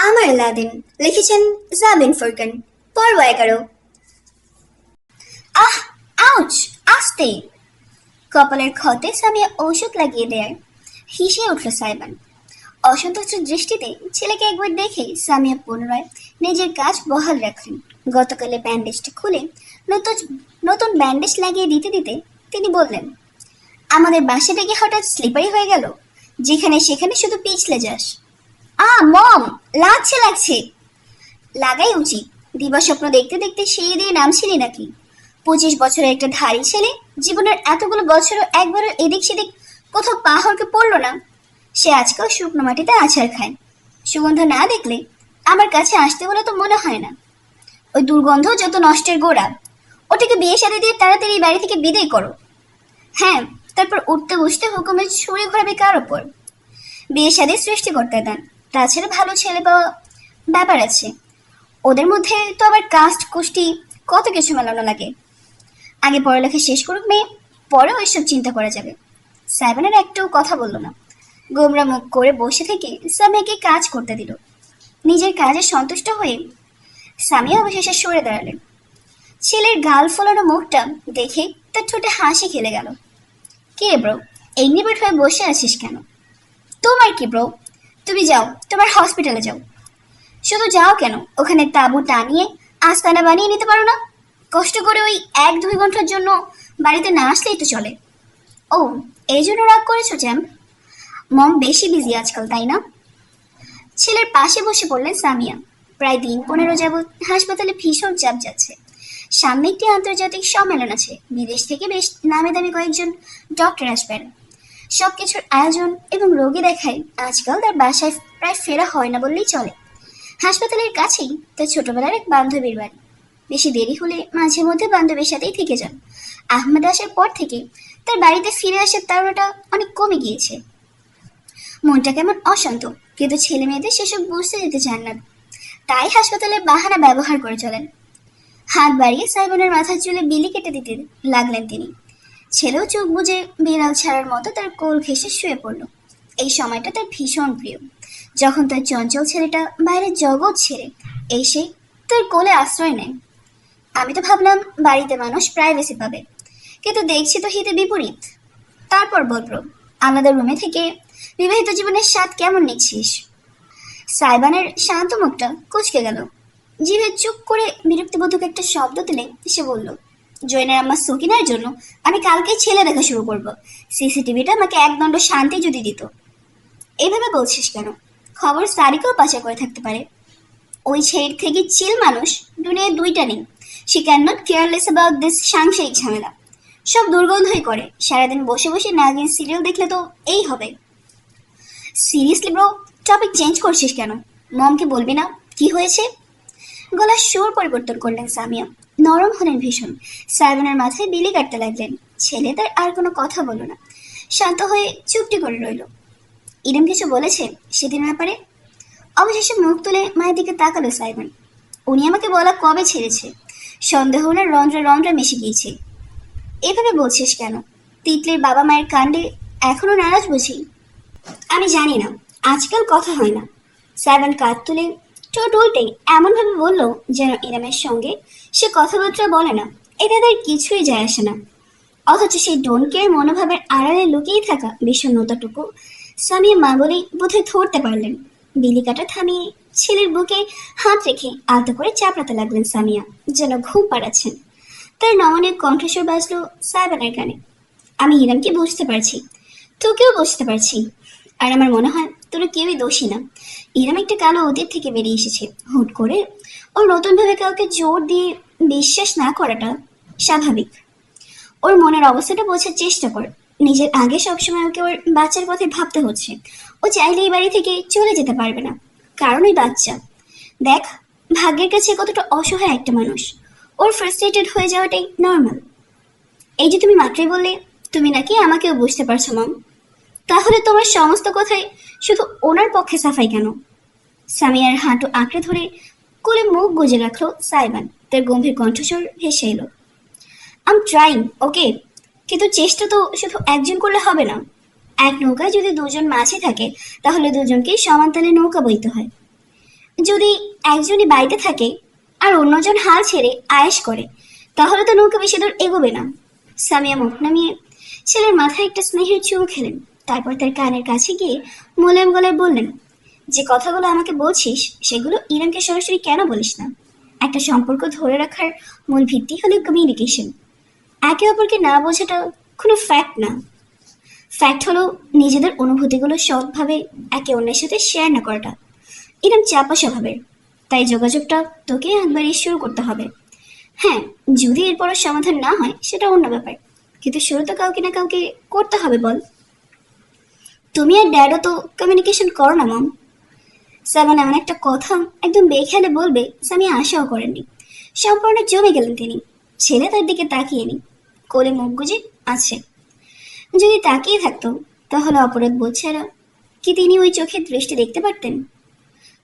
আমার আলাদিন লিখেছেন জাবিন ফুরকান। পর্ব 11। আহ, আউচ, আস্তে। কপালের ক্ষতে সামিয়া ঔষধ লাগিয়ে দেয়। হিসে উঠল সাইবান। অসন্তুষ্ট দৃষ্টিতে ছেলেকে একবার দেখে সামিয়া পুনরায় নিজের কাজ বহাল রাখলেন। গতকালে ব্যান্ডেজটা খুলে নতুন নতুন ব্যান্ডেজ লাগিয়ে দিতে দিতে তিনি বললেন, আমাদের বাসাটা কি হঠাৎ স্লিপারি হয়ে গেল? যেখানে সেখানে শুধু পিছলে যাস। মম, লাগছে। লাগাই উচিত। দিবা স্বপ্ন দেখতে দেখতে সেই দিয়ে নামছিলি নাকি? 25 বছরের একটা ধারী ছেলে জীবনের এতগুলো বছরও একবারও এদিক সেদিক কোথাও পা হড়কে পড়লো না। সে আজকাল শুকনো মাটিতে আছাড় খায়। সুগন্ধ না দেখলে আমার কাছে আসতে বলে তো মনে হয় না। ওই দুর্গন্ধ যত নষ্টের গোড়া। ওটাকে বিয়ে শাদী দিয়ে তাড়াতাড়ি বাড়ি থেকে বিদায় করো। হ্যাঁ, তারপর উঠতে বসতে হুকুমের ছুরি ঘোরাবে কার ওপর? বিয়ে শাদী সৃষ্টিকর্তা দেন। তাছাড়া ভালো ছেলে পাওয়া ব্যাপার আছে। ওদের মধ্যে তো আবার কাস্ট কুষ্টি কত কিছু মেলানো লাগে। আগে পড়ালেখা শেষ করুক মেয়ে, পরে ওইসব চিন্তা করা যাবে। সাইবানের একটাও কথা বলল না। গোমরা মুখ করে বসে থেকে সামিয়াকে কাজ করতে দিল। নিজের কাজে সন্তুষ্ট হয়ে সামিয়া অবশেষে সরে দাঁড়ালেন। ছেলের গাল ফোলানো মুখটা দেখে তার ঠোঁটে হাসি খেলে গেল। কে ব্রো, এই নিবিড় হয়ে বসে আছিস কেন? তোমার কি ব্রো? তুমি যাও, তোমার হসপিটালে যাও। শুধু যাও কেন, ওখানে তাঁবু টানিয়ে আস্তানা বানিয়ে নিতে পারো না? কষ্ট করে ওই 1-2 ঘন্টার জন্য বাড়িতে না আসলেই তো চলে। ও, এই জন্য রাগ করেছো চ্যাম্প? মম বেশি বিজি আজকাল, তাই না? ছেলের পাশে বসে পড়লেন সামিয়া। প্রায় দিন 15 যাবৎ হাসপাতালে ভীষণ চাপ যাচ্ছে। সামনে একটি আন্তর্জাতিক সম্মেলন আছে। বিদেশ থেকে বেশ নামে দামি কয়েকজন ডক্টর আসবেন। সবকিছুর আয়োজন এবং রোগী দেখায় আজকাল তার বাসায় প্রায় ফেরা হয় না বললেই চলে। হাসপাতালের কাছেই তার ছোটবেলার এক বান্ধবীর বাড়ি। বেশি দেরি হলে মাঝে মধ্যে বান্ধবীর সাথেই থেকে যান। আহমেদ আসার পর থেকে তার বাড়িতে ফিরে আসার তাড়নাটা অনেক কমে গিয়েছে। মনটা কেমন অশান্ত, কিন্তু ছেলে মেয়েদের সেসব বুঝতে দিতে চান না। তাই হাসপাতালের বাহানা ব্যবহার করে চলেন। হাত বাড়িয়ে সাইমনের মাথার চুলে বিলি কেটে দিতে লাগলেন তিনি। ছেলেও চোখ বুজে বিড়াল ছাড়ার মতো তার কোল ঘেঁষে শুয়ে পড়ল। এই সময়টা তার ভীষণ প্রিয়, যখন তার চঞ্চল ছেলেটা বাইরের জগৎ ছেড়ে এসে তার কোলে আশ্রয় নেয়। আমি তো ভাবলাম বাড়িতে মানুষ প্রাইভেসি পাবে, কিন্তু দেখছি তো হিতে বিপরীত। তারপর বলবো, আলাদা রুমে থেকে বিবাহিত জীবনের স্বাদ কেমন নিচ্ছিস? সাইবানের শান্ত মুখটা কুঁচকে গেল। জিভে চুপ করে বিরক্তিবোধক একটা শব্দ দিলে সে বলল, জয়নের আম্মা সকিনার জন্য আমি কালকেই ছেলে দেখা শুরু করব। সিসিটিভিটা আমাকে একদণ্ড শান্তি যদি দিত। এইভাবে বলছিস কেন? খবর সারিকেও পাচার করে থাকতে পারে। ওই ছেড় থেকে চিল মানুষ দুনিয়ায় 2টা নেই। She can not careless about this সাংসারিক ঝামেলা। সব দুর্গন্ধই করে। সারাদিন বসে বসে নাগিন সিরিয়াল দেখলে তো এই হবে। সিরিয়াসলি ব্রো, টপিক চেঞ্জ করছিস কেন? মমকে বলবি না কি হয়েছে? গলার সুর পরিবর্তন করলেন সামিয়া। নরম হলেন ভীষণ। সাইমনের মাথায় বিলি কাটতে লাগলেন। ছেলে তার আর কোনো কথা বলল না, শান্ত হয়ে চুপটি করে রইল। ইরম কিছু বলেছে সেদিন ব্যাপারে? অবশেষে মুখ তুলে মায়ের দিকে তাকালো সাইমন। উনি আমাকে বলা কবে ছেড়েছে? সন্দেহ না রন্ধ্রে রন্ধ্রে মিশে গিয়েছে। এভাবে বলছিস কেন? তিতলির বাবা মায়ের কাণ্ডে এখনো নারাজ বুঝি? আমি জানি না, আজকাল কথা হয় না। সাইমন কাঁধ তুলে ঠোঁট উল্টে এমনভাবে বলল যেন ইরামের সঙ্গে সে কথাবার্তা বলে না। এতে তার কিছুই যায় আসে না। অথচ সেই ডোন্ট কেয়ার মনোভাবের আড়ালে লুকিয়ে থাকা বিষণ্ণতাটুকু সামিয়া মা বলেই বোধহয় ধরতে পারলেন। বিলি কাটা থামিয়ে ছেলের বুকে হাত রেখে আলতো করে চাপড়াতে লাগলেন সামিয়া, যেন ঘুম পাড়াচ্ছেন। তার নমনীয় কণ্ঠস্বর বাজল সাইবানের কানে। আমি ইরামকে বুঝতে পারছি, তোকেও বুঝতে পারছি। আর আমার মনে হয় তোরা কেউই দোষী না। ইরাম একটা কালো অতীত থেকে বেরিয়ে এসেছে। হুট করে ওর নতুনভাবে কাউকে জোর দিয়ে বিশ্বাস না করাটা স্বাভাবিক। ওর মনের অবস্থাটা বোঝার চেষ্টা কর। নিজের আগে সবসময় ওকে ওর বাচ্চার কথা ভাবতে হচ্ছে। ও চাইলে এই বাড়ি থেকে চলে যেতে পারবে না, কারণ ওই বাচ্চা। দেখ, ভাগ্যের কাছে কতটা অসহায় একটা মানুষ। ওর ফ্রাস্ট্রেটেড হয়ে যাওয়াটাই নর্মাল। এই যে তুমি মাত্রই বললে তুমি নাকি আমাকেও বুঝতে পারছো মম, তাহলে তোমার সমস্ত কথাই শুধু ওনার পক্ষে সাফাই কেন? সামিয়ার হাঁটু আঁকড়ে ধরে কোলে মুখ গুজে রাখলো সাইবান। তার গম্ভীর কণ্ঠস্বর ভেসে এলো, আম ট্রাইং, ওকে, কিন্তু চেষ্টা তো শুধু একজন করলে হবে না। এক নৌকায় যদি দুজন মাঝি থাকে তাহলে দুজনকেই সমান তালে নৌকা বইতে হয়। যদি একজনই বাড়িতে থাকে আর অন্যজন হাল ছেড়ে আয়েশ করে, তাহলে তো নৌকা বেশি দূর এগোবে না। সামিয়া মুখ নামিয়ে ছেলের মাথায় একটা স্নেহের চুমু খেলেন। তারপর তার কানের কাছে গিয়ে মোলায়েম গলায় বললেন, যে কথাগুলো আমাকে বলছিস সেগুলো ইরানকে সরাসরি কেন বলিস না? একটা সম্পর্ক ধরে রাখার মূল ভিত্তি হলো কমিউনিকেশন। একে অপরকে না বোঝাটা কোনো ফ্যাক্ট না। ফ্যাক্ট হলো নিজেদের অনুভূতিগুলো সৎভাবে একে অন্যের সাথে শেয়ার না করাটা। এরকম চাপা স্বভাবের, তাই যোগাযোগটা তোকে একবারই শুরু করতে হবে। হ্যাঁ, যদি এরপরও সমাধান না হয় সেটা অন্য ব্যাপার, কিন্তু শুরু তো কাউকে না কাউকে করতে হবে বল। তুমি আর ড্যাডও তো কমিউনিকেশন করো না মম। সাইমন এমন একটা কথা একদম বেখেয়ালে বলবে সামিয়া আশাও করেননি। সম্পূর্ণ জমে গেলেন তিনি। ছেলে তার দিকে তাকিয়ে নি, কোলে মুখ গুজে আছে। যদি তাকিয়ে থাকতো তাহলে অপরাধ বোধ ছাড়া কি তিনি ওই চোখের দৃষ্টি দেখতে পারতেন?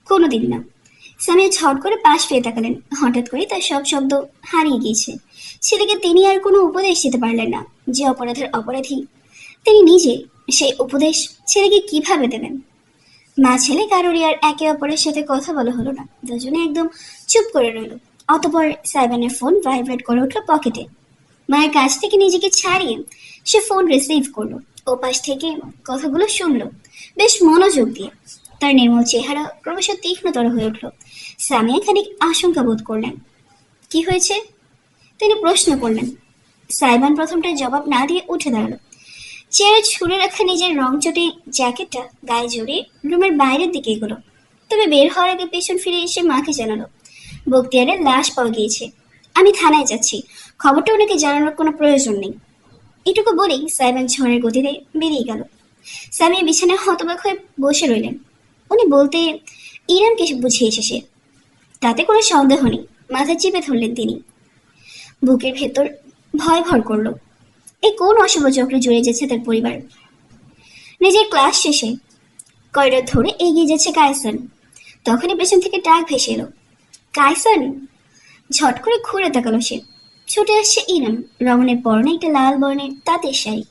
কোনোদিন না। সামিয়া ছট করে পাশ ফিরে তাকালেন। হঠাৎ করে তার সব শব্দ হারিয়ে গিয়েছে। ছেলেকে তিনি আর কোনো উপদেশ দিতে পারলেন না। যে অপরাধের অপরাধী তিনি নিজে, সেই উপদেশ ছেলেকে কিভাবে দেবেন? মা ছেলে কারোরই আর একে অপরের সাথে কথা বলা হলো না। দুজনে একদম চুপ করে রইল। অতপর সাইবানের ফোন ভাইব্রেট করে উঠল পকেটে। মায়ের কাছ থেকে নিজেকে ছাড়িয়ে সে ফোন রিসিভ করলো। ওপাশ থেকে কথাগুলো শুনলো বেশ মনোযোগ দিয়ে। তার নির্মল চেহারা ক্রমশ তীক্ষ্ণতর হয়ে উঠল। সামিয়া খানিক আশঙ্কা বোধ করলেন। কি হয়েছে? তিনি প্রশ্ন করলেন। সাইবান প্রথমটা জবাব না দিয়ে উঠে দাঁড়ালো। চেয়ারে ছুঁড়ে রাখা নিজের রংচটে জ্যাকেটটা গায়ে জড়িয়ে রুমের বাইরের দিকে এগোলো। তবে বের হওয়ার আগে পেছন ফিরে এসে মাকে জানালো, বক্তিয়ারের লাশ পাওয়া গিয়েছে। আমি থানায় যাচ্ছি, খবরটা ওনাকে জানানোর কোনো প্রয়োজন নেই। এটুকু বলেই সাইবান ঝড়ের গতিতে বেরিয়ে গেল। সামিয়া বিছানায় হতবাক হয়ে বসে রইলেন। উনি বলতে ইরানকে বুঝিয়ে এসেছে, তাতে কোনো সন্দেহ নেই। মাথা চিপে ধরলেন তিনি। বুকের ভেতর ভয় ভর করলো। এই কোন অশুভ চক্রে জড়িয়ে যাচ্ছে তার পরিবার? নিজের ক্লাস শেষে করিডর ধরে এগিয়ে যাচ্ছে কায়সান। তখনই পেছন থেকে ডাক ভেসে এলো, কায়সান! ঝট করে ঘুরে তাকালো সে। ছুটে আসছে ইরান। রমণের পরনে একটা লাল বর্ণের তাঁতের শাড়ি,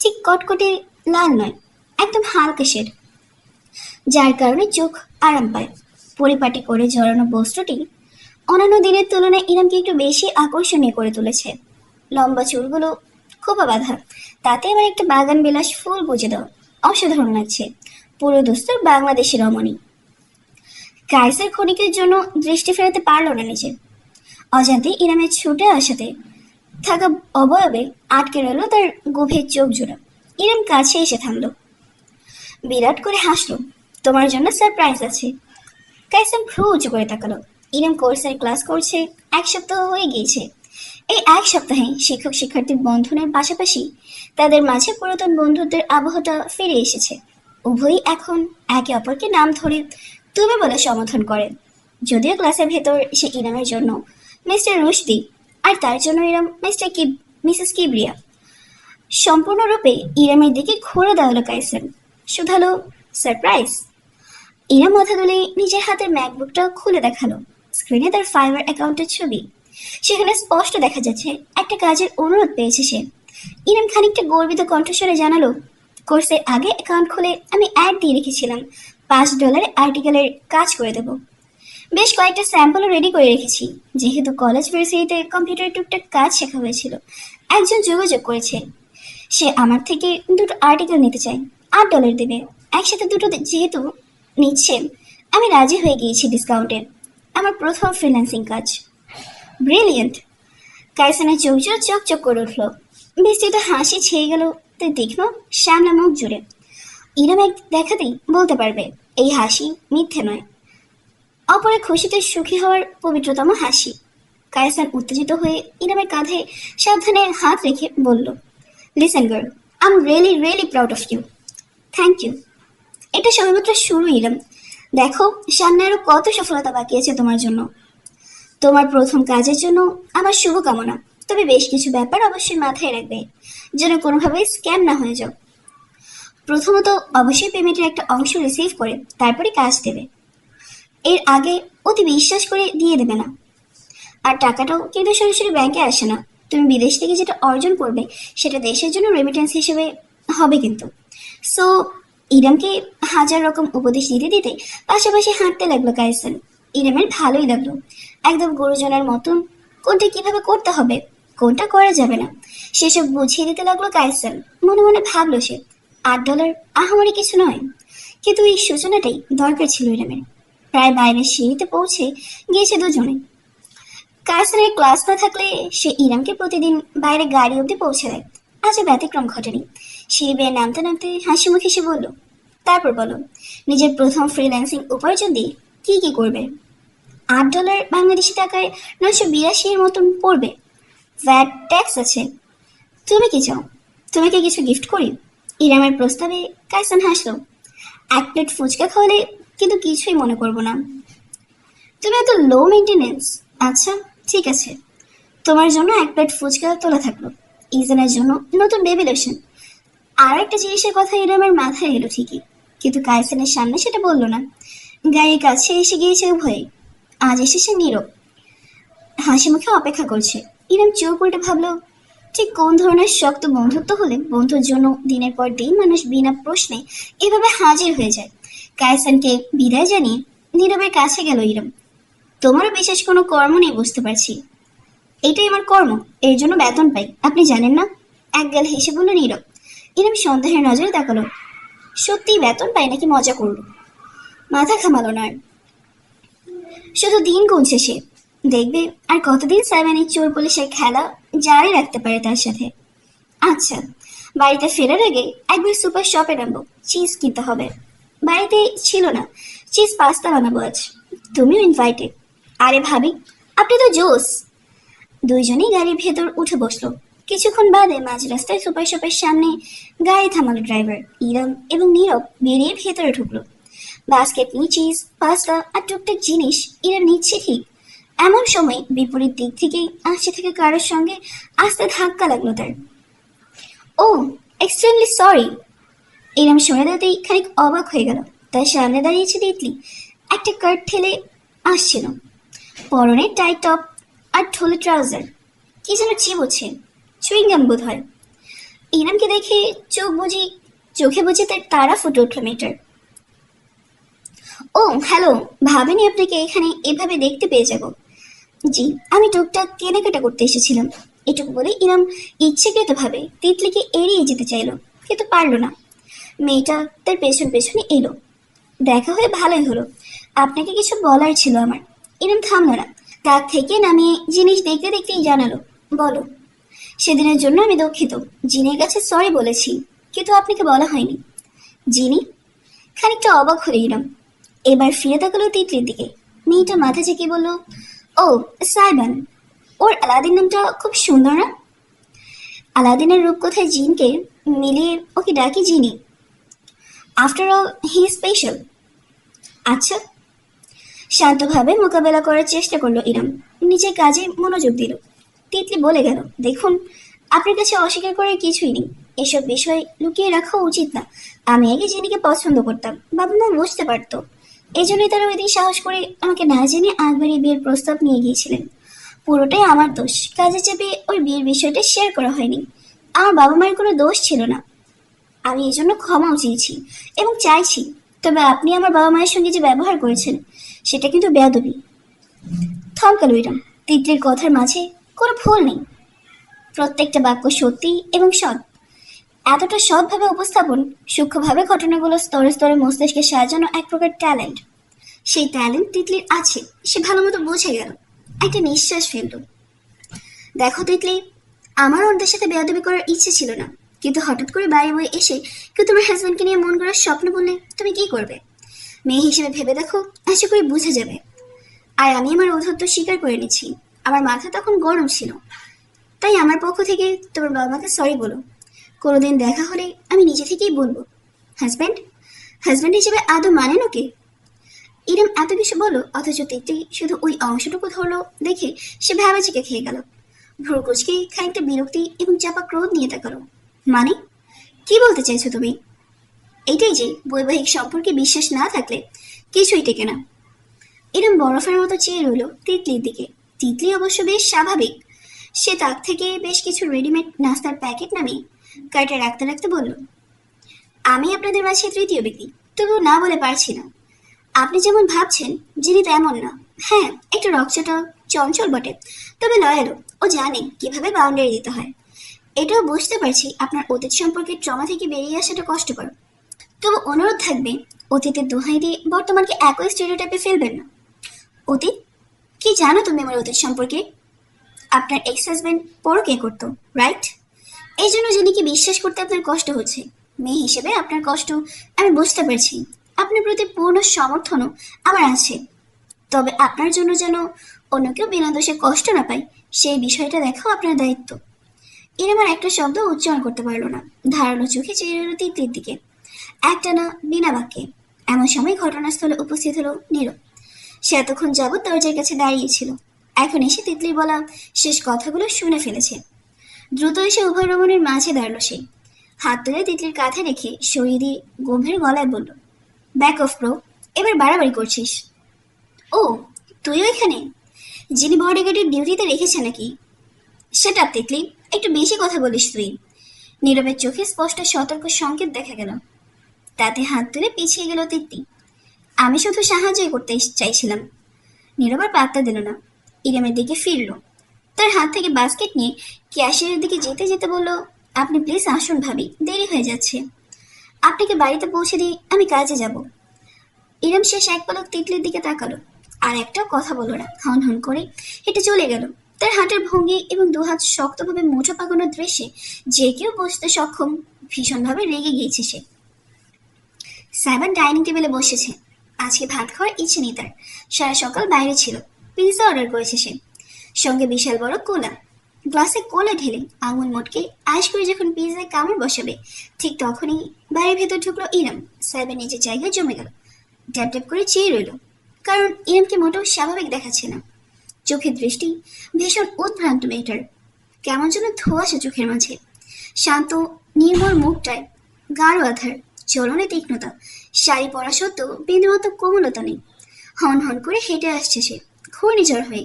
ঠিক কটকটে লাল নয়, একদম হালকা শেড, যার কারণে চোখ আরাম পায়। পরিপাটি করে জড়ানো বস্ত্রটি অন্যান্য দিনের তুলনায় ইরানকে একটু বেশি আকর্ষণীয় করে তুলেছে। লম্বা চুলগুলো খোপা বাঁধা, তাতে আবার একটা বাগান বিলাস ফুল গুজে দেওয়া, অসাধারণ লাগছে। পুরো দোস্তর বাংলাদেশি রমণী। কাইসার ক্ষণিকের জন্য দৃষ্টি ফেরাতে পারল না নিজে। অজান্তে ইরানের ছুটে আসাতে থাকা অবয়বে আটকে রইল তার গভীর চোখ জোড়া। ইরান কাছে এসে থামলো, বিরাট করে হাসলো। তোমার জন্য সারপ্রাইজ আছে। কাইসার ভ্রু উঁচু করে তাকালো। ইরান কোর্সের ক্লাস করছে, 1 সপ্তাহ হয়ে গিয়েছে। এই 1 সপ্তাহে শিক্ষক শিক্ষার্থীর বন্ধনের পাশাপাশি তাদের মাঝে পুরাতন বন্ধুত্বের আবহটা ফিরে এসেছে। উভয়ই এখন একে অপরকে নাম ধরে তুমি বলে সম্বোধন করে। যদিও ক্লাসের ভেতর সে ইরামের জন্য মিস্টার রুশদি, আর তার জন্য ইরাম মিসেস কিবরিয়া। সম্পূর্ণরূপে ইরামের দিকে ঘুরে দাঁড়ালো কাইসার। শুধালো, সারপ্রাইজ? ইরাম মাথা তুলে নিজের হাতের ম্যাকবুকটা খুলে দেখালো। স্ক্রিনে তার ফাইবার অ্যাকাউন্টের ছবি। সেখানে স্পষ্ট দেখা যাচ্ছে একটা কাজের অনুরোধ পেয়েছে সে। ইরাম খানিকটা গর্বিত কণ্ঠস্বরে জানালো, কোর্সের আগে অ্যাকাউন্ট খুলে আমি অ্যাড দিয়ে রেখেছিলাম, $5 আর্টিকেলের কাজ করে দেব। বেশ কয়েকটা স্যাম্পলও রেডি করে রেখেছি। যেহেতু কলেজ ভার্সিটিতে কম্পিউটার টুকটাক কাজ শেখা হয়েছিল, একজন যোগাযোগ করেছে। সে আমার থেকে 2টো আর্টিকেল নিতে চায়, $8 দেবে। একসাথে দুটো যেহেতু নিচ্ছে, আমি রাজি হয়ে গিয়েছি ডিসকাউন্টে। আমার প্রথম ফ্রিল্যান্সিং কাজ। ব্রিলিয়েন্ট! কাইসানের চোখ চকচক করে উঠল। বিস্তৃত হাসি ছেয়ে গেল তার তীক্ষ্ণ শ্যামলা মুখ জুড়ে। ইরাম এক দেখাতেই বলতে পারবে এই হাসি মিথ্যে নয়, অপরে খুশিতে সুখী হওয়ার পবিত্রতম হাসি। কায়সান উত্তেজিত হয়ে ইরামের কাঁধে সাবধানে হাত রেখে বলল, listen girl, I am really really proud of you. Thank you. এটা সবেমাত্র শুরু ইরাম। দেখো সামনে আরো কত সফলতা বাকি আছে তোমার জন্য। তোমার প্রথম কাজের জন্য আমার শুভকামনা। তবে বেশ কিছু ব্যাপার অবশ্যই মাথায় রাখবে, যেন কোনোভাবে স্ক্যাম না হয়ে যাও। প্রথমত অবশ্যই পেমেন্টের একটা অংশ রিসিভ করে তারপরে কাজ দেবে। এর আগে অতি বিশ্বাস করে দিয়ে দেবে না। আর টাকাটাও কিন্তু সরাসরি ব্যাংকে আসে না। তুমি বিদেশ থেকে যেটা অর্জন করবে সেটা দেশের জন্য রেমিটেন্স হিসেবে হবে কিন্তু। সো ইরামকে হাজার রকম উপদেশ দিতে দিতে পাশাপাশি হাঁটতে লাগলো কায়সান। ইরামের ভালোই লাগলো। একদম গুরুজনের মতন কোনটা কিভাবে করতে হবে, কোনটা করা যাবে না সেসব বুঝিয়ে দিতে লাগলো কায়সার। মনে মনে ভাবলো সে $8 আহামরি কিছু নয়, কিন্তু এই সূচনাটাই দরকার ছিল ইরামের। প্রায় বাইরের সিঁড়িতে পৌঁছে গিয়েছে দুজনে। কায়সারের ক্লাস না থাকলে সে ইরামকে প্রতিদিন বাইরে গাড়ি অব্দি পৌঁছে দেয়। আজও ব্যতিক্রম ঘটেনি। সিঁড়ি বেয়ে নামতে নামতে হাসি মুখে সে বলল, তারপর বলো, নিজের প্রথম ফ্রিল্যান্সিং উপার্জন দিয়ে কি কি করবে? $8 বাংলাদেশি টাকায় 982 মতন পড়বে। ভ্যাট ট্যাক্স আছে। তুমি কি চাও? তোমাকে কিছু গিফট করি? ইরামের প্রস্তাবে কাইসান হাসলো। 1 প্লেট ফুচকা খাওয়ালে কিন্তু কিছুই মনে করবো না। তুমি এত লো মেনটেনেন্স। আচ্ছা ঠিক আছে, তোমার জন্য 1 প্লেট ফুচকা তোলা থাকলো। ইজানের জন্য নতুন বেবি লোশন। আর একটা জিনিসের কথা ইরামের মাথায় এলো ঠিকই, কিন্তু কাইসানের সামনে সেটা বললো না। গায়ের কাছে এসে গিয়েছে উভয়ে। আজ এসেছে নীরব, হাসি মুখে অপেক্ষা করছে। ইরাম চোখ উল্টে ভাবলো, ঠিক কোন ধরনের শক্ত বন্ধুত্ব হলে বন্ধুর জন্য দিনের পর দিন মানুষ বিনা প্রশ্নে এভাবে হাজির হয়ে যায়। কায়সানকে বিদায় জানিয়ে নীরবের কাছে গেল ইরাম। তোমারও বিশেষ কোনো কর্ম নেই বুঝতে পারছি। এটাই আমার কর্ম, এর জন্য বেতন পাই, আপনি জানেন না? একগাল হেসে বলল নীরব। ইরাম সন্দেহের নজরে তাকালো। সত্যিই বেতন পাই নাকি মজা করলো? মাথা ঘামালো না আর, শুধু দিন গুনছে সে। দেখবে আর কতদিন সাইবানের চোর পুলিশের খেলা জারি রাখতে পারে তার সাথে। আচ্ছা, বাড়িতে ফেরার আগে একবার সুপার শপে নামবো, চিজ কিনতে হবে। বাড়িতে ছিল না, চিজ পাস্তা বানাবো আজ। তুমিও ইনভাইটেড। আরে ভাবি, আপনি তো জোস। দুইজনেই গাড়ির ভেতর উঠে বসলো। কিছুক্ষণ বাদে মাঝ রাস্তায় সুপার শপের সামনে গাড়ি থামালো ড্রাইভার। ইরাম এবং নীরব বেরিয়ে ভেতরে ঢুকলো। বাস্কেট নিয়ে চিজ, পাস্তা আর টুকটাক জিনিস এরা নিচ্ছে ঠিক এমন সময় বিপরীত দিক থেকে আসছে থেকে কারোর সঙ্গে আস্তে ধাক্কা লাগলো তার। ও, এক্সট্রিমলি সরি। এরম শুনে দাতেই খানিক অবাক হয়ে গেল। তার সামনে দাঁড়িয়েছে তিতলি, একটা কার্ট ঠেলে আসছিল। পরনে টাইট টপ আর ঠোলে ট্রাউজার। কি যেন চিবোচ্ছে, চুইংগাম বোধ হয়। ইরামকে দেখে চোখে বুঝি তার তারা ফুটে উঠল মেয়েটার। ও হ্যালো, ভাবিনি আপনাকে এখানে এভাবে দেখতে পেয়ে যাব। জি, আমি টুকটাক কেনাকাটা করতে এসেছিলাম। এটুকু বলে ইরাম ইচ্ছেকৃতভাবে তিতলিকে এড়িয়ে যেতে চাইল, কিন্তু পারল না। মেয়েটা তার পেছন পেছনে এলো। দেখা হয়ে ভালোই হলো, আপনাকে কিছু বলার ছিল আমার। ইরাম থামলো না, তাক থেকে নামিয়ে জিনিস দেখতে দেখতেই জানালো, বলো। সেদিনের জন্য আমি দুঃখিত। জিনের কাছে সরি বলেছি, কিন্তু আপনাকে বলা হয়নি। জিনি? খানিকটা অবাক হয়ে ইরাম। এবার ফিরে তাকালো তিতলির দিকে। মেয়েটা মাথা ঝেঁকে বলল, ও সাইবান। ওর আলাদিন নামটা খুব সুন্দর না? আলাদিনের রূপকথায় জিনকে মিলিয়ে ওকে ডাকি Jini. After all he special. আচ্ছা। শান্তভাবে মোকাবেলা করার চেষ্টা করলো ইরাম, নিজের কাজে মনোযোগ দিল। তিতলি বলে গেল, দেখুন, আপনার কাছে অস্বীকার করার কিছুই নেই। এসব বিষয় লুকিয়ে রাখা উচিত না। আমি আগে জিনিকে পছন্দ করতাম, বাবা মা বুঝতে পারতো। এই জন্যই তারা ওই দিন সাহস করে আমাকে না জেনে আগবাড়ি বিয়ের প্রস্তাব নিয়ে গিয়েছিলেন। পুরোটাই আমার দোষ। কাজে চেপে ওই বিয়ের বিষয়টা শেয়ার করা হয়নি। আমার বাবা মায়ের কোনো দোষ ছিল না। আমি এই জন্য ক্ষমাও চেয়েছি এবং চাইছি। তবে আপনি আমার বাবা মায়ের সঙ্গে যে ব্যবহার করেছেন সেটা কিন্তু বেয়াদবি। থমকালো ইরাম। তিতলির কথার মাঝে কোনো ভুল নেই, প্রত্যেকটা বাক্য সত্যি এবং সৎ। এতটা সৎভাবে উপস্থাপন, সূক্ষ্মভাবে ঘটনাগুলো স্তরে স্তরে মস্তিষ্কে সাজানো এক প্রকার ট্যালেন্ট। সেই ট্যালেন্ট তিতলির আছে, সে ভালো মতো বুঝে গেল। একটা নিঃশ্বাস ফেলল। দেখো তিতলি, আমার ওদের সাথে বেয়াদবি করার ইচ্ছে ছিল না, কিন্তু হঠাৎ করে বাড়ি বয়ে এসে কেউ তোমার হাজব্যান্ডকে নিয়ে মন করার স্বপ্ন বললে তুমি কি করবে? মেয়ে হিসেবে ভেবে দেখো, আশা করি বুঝে যাবে। আর আমি আমার ঔদ্ধত্য স্বীকার করে নিচ্ছি। আমার মাথা তখন গরম ছিল, তাই আমার পক্ষ থেকে তোমার বাবা মাকে সরি বলো। কোনোদিন দেখা হলে আমি নিজে থেকেই বলবো। হাজব্যান্ড হাজব্যান্ড হিসেবে আদৌ মানেন ওকে? ইরাম এত কিছু বলো, অথচ তিতলি শুধু ওই অংশটুকু ধরলো দেখে সে ভ্যাবাচিকে খেয়ে গেল। ভ্রুকুচকে খানিকটা বিরক্তি এবং চাপা ক্রোধ নিয়ে তাকালো। মানে, কি বলতে চাইছো তুমি? এটাই যে বৈবাহিক সম্পর্কে বিশ্বাস না থাকলে কিছুই টেকে না। এরম বরফের মতো চেয়ে রইল তিতলির দিকে। তিতলি অবশ্য বেশ স্বাভাবিক। সে তাক থেকে বেশ কিছু রেডিমেড নাস্তার প্যাকেট নামিয়ে কার্টে রাখতে রাখতে বলল, আমি আপনাদের মাঝে তৃতীয় ব্যক্তি, তবুও না বলে পারছি না। আপনি যেমন ভাবছেন যিনি তেমন না। হ্যাঁ, একটু রকচটা, চঞ্চল বটে, তবে লয়ালও। ও জানে কিভাবে বাউন্ডারি দিতে হয়। এটাও বুঝতে পারছি আপনার অতীত সম্পর্কে ট্রমা থেকে বেরিয়ে আসাটা কষ্টকর। তবু অনুরোধ থাকবে, অতীতের দোহাই দিয়ে বর্তমানকে একই স্টেরিওটাইপে ফেলবেন না। অতীত? কি জানো তুমি আমার অতীত সম্পর্কে? আপনার এক্স হাজবেন্ড পরকে করতো, রাইট? এই জন্য যিনিকে বিশ্বাস করতে আপনার কষ্ট হচ্ছে। মেয়ে হিসেবে আপনার কষ্ট আমি বুঝতে পারছি। আপনার প্রতি পূর্ণ সমর্থনও আমার আছে। তবে আপনার জন্য যেন অন্য কেউ বিনা দোষে কষ্ট না পায়, সেই বিষয়টা দেখাও আপনার দায়িত্ব। ইরামার একটা শব্দ উচ্চারণ করতে পারল না। ধারালো চোখে চেয়ে রইল তিতলির দিকে, একটানা বিনা বাক্যে। এমন সময় ঘটনাস্থলে উপস্থিত হলো নীরব। সে এতক্ষণ যাবৎ দরজার কাছে দাঁড়িয়েছিল, এখন এসে তিতলির বলা শেষ কথাগুলো শুনে ফেলেছে। দ্রুত এসে উভয় রমণীর মাঝে দাঁড়ালো সে। হাত তুলে তিতলির কাঁধে রেখে সরিয়ে দিয়ে গম্ভীর গলায় বলল, ব্যাক অফ ব্রো, এবার বাড়াবাড়ি করছিস। ও, তুইও এখানে? যিনি বডিগার্ডের ডিউটিতে রেখেছে নাকি? সেটা তিতলি, একটু বেশি কথা বলিস তুই। নীরবের চোখে স্পষ্ট সতর্ক সংকেত দেখা গেল। তাতে হাত তুলে পিছিয়ে গেল তিতলি। আমি শুধু সাহায্যই করতে চাইছিলাম। নীরব আর পাত্তা দিল না, ইরামের দিকে ফিরল। তার হাত থেকে বাস্কেট নিয়ে ক্যাশিয়ারের দিকে যেতে যেতে বলল, আপনি প্লিজ আসুন ভাবি, দেরি হয়ে যাচ্ছে। আপনাকে বাড়িতে পৌঁছে দিয়ে আমি কাজে যাব। ইরাম শেষ এক পলক তিতলির দিকে তাকালো, আর একটাও কথা বলল না। হন হন করে হেঁটে চলে গেল। তার হাঁটার ভঙ্গি এবং দুহাত শক্তভাবে মুঠো পাকানোর দৃশ্যে যে কেউ বুঝতে সক্ষম ভীষণভাবে রেগে গিয়েছে সে। সাইবার ডাইনিং টেবিলে বসেছে। আজকে ভাত খাওয়ার ইচ্ছে নেই তার। সারা সকাল বাইরে ছিল। পিৎজা অর্ডার করেছে সে, সঙ্গে বিশাল বড় কোলা। গ্লাসে কোলা ঢেলে আঙুল মোটকে আয়েশ করে যখন পিৎজায় কামড় বসাবে, ঠিক তখনই বাড়ির ভেতর ঢুকলো ইরাম। সাইবার নিজের জায়গায় জমে গেল, ট্যাপ ট্যাপ করে চেয়ে রইল, কারণ ইরামকে মোটেও স্বাভাবিক দেখাচ্ছে না। চোখের দৃষ্টি ভীষণ উদ্ভ্রান্ত মেয়েটার, কেমন যেন ধোঁয়াশা চোখের মাঝে। শান্ত নির্মল মুখটায় গাঢ় আধার, চলনে তীক্ষ্ণতা, শাড়ি পরা সত্ত্বেও বিন্দুমাত্র কোমলতা নেই। হন হন করে হেঁটে আসছে সে, ঘূর্ণিঝড় হয়ে।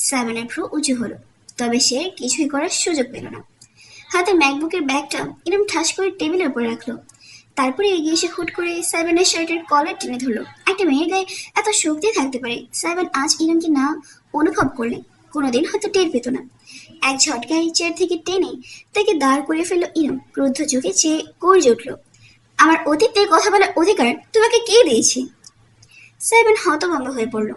সাইমনের ভ্রু উঁচু হলো, তবে সে কিছুই করার সুযোগ পেল না। হাতে ম্যাকবুকের ব্যাগটা এরম ঠাস করে টেবিলের উপর রাখলো। তারপরে এগিয়ে এসে হুট করে সাইবানের শার্টের কলার টেনে ধরলো। একটা মেয়ের গায়ে এত শক্তি থাকতে পারে, সাইবান আজ ইরামকে না অনুভব করলে কোনোদিন হয়তো টের পেত না। এক ঝটকায় চেয়ার থেকে টেনে তাকে দাঁড় করে ফেললো ইরাম। ক্রুদ্ধ চোখে চেয়ে গর্জে উঠল, আমার অতীতের কথা বলার অধিকার তোমাকে কে দিয়েছে? সাইবান হতভম্ব হয়ে পড়ল।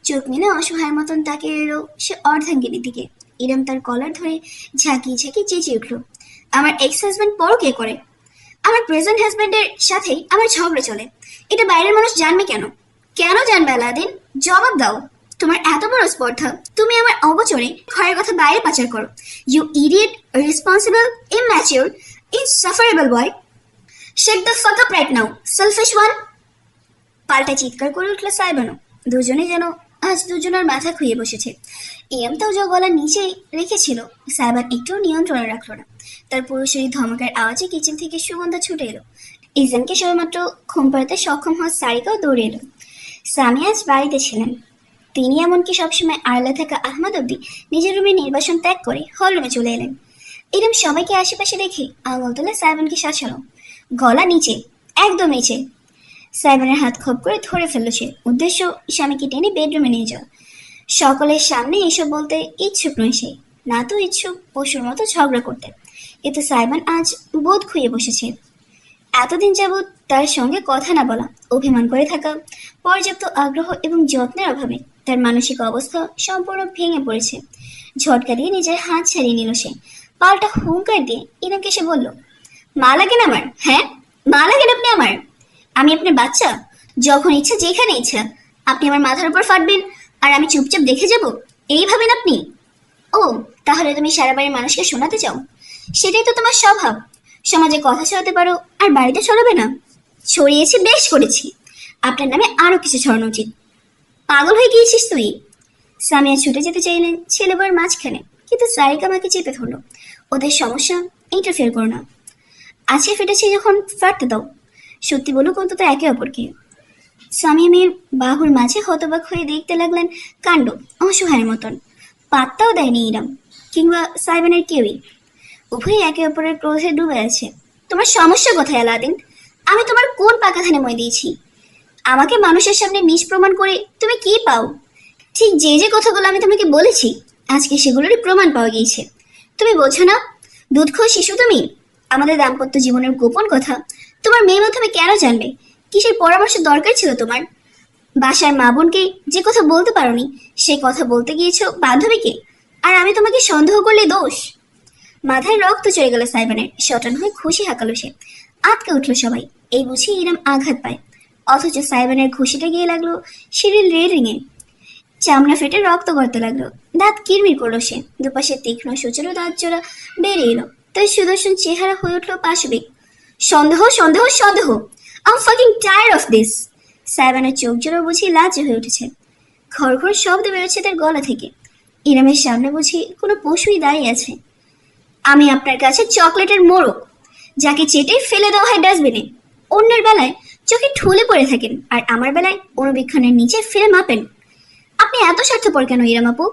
চোখ মিলে অসহায়ের মতন তাকিয়ে এলো সে অর্ধাঙ্গিনীর দিকে। ইরাম তার কলার ধরে ঝাঁকিয়ে ঝাঁকিয়ে চেঁচিয়ে উঠল, আমার এক্স হাজব্যান্ড পরকে করে। আমার প্রেজেন্ট হাজব্যান্ডের সাথেই আমার ঝগড়া চলে। এটা বাইরের মানুষ জানবে কেন? কেন জানবে আলাদিন? জবাব দাও। তোমার এত বড় স্পর্ধা, তুমি আমার অগোচরে ঘরের কথা বাইরে পাচার করো। You idiot, responsible, immature, insufferable boy. Shut the fuck up right now, selfish one. পাল্টা চিৎকার করে উঠল সাইবানো। দুজনে যেন আজ দুজনের মাথা খুইয়ে বসেছে। এম তো গলার নিচে রেখেছিল, সাইবার একটু নিয়ন্ত্রণে রাখলো না। তার পুরো শরীর ধমকের আওয়াজে কিচেন থেকে সুগন্ধা ছুটে এলো। ইজানকে সবেমাত্র ঘুম পাড়াতে সক্ষম হওয়া সারিকাও দৌড়ে এলো। স্বামী আজ বাড়িতে ছিলেন। তিনি এমনকি সবসময় আড়ালে থাকা আহমদ অব্দি নিজের রুমে নির্বাসন ত্যাগ করে হল রুমে চলে এলেন। এরম সবাইকে আশেপাশে দেখে আঙুল তুলে সাইবানকে শাসালো, গলা নিচে, একদম নিচে। সাইবানের হাত খপ করে ধরে ফেলল সে, উদ্দেশ্য স্বামীকে টেনে বেডরুমে নিয়ে যাওয়া। সকলের সামনে এসব বলতে ইচ্ছুক নয় সে, না তো ইচ্ছুক পশুর মতো ঝগড়া করতে। কিন্তু সাইবান আজ বোধ খুঁয়ে বসেছে। এতদিন যাবৎ তার সঙ্গে কথা না বলা, অভিমান করে থাকা, পর্যাপ্ত আগ্রহ এবং যত্নের অভাবে তার মানসিক অবস্থা সম্পূর্ণ ভেঙে পড়েছে। ঝটকা দিয়ে নিজের হাত ছাড়িয়ে নিল সে। পাল্টা হুঙ্কার দিয়ে ইনামকে সে বলল, মা লাগেন আমার? হ্যাঁ, মা লাগেন আপনি আমার? আমি আপনার বাচ্চা? যখন ইচ্ছা যেখানে ইচ্ছা আপনি আমার মাথার উপর ফাটবেন আর আমি চুপচাপ দেখে যাব, এই ভাবেন আপনি? ও, তাহলে তুমি সারা বাড়ির মানুষকে শোনাতে চাও? সেটাই তো তোমার স্বভাব। সমাজে কথা ছড়াতে পারো আর বাড়িতে ছড়াবে না? ছড়িয়েছি, বেশ করেছি। আপনার নামে আরো কিছু ছড়ানো উচিত। পাগল হয়ে গিয়েছিস তুই? সামিয়া ছুটে যেতে চাইলেন ছেলে বউয়ের মাঝখানে, কিন্তু সারিকা মাকে চেপে ধরলো, ওদের সমস্যা, ইন্টারফেয়ার করো না। আজকে ফেটেছে যখন ফাটতে দাও। সত্যি বলুক অন্তত একে অপরকে। স্বামী মেয়ের বাহুর মাঝে হতবাক হয়ে দেখতে লাগলেন কাণ্ড, অসহায়ের মতন। পাত্তাও দেয়নি ইরাম কিংবা সাইবানের কেউই। উভয়ই একে অপরের ক্রোধে ডুবে আছে। তোমার সমস্যা কোথায় আলাদিন? আমি তোমার কোন পাকা ধানে মই দিয়েছি? আমাকে মানুষের সামনে নিজ প্রমাণ করে তুমি কি পাও? ঠিক যে যে কথাগুলো আমি তোমাকে বলেছি আজকে সেগুলোরই প্রমাণ পাওয়া গিয়েছে। তুমি বোঝো না, দুধখোর শিশু তুমি। আমাদের দাম্পত্য জীবনের গোপন কথা তোমার মেয়ের মাধ্যমে কেন জানবে? কিসের পরামর্শ দরকার ছিল তোমার? বাসায় মা বোনকে যে কথা বলতে পারোনি সে কথা বলতে গিয়েছো বান্ধবীকে, আর আমি তোমাকে সন্দেহ করলে দোষ? মাথায় রক্ত চড়ে গেল সাইবানের। শটান হয়ে খুশি হাঁকালো সে। আটকে উঠলো সবাই। এই বুঝে ইরাম আঘাত পায়, অথচ সাইবানের খুশিটা গিয়ে লাগলো সিঁড়ির রেলিংয়ে। চামড়া ফেটে রক্ত গড়তে লাগলো। দাঁত কিরমির করলো সে। দুপাশে তীক্ষ্ণ সুচেরো দাঁত জোড়া বেরিয়ে এলো। তাই সুদর্শন চেহারা হয়ে উঠলো পাশবিক। সন্দেহ, সন্দেহ, সন্দেহ। I am fucking tired of this. সাইবানের চোখ জোড়া বুঝি লাজে হয়ে উঠেছে। ঘর ঘর শব্দ বেরোচ্ছে তার গলা থেকে। ইরামের সামনে বুঝি কোনো পশুই দাঁড়িয়ে আছে। আমি আপনার কাছে চকলেটের মোড়ক, যাকে চেটে ফেলে দেওয়া হয় ডাস্টবিনে। অন্যের বেলায় চোখে ঠুলে পড়ে থাকেন, আর আমার বেলায় অনুবীক্ষণের নিচে ফিরে মাপেন। আপনি এত স্বার্থপর কেন ইরাম আপু?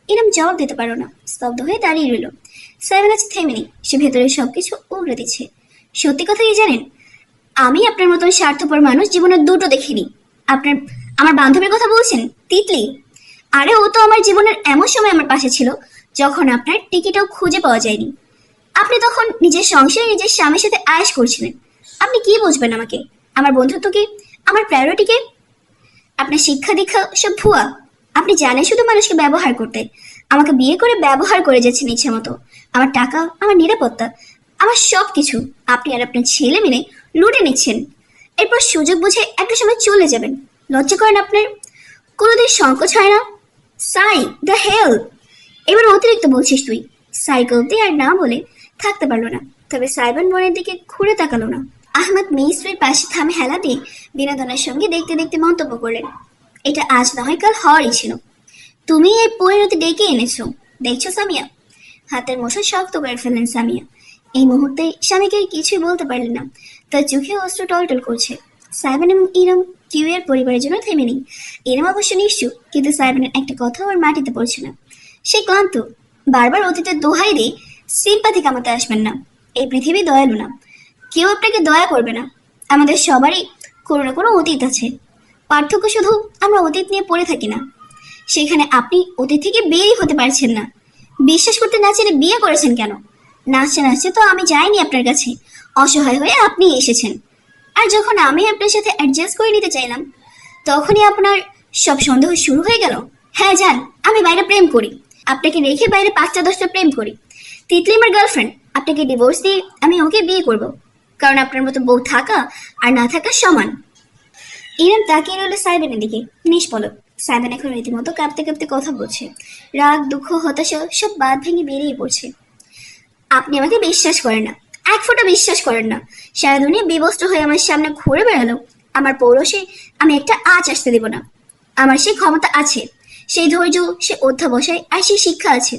ইরাম জবাব দিতে পারো না, স্তব্ধ হয়ে দাঁড়িয়ে রইল। সাইবান আজ থেমেনি, সে ভেতরে সবকিছু উগড়ে দিচ্ছে। সত্যি কথা কি জানেন, আমি আপনার মতন স্বার্থপর মানুষ জীবনে দুটো দেখিনি। আপনার আমার বান্ধবীর কথা বলছেন, তিতলি? আরে ও তো আমার জীবনের এমন সময় আমার পাশে ছিল যখন আপনার টিকিটও খুঁজে পাওয়া যায়নি। আপনি তখন নিজের সংসারে নিজের স্বামীর সাথে আয়েশ করছিলেন। আপনি কি বুঝবেন আমাকে, আমার বন্ধুত্বকে, আমার প্রায়োরিটিকে? আপনার শিক্ষা দীক্ষা সব ভুয়া। আপনি জানেন শুধু মানুষকে ব্যবহার করতে। আমাকে বিয়ে করে ব্যবহার করে যাচ্ছেন ইচ্ছে মতো। আমার টাকা, আমার নিরাপত্তা, আমার সব কিছু আপনি আর আপনার ছেলে মিলে লুটে নিচ্ছেন। এরপর সুযোগ বুঝে একটা সময় চলে যাবেন। লজ্জা করেন আপনার? কোনোদিন সংকোচ হয় না? সাই, দ্য হেল! এবার অতিরিক্ত বলছিস তুই। সাইকেলতে আর না বলে থাকতে পারলো না, তবে সাইবান বোনের দিকে ঘুরে তাকালো না। আহমদ মিস্ত্রির পাশে থামে হেলা দিয়ে বিনোদনের সঙ্গে দেখতে দেখতে মন্তব্য করলেন, এটা আজ না হয় কাল হওয়ারই ছিল। তুমি এই পরিণতি ডেকে এনেছো, দেখছো সামিয়া? হাতের মশা শক্ত করে ফেললেন সামিয়া। এই মুহূর্তে স্বামীকে কিছুই বলতে পারলেন না। তার চোখে অস্ত্র টলটল করছে। সাইবান এবং ইরাম কেউ এর পরিবারের জন্য থেমে নেই। ইরাম অবশ্য নিশ্চুপ, কিন্তু সাইবানের একটা কথাও আর মাটিতে পড়ছে না। সে ক্লান্ত। বারবার অতীতের দোহাই দিয়ে সিম্পাথি কামাতে আসবেন না। এই পৃথিবী দয়ালু না, কেউ আপনাকে দয়া করবে না। আমাদের সবারই কোনো না কোনো অতীত আছে। পার্থক্য শুধু আমরা অতীত নিয়ে পড়ে থাকি না। সেখানে আপনি অতীত থেকে বিয়েই হতে পারছেন না। বিশ্বাস করতে না চাইলে বিয়ে করেছেন কেন? নাচতে নাচতে তো আমি যাইনি আপনার কাছে, অসহায় হয়ে আপনি এসেছেন। আর যখন আমি আপনার সাথে অ্যাডজাস্ট করে নিতে চাইলাম, তখনই আপনার সব সন্দেহ শুরু হয়ে গেল। হ্যাঁ জান, আমি বাইরে প্রেম করি। আপনাকে রেখে বাইরে 5টা-10টা প্রেম করি। তিতলি আমার গার্লফ্রেন্ড। আপনাকে ডিভোর্স দিয়ে আমি ওকে বিয়ে করব, কারণ আপনার মতো বউ থাকা আর না থাকা সমান। ইরাম তাকিয়ে রইল সাইবানের দিকে নিষ্পলক। সাইবান এখন রীতিমতো কাঁপতে কাঁপতে কথা বলছে। রাগ, দুঃখ, হতাশা সব বাদ ভেঙে বেরিয়ে পড়ছে। আপনি আমাকে বিশ্বাস করেন না, এক ফোঁটা বিশ্বাস করেন না। সারা দুনিয়া বিবস্ত্র হয়ে আমার সামনে ঘুরে বেড়ালো। আমার পৌরসে আমি একটা আঁচ আসতে দেব না। আমার সেই ক্ষমতা আছে, সেই ধৈর্য, সে অধ্যাবসায় আর সেই শিক্ষা আছে।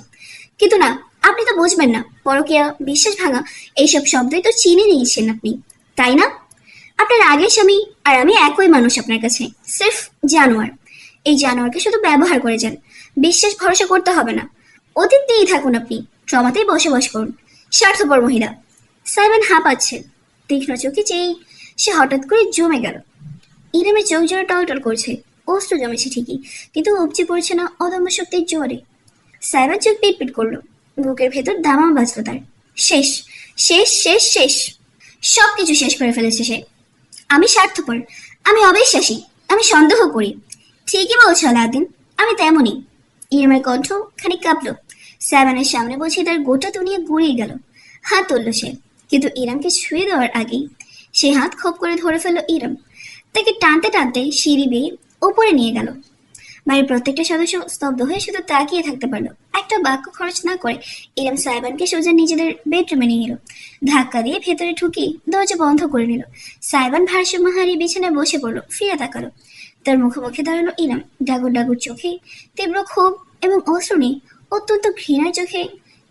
কিন্তু না, আপনি তো বুঝবেন না। পরকীয়া, বিশ্বাস ভাঙা, এইসব শব্দই তো চিনে নিয়েছেন আপনি, তাই না? আপনার আগের স্বামী আর আমি একই মানুষ আপনার কাছে, সির্ফ জানোয়ার। এই জানোয়ারকে শুধু ব্যবহার করে যান। বিশ্বাস ভরসা করতে হবে না। অতীত দিয়েই থাকুন আপনি, ট্রমাতেই বসবাস করুন। স্বার্থপর মহিলা। সাইমন হাঁপাচ্ছে। তীক্ষ্ণ চোখে চেয়ে সে হঠাৎ করে জমে গেল। ইরামের চোখ জোড়া টলটল করছে। অস্ত্র জমেছে ঠিকই, কিন্তু উপচে পড়ছে না অদম্য শক্তির জোরে। সাইমন চোখ পিটপিট করলো। বুকের ভেতর দামাম বাজলো তার। শেষ, শেষ, শেষ, শেষ। সব কিছু শেষ করে ফেলেছে সে। আমি স্বার্থপর, আমি অবিশ্বাসী, আমি সন্দেহ করি। ঠিকই বলছো আলাদিন, আমি তেমনই। ইরামের কণ্ঠ খানিক কাঁপলো। সাইমনের সামনে বসে তার গোটা দুনিয়া গুড়িয়ে গেল। হাত তুলল সে, কিন্তু ইরামকে ছুঁয়ে দেওয়ার আগেই সে হাত খপ করে ধরে ফেললো ইরাম। তাকে টানতে টানতে সিঁড়ি বেয়ে উপরে নিয়ে গেল। বাড়ির প্রত্যেকটা সদস্য স্তব্ধ হয়ে শুধু তাকিয়ে থাকতে পারলো। একটা বাক্য খরচ না করে ইরাম সাইবানকে সোজা নিজেদের বেডরুমে নিয়ে এলো। ধাক্কা দিয়ে ভেতরে ঢুকে দরজা বন্ধ করে নিল। সাইবান ভারসাম্য হারিয়ে বিছানায় বসে পড়লো, ফিরে তাকালো। তার মুখোমুখি দাঁড়ালো ইরাম। ডাগুর ডাগুর চোখে তীব্র ক্ষোভ এবং অশ্রু নিয়ে অত্যন্ত ঘৃণার চোখে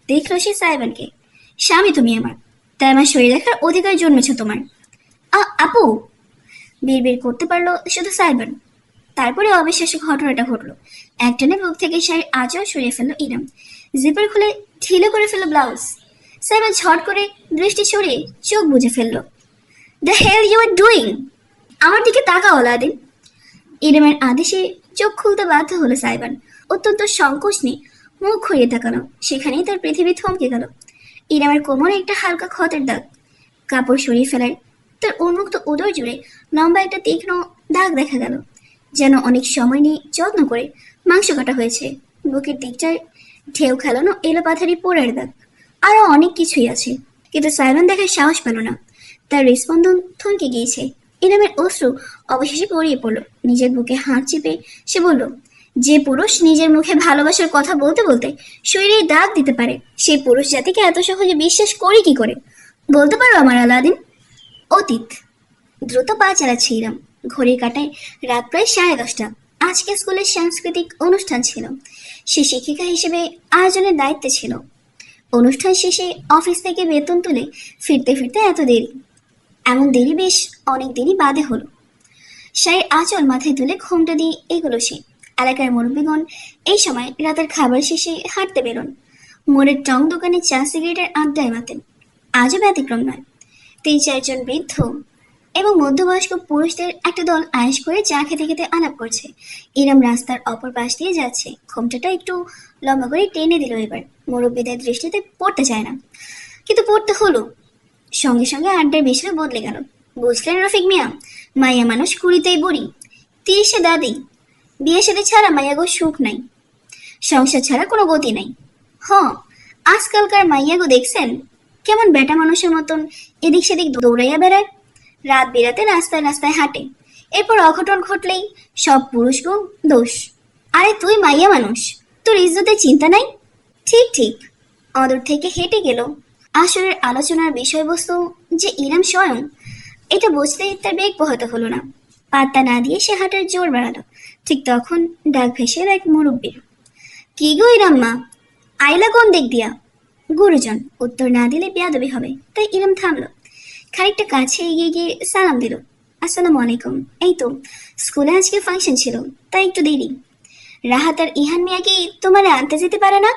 দেখলো সে সাইবানকে। স্বামী তুমি আমার, তাই আমার শরীর দেখার অধিকার জন্মেছে তোমার। আপু, বিড়বিড় করতে পারলো শুধু সাইবান। তারপরে অবিশ্বাস্য ঘটনাটা ঘটলো। একটানে বুক থেকে শাড়ির আঁচল সরিয়ে ফেললো ইরাম। জিপার খুলে ঢিলে করে ফেললো ব্লাউজ। সাইবান ঝট করে দৃষ্টি সরিয়ে চোখ বুজে ফেললো। The hell you are doing? আমার দিকে তাকাও আলাদিন। ইরমের আদেশে চোখ খুলতে বাধ্য হলো সাইবান। অত্যন্ত সংকোচ নিয়ে মুখ ঘুরিয়ে তাকালো, সেখানেই তার পৃথিবী থমকে গেল। ইরমের কোমরে একটা হালকা ক্ষতের দাগ, কাপড় সরিয়ে ফেলায় তার উন্মুক্ত উদর জুড়ে লম্বা একটা তীক্ষ্ণ দাগ দেখা গেল, যেন অনেক সময় নিয়ে যত্ন করে মাংস কাটা হয়েছে। বুকের দিকটায় ঢেউ খেলানো এলোপাথারি পোড়ার দাগ, আরো অনেক কিছুই আছে, কিন্তু সাইমন দেখার সাহস পেল না। তার হৃস্পন্দন থমকে গিয়েছে। ইনামের অশ্রু অবশেষে গড়িয়ে পড়ল। নিজের বুকে হাত চেপে সে বলল, যে পুরুষ নিজের মুখে ভালোবাসার কথা বলতে বলতে শরীরে দাগ দিতে পারে, সেই পুরুষ জাতিকে এত সহজে বিশ্বাস করি কি করে? বলতে পারো আমার আলাদিন? অতীত। দ্রুত পা চালাচ্ছে ইরাম। ঘড়ির কাঁটায় রাত প্রায় 10:30। আজকে স্কুলের সাংস্কৃতিক অনুষ্ঠান ছিল। সে শিক্ষিকা হিসেবে আয়োজনের দায়িত্বে ছিল। অনুষ্ঠান শেষে অফিস থেকে বেতন তুলে ফিরতে ফিরতে এত দেরি। এমন দেরি বেশ অনেক দিনই বাদে হলো। শাড়ির আঁচল মাথায় তুলে ঘোমটা দিয়ে এগুলো সে। এলাকার মুরব্বীগণ এই সময় রাতের খাবার শেষে হাঁটতে বেরোন। মোড়ের টং দোকানে চা সিগারেটের আড্ডায় মাতেন। আজও ব্যতিক্রম নয়। 3-4 জন বৃদ্ধ এবং মধ্যবয়স্ক পুরুষদের একটা দল আয়েশ করে চা খেতে খেতে আলাপ করছে। ইরাম রাস্তার অপর পাশ দিয়ে যাচ্ছে। ঘোমটাটা একটু লম্বা করে টেনে দিল এবার। মুরব্বীদের দৃষ্টিতে পড়তে চায় না, কিন্তু পড়তে হলো। সঙ্গে সঙ্গে আড্ডার বিষয় বদলে গেল। বুঝলেন রফিক মিয়া, মাইয়া মানুষ 20তেই বুড়ি, 30-এ দাদি। বিয়ে সাথে ছাড়া মাইয়াগো সুখ নাই, সংসার ছাড়া কোনো গতি নাই। হ, আজকালকার মাইয়াগো দেখছেন কেমন বেটা মানুষের মতন এদিক সেদিক দৌড়াইয়া বেড়ায়, রাত বিরাতে রাস্তায় রাস্তায় হাঁটে। এরপর অঘটন ঘটলেই সব পুরুষগো দোষ। আরে তুই মাইয়া মানুষ, তোর ইজ্জতের চিন্তা নাই? ঠিক ঠিক। অদূর থেকে হেঁটে গেল। আসরের আলোচনার বিষয়বস্তু যে ইরাম স্বয়ং, এটা বুঝতেই তার বেগ পোহাতে হলো না। পাত্তা না দিয়ে সে হাঁটার জোর বাড়ালো। ঠিক তখন ডাক ভেসে এলো এক মুরব্বীর। কি গো ইরাম মা, আইলা কোন দিক দিয়া? গুরুজন। উত্তর না দিলে বেয়াদবি হবে, তাই ইরাম থামলো। খানিকটা কাছে এগিয়ে গিয়ে সালাম দিল। আসসালামু আলাইকুম। এই তো স্কুলে আজকে ফাংশন ছিল, তাই একটু দেরি। রাহাত আর ইহান মিয়া কি তোমারে আনতে যেতে পারে না?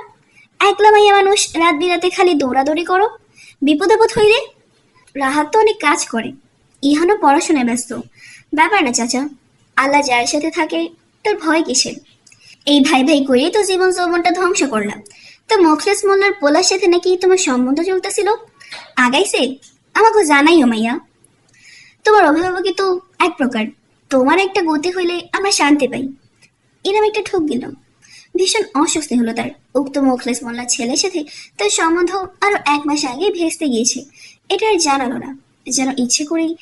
একলা মাইয়া মানুষ, রাত বিরাতে খালি দৌড়াদৌড়ি করো, বিপদ আপদ হইলে। রাহাত তো অনেক কাজ করে, ইহানও পড়াশোনায় ব্যস্ত। ব্যাপার না চাচা, আল্লাহ যার সাথে থাকে তার ভয় কিসের? এই ভাই ভাই করেই তো জীবন যৌবনটা ধ্বংস করলাম। তো মোখলেস মোল্লার পোলার সাথে নাকি তোমার সম্বন্ধ চলতেছিল, আগাইছে? আমাকে জানাইও মাইয়া। তোমার অভিভাবকই তো এক প্রকার, তোমার একটা গতি হইলে আমরা শান্তি পাই। এরম একটা ঠুক দিল। ভীষণ অস্বস্তি হলো তার। উক্ত মোখলেস মোল্লার ছেলের সাথে তার সম্বন্ধ আরো 1 মাস আগে ভেস্তে গিয়েছে। এটা আর জানালো না, যেন ইচ্ছে করেই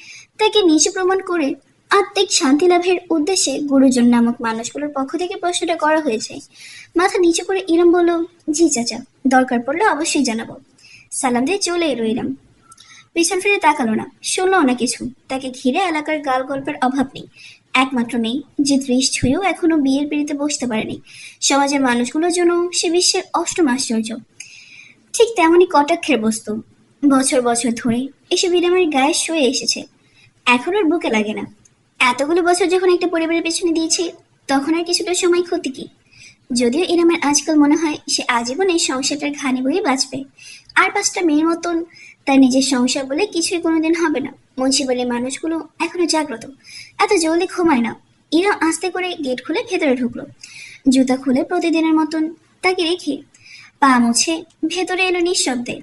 তাকে নিচে প্রমাণ করে আত্মিক শান্তি লাভের উদ্দেশ্যে গুরুজন নামক মানুষগুলোর পক্ষ থেকে প্রশ্নটা করা হয়েছে। মাথা নিচু করে ইরাম বলল, জি চাচা, দরকার পড়লে অবশ্যই জানাবো। সালাম দিয়ে চলে এলো ইরাম। পিছন ফিরে তাকালো না, শুনলো না কিছু। তাকে ঘিরে এলাকার গাল গল্পের অভাব নেই। একমাত্র নেই যে 30 ছুঁয়েও এখনো বিয়ের পিড়িতে বসতে পারেনি। সমাজের মানুষগুলোর জন্য সে বিশ্বের অষ্টম আশ্চর্য। ঠিক তেমনই কটাক্ষের বস্তু। বছর বছর ধরে এসব ইরামের গায়ে শুয়ে এসেছে, এখন আর বুকে লাগে না। এতগুলো বছর যখন একটা পরিবারের পেছনে দিয়েছে, তখন আর কিছুটা সময় ক্ষতি কি? যদিও ইরামের আজকাল মনে হয় সে আজীবন এই সংসারটার ঘানি বয়ে বাঁচবে। আর 5টা মেয়ের মতন তার নিজের সংসার বলে কিছুই কোনোদিন হবে না। মুন্সিপালের মানুষগুলো এখনো জাগ্রত, এত জলদি ঘুমায় না। ইরাম আস্তে করে গেট খুলে ভেতরে ঢুকলো। জুতা খুলে প্রতিদিনের মতন তাকে রেখে পা মুছে ভেতরে এলো নিঃশব্দে।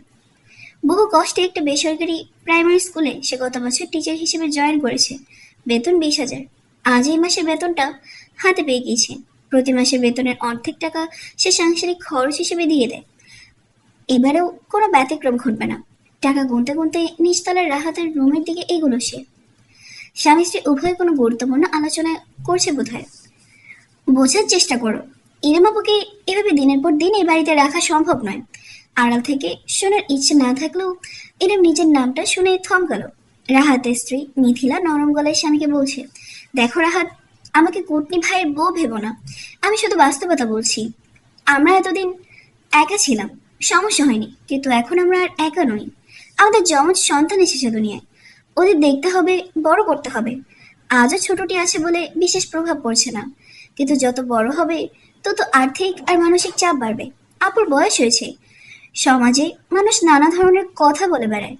বহু কষ্টে একটা বেসরকারি প্রাইমারি স্কুলে সে গত বছর টিচার হিসেবে জয়েন করেছে। বেতন 20,000। আজ এই মাসে বেতনটা হাতে পেয়ে গিয়েছে। প্রতি মাসে বেতনের অর্ধেক টাকা সে সাংসারিক খরচ হিসেবে দিয়ে দেয়। এবারেও কোনো ব্যতিক্রম ঘটবে না। টাকা গুনতে গুনতে নিচতলার রাহাতের রুমের দিকে এগুলো সে। স্বামী স্ত্রী উভয় কোনো গুরুত্বপূর্ণ আলোচনা করছে বোধহয়। বোঝার চেষ্টা করো, ইরামাপুকে এভাবে দিনের পর দিন এই বাড়িতে রাখা সম্ভব নয়। আড়াল থেকে শোনার ইচ্ছে না থাকলেও এরম নিজের নামটা শুনে থমকালো। রাহাতের স্ত্রী মিথিলা নরম গলায় স্বামীকে বলছে, দেখো রাহাত, আমাকে কুটনি ভাইয়ের বউ ভেবো না। আমি শুধু বাস্তবতা বলছি। আমরা এতদিন একা ছিলাম, সমস্যা হয়নি, কিন্তু এখন আমরা আর একা নই। আমাদের যমজ সন্তান এসেছে দুনিয়ায়। ওদের দেখতে হবে, বড় করতে হবে। আজও ছোটটি আছে বলে বিশেষ প্রভাব পড়ছে না, কিন্তু যত বড় হবে তত আর্থিক আর মানসিক চাপ বাড়বে। আপুর বয়স হয়েছে। সমাজে মানুষ নানা ধরনের কথা বলে বেড়ায়।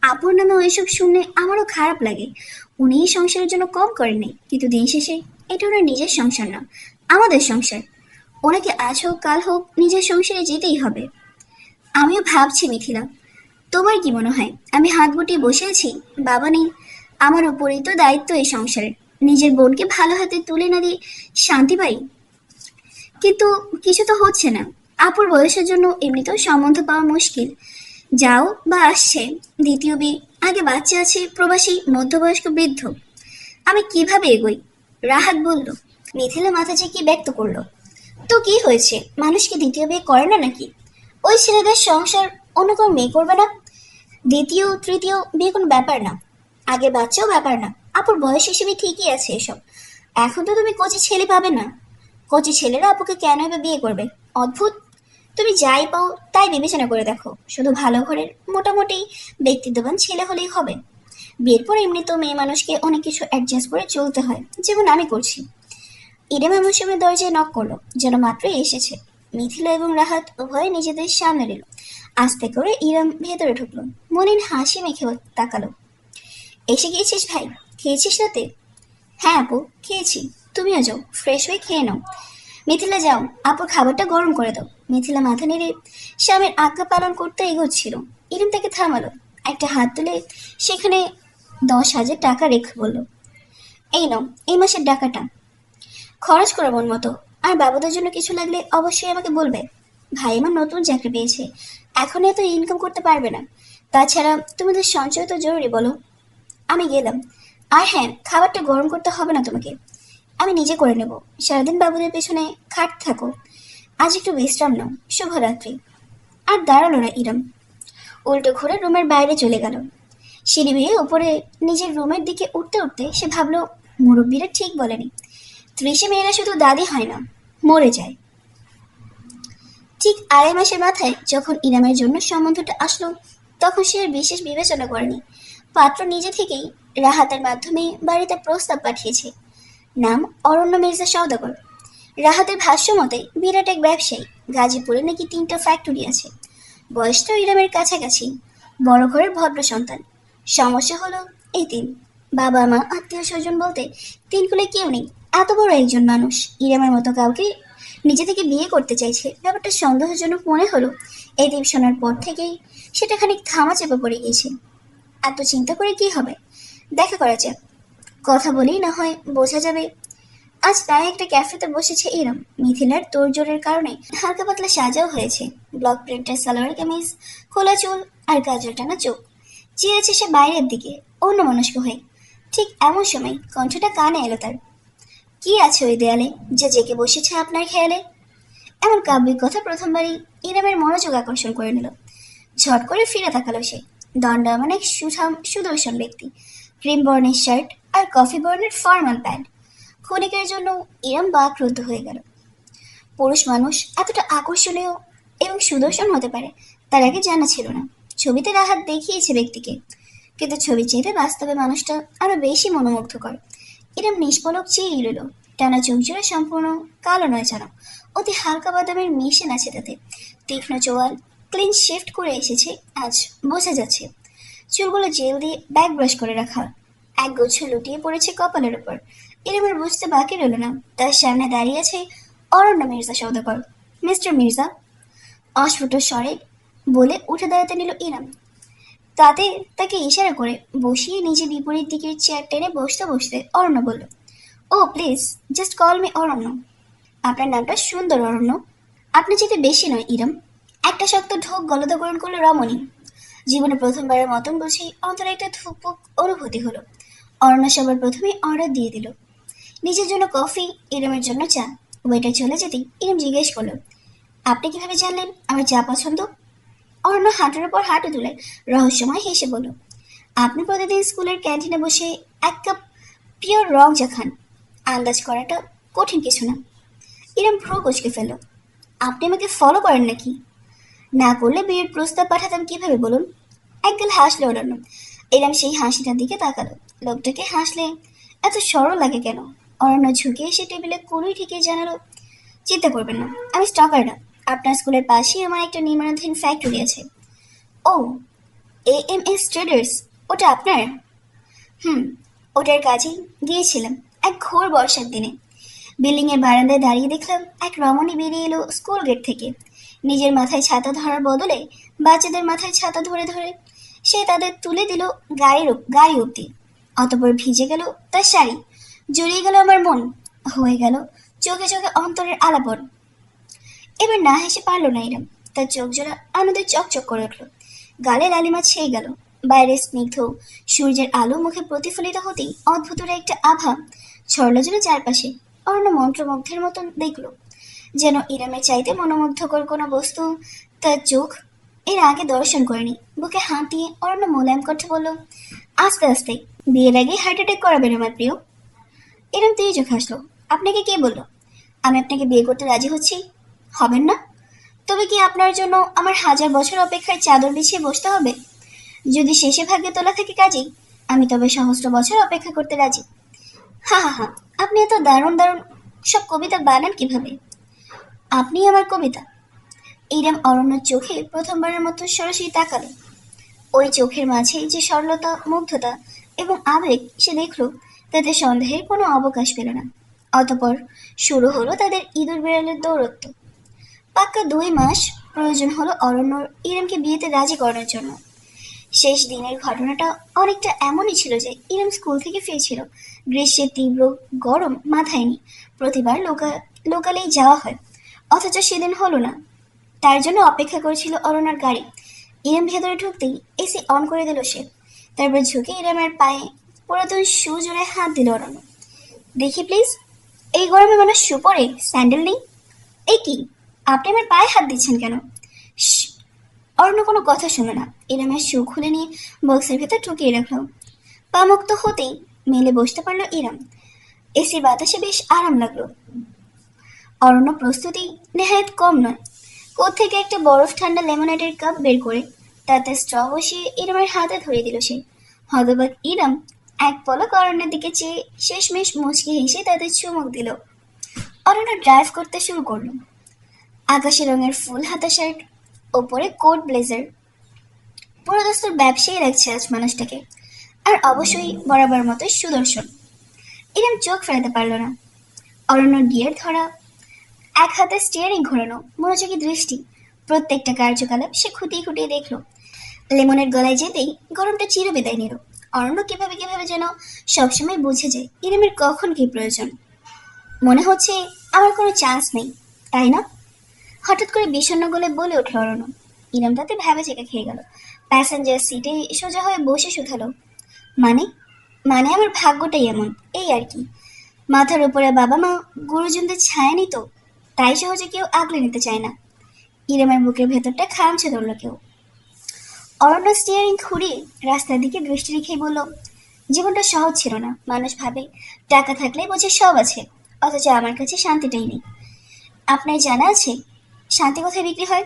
আপুর নামে ওইসব শুনলে আমারও খারাপ লাগে। উনি সংসারের জন্য কম করেননি, কিন্তু দিন শেষে এটা ওনার নিজের সংসার না, আমাদের সংসার। ওনাকে আজ হোক কাল হোক নিজের সংসারে যেতেই হবে। আমিও ভাবছি মিথিলা, তোমার কি মনে হয় আমি হাত গুটিয়ে বসে আছি? বাবা নেই, আমার উপরেই তো দায়িত্ব এই সংসারের। নিজের বোনকে ভালো হাতে তুলে না দিয়ে শান্তি পাই? কিন্তু কিছু তো হচ্ছে না। আপুর বয়সের জন্য এমনিতেও সম্বন্ধ পাওয়া মুশকিল। যাও বা আসছে দ্বিতীয় বিয়ে, আগে বাচ্চা আছে, প্রবাসী, মধ্যবয়স্ক, বৃদ্ধ। আমি কিভাবে এগোই? রাহাত বলল। মিথিলা মাথা চেকিয়ে ব্যক্ত করলো, তো কি হয়েছে? মানুষ কি দ্বিতীয় বিয়ে করে না নাকি? ওই ছেলেদের সংসার অন্য কোনো মেয়ে করবে না? দ্বিতীয় তৃতীয় বিয়ে কোনো ব্যাপার না, আগে বাচ্চাও ব্যাপার না। আপুর বয়স হিসেবে ঠিকই আছে এসব। এখন তো তুমি কচি ছেলে পাবে না। কচি ছেলেরা আপুকে কেন এবার বিয়ে করবে? অদ্ভুত। তুমি যাই পাও তাই বিবেচনা করে দেখো, শুধু ভালো ঘরের মোটামুটি ব্যক্তিত্ববান ছেলে হলেই হবে। বিয়ের পর এমনি তো মেয়ে মানুষকে অনেক কিছু অ্যাডজাস্ট করে চলতে হয়, যেমন আমি করছি। ইরেম আমার সামনে দরজায় নক করলো, যেন মাত্রই এসেছে। মিথিলা এবং রাহাত উভয়ে নিজেদের সামনে নিল। আস্তে করে ইরাম ভেতরে ঢুকলো। মনিন হাসি মেখে তাকালো। এসে গিয়েছিস ভাই? খেয়েছিস রাতে? হ্যাঁ আপু, খেয়েছি। তুমিও যাও, ফ্রেশ হয়ে খেয়ে নাও। মিথিলা যাও, আপুর খাবারটা গরম করে দাও। মিথিলা মাথা নেড়ে স্বামীর আজ্ঞা পালন করতে এগোচ্ছিল। ইরিম তাকে থামালো। একটা হাত তুলে সেখানে 10,000 টাকা রেখে বলল, এই নাও, এই মাসের টাকাটা খরচ করো মন মতো। আর বাবুদের জন্য কিছু লাগলে অবশ্যই আমাকে বলবে। ভাই আমার নতুন চাকরি পেয়েছে, এখন এত ইনকাম করতে পারবে না। তাছাড়া তোমাদের সঞ্চয় তো জরুরি, বলো। আমি গেলাম। আর হ্যাঁ, খাবারটা গরম করতে হবে না তোমাকে, আমি নিজে করে নেব। সারাদিন বাবুদের পেছনে খাটতে থাকো, আজ একটু বিশ্রাম নাও। শুভরাত্রি। আর দাঁড়ালো না ইরম, উল্টো ঘুরে রুমের বাইরে চলে গেল। সিঁড়ি বেয়ে উপরে নিজের রুমের দিকে উঠতে উঠতে সে ভাবলো, মুরব্বীরা ঠিক বলেনি, 30 মেয়েরা শুধু দাদি হয় না, মরে যায়। ঠিক 2.5 মাসের মাথায় যখন ইনামের জন্য সম্বন্ধটা আসলো, তখন সে আর বিশেষ বিবেচনা করেনি। পাত্র নিজে থেকেই রাহাতের মাধ্যমে বাড়িতে প্রস্তাব পাঠিয়েছে। নাম অরণ্য মির্জা সওদাগর। রাহাতের ভাষ্য মতে বিরাট এক ব্যবসায়ী, গাজীপুরে নাকি 3টা ফ্যাক্টরি আছে। বয়সটাও ইরামের কাছাকাছি, বড় ঘরের ভদ্র সন্তান। সমস্যা হলো এই তিন, বাবা মা আত্মীয় স্বজন বলতে তিন কুলে কেউ নেই। এত বড় একজন মানুষ ইরামের মতো কাউকে নিজে থেকে বিয়ে করতে চাইছে, ব্যাপারটা সন্দেহজনক মনে হলো। এই দ্বীপ শোনার পর থেকেই সেটা খানিক থামা চেপে পড়ে গিয়েছে। এত চিন্তা করে কি হবে, দেখা করা যাক, কথা বলেই না হয় বোঝা যাবে। আজ তাই একটা ক্যাফেতে বসেছে ইরম। মিথিলার তোড়জোড়ের কারণে হালকা পাতলা সাজাও হয়েছে। ব্লক প্রিন্টের সালোয়ার কামিজ, খোলা চুল আর কাজল টানা চোখ। চেয়েছে সে বাইরের দিকে অন্যমনস্ক হয়ে। ঠিক এমন সময় কণ্ঠটা কানে এলো তার। কি আছে ওই দেয়ালে যে জেগে বসেছে আপনার খেয়ালে? এমন কাব্যিক কথা প্রথমবারই ইরামের মনোযোগ আকর্ষণ করে নিল। ঝট করে ফিরে তাকালো সে। দণ্ডায়মান এক সুদর্শন ব্যক্তি, ক্রিম বর্ণের শার্ট আর কফি বর্ণের ফর্মাল প্যান্ট। ক্ষণিকের জন্য ইরাম বাকরুদ্ধ হয়ে গেল। পুরুষ মানুষ এতটা আকর্ষণীয় এবং সুদর্শন হতে পারে তার আগে জানা ছিল না। ছবিতে রাহাত দেখিয়েছে ব্যক্তিকে, কিন্তু ছবি চেয়ে বাস্তবে মানুষটা আরো বেশি মনোমুগ্ধকর। ইরাম নিষ্পলক চেয়ে রইল। টানা চোখ জোড়া সম্পূর্ণ কালো নয় যেন, অতি হালকা বাদামের মিশেন আছে তাতে। তীক্ষ্ণ চোয়াল, ক্লিন শেফট করে এসেছে আজ, বোঝা যাচ্ছে। চুলগুলো জেল দিয়ে ব্যাক ব্রাশ করে রাখা, এক গুচ্ছ লুটিয়ে পড়েছে কপালের উপর। এরমের বুঝতে বাকি রইল না তার সামনে দাঁড়িয়ে আছে অরণ্য মির্জা সওদাগর। মিস্টার মির্জা, অস্ফুট স্বরে বলে উঠে দাঁড়াতে নিল ইরাম। তাতে তাকে ইশারা করে বসিয়ে নিজে বিপরীত দিকের চেয়ার টেনে বসতে বসতে অরণ্য বলল, ও প্লিজ জাস্ট কল মি অরণ্য। আপনার নামটা সুন্দর অরণ্য। আপনি যেতে বেশি নয় ইরাম। একটা শক্ত ঢোক গলদকরণ করলো রমণী। জীবনে প্রথমবারের মতন বুঝি অন্তরে একটা ধুকপুক অনুভূতি হলো। অরণ্য সবার প্রথমে অর্ডার দিয়ে দিল। নিজের জন্য কফি, ইরমের জন্য চা। ওয়েটার চলে যেতেই ইরম জিজ্ঞেস করলো, আপনি কিভাবে জানলেন আমার চা পছন্দ? অরণ্য হাঁটুর উপর হাঁটু তুলে রহস্যময় হেসে বলল, আপনি প্রতিদিন স্কুলের ক্যান্টিনে বসে 1 কাপ পিওর রং চা খান, আন্দাজ করাটা কঠিন কিছু না। ইরম ভ্রু কুচকে ফেলল, আপনি আমাকে ফলো করেন নাকি? না করলে বিয়ের প্রস্তাব পাঠাতাম কিভাবে বলুন? একগাল হাসলো অরণ্য। এরম সেই হাসিটার দিকে তাকালো। লোকটাকে হাসলে এত সরল লাগে কেন? অরণ্য ঝুঁকে এসে টেবিলে কোনোই ঠিকই জানালো, চিন্তা করবেন না, আমি স্টকার না। আপনার স্কুলের পাশেই আমার একটা নির্মাণাধীন ফ্যাক্টরি আছে। ও, AMS ট্রেডার্স, ওটা আপনার? হুম, ওটার কাজেই গিয়েছিলাম। এক ঘোর বর্ষার দিনে বিল্ডিং এর বারান্দায় দাঁড়িয়ে দেখলাম এক রমণী বেরিয়ে এলো স্কুল গেট থেকে। নিজের মাথায় ছাতা ধরার বদলে বাচ্চাদের মাথায় ছাতা ধরে ধরে সে তাদের তুলে দিল গাড়ি অব্দি। অতঃপর ভিজে গেল তার শাড়ি, জড়িয়ে গেল আমার মন, হয়ে গেল চোখে চোখে অন্তরের আলাপন। এবার না হেসে পারল না এরম, তার চোখ জোড়া আনন্দে চকচক করে উঠল, গালে লালিমা ছেয়ে গেল। বাইরে স্নিগ্ধ সূর্যের আলো মুখে প্রতিফলিত হতেই অদ্ভুতরা একটা আভা ছড়ল যেন চারপাশে। অরণ্য মন্ত্রমুগ্ধের মতন দেখল, যেন ইরামের চাইতে মনোমুগ্ধকর কোনো বস্তু তার চোখ এর আগে দর্শন করেনি। বুকে হাত দিয়ে অরণ্য মোলায়েম কণ্ঠে বলল, আস্তে আস্তে, বিয়ের আগে হার্ট অ্যাটাক করাবেন আমার প্রিয়। এরম তুই চোখ হাসলো। আপনাকে কে বললো আমি আপনাকে বিয়ে করতে রাজি হচ্ছি? হবেন না? তবে কি আপনার জন্য আমার 1000 বছর অপেক্ষায় চাদর বিছিয়ে বসতে হবে? যদি শেষে ভাগ্যে তোলা থাকে কাজেই, আমি তবে সহস্র বছর অপেক্ষা করতে রাজি। হা হা হা, আপনি এত দারুণ দারুণ সব কবিতা বানান কিভাবে? আপনি আমার কবিতা? এইরম অরণ্যর চোখে প্রথমবারের মতো সরাসরি তাকালো। ওই চোখের মাঝে যে সরলতা, মুগ্ধতা এবং আবেগ সে দেখল, তাতে সন্দেহের কোনো অবকাশ পেল না। অতঃপর শুরু হলো তাদের ইঁদুর বিড়ালের দৌরত্ব। পাক্কা 2 মাস প্রয়োজন হলো অরণ্যর ইরমকে বিয়েতে রাজি করানোর জন্য। শেষ দিনের ঘটনাটা অনেকটা এমনই ছিল যে ইরম স্কুল থেকে ফিরছিল। গ্রীষ্মের তীব্র গরম মাথায় নি, প্রতিবার লোকালেই যাওয়া হয়, অথচ সেদিন হলো না। তার জন্য অপেক্ষা করেছিল অরণ্যর গাড়ি। ইরম ভেতরে ঢুকতেই এসি অন করে দিল সে। তারপর ঝুঁকে ইরমের পায়ে পুরাতন শু জোড়ায় হাত দিল অরণ্য। দেখি প্লিজ, এই গরমে মানুষ শু পরে, স্যান্ডেল নেই? এই কি, আপনি আমার পায়ে হাত দিচ্ছেন কেন? অরণ্য কোনো কথা শুনে না, ইরামের শু খুলে নিয়ে বক্সের ভেতর ঢুকিয়ে রাখলো। পা মুক্ত হতেই মেলে বসতে পারলো ইরাম। এসি বাতাসে বেশ আরাম লাগলো। অরণ্য প্রস্তুতি নেহায়েত কম নয়। কোত্থেকে একটা বরফ ঠান্ডা লেমনেডের কাপ বের করে তাতে স্ট্র বসিয়ে ইরামের হাতে ধরিয়ে দিল সে। হতবাক ইরাম এক পলক অরণ্যের দিকে চেয়ে শেষমেশ মুচকি হেসে তাদের চুমুক দিল। অরণ্য ড্রাইভ করতে শুরু করলো। আকাশি রঙের ফুল হাতা শার্ট, ওপরে কোট ব্লেজার, পুরো দস্তুর ব্যবসায়ী লাগছে আজ মানুষটাকে। আর অবশ্যই বরাবর মতোই সুদর্শন। ইরাম চোখ ফেরাতে পারল না। অরণ্য গিয়ার ধরা, এক হাতে স্টিয়ারিং ঘোরানো, মনোযোগী দৃষ্টি, প্রত্যেকটা কার্যকলাপ সে খুঁটিয়ে খুঁটিয়ে দেখল। লেমনের গলায় যেতেই গরমটা চিরবিদায় নিল। অরণ্য কিভাবে কিভাবে যেন সবসময় বুঝে যায় ইরামের কখন কি প্রয়োজন। মনে হচ্ছে আমার কোনো চান্স নেই, তাই না? হঠাৎ করে বিষণ্ণ গলে বলে উঠল অরণ্য। ইরাম তাতে ভেবে চেকে খেয়ে গেল। প্যাসেঞ্জার সিটে সোজা হয়ে বসে শুধালো, মানে মানে আমার ভাগ্যটাই এমন, এই আর কি। মাথার উপরে বাবা মা, গুরুজনদের ছায়া নিত, তাই সহজে কেউ আগলে নিতে চায় না। ইরামের বুকের ভেতরটা খামছে ধরল কেউ। অরণ্য স্টিয়ারিং ঘুরিয়ে রাস্তার দিকে দৃষ্টি রেখেই বলল, জীবনটা সহজ ছিল না। মানুষ ভাবে টাকা থাকলেই বোঝে সব আছে, অথচ আমার কাছে শান্তিটাই নেই। আপনার জানা আছে শান্তি কোথায় বিক্রি হয়?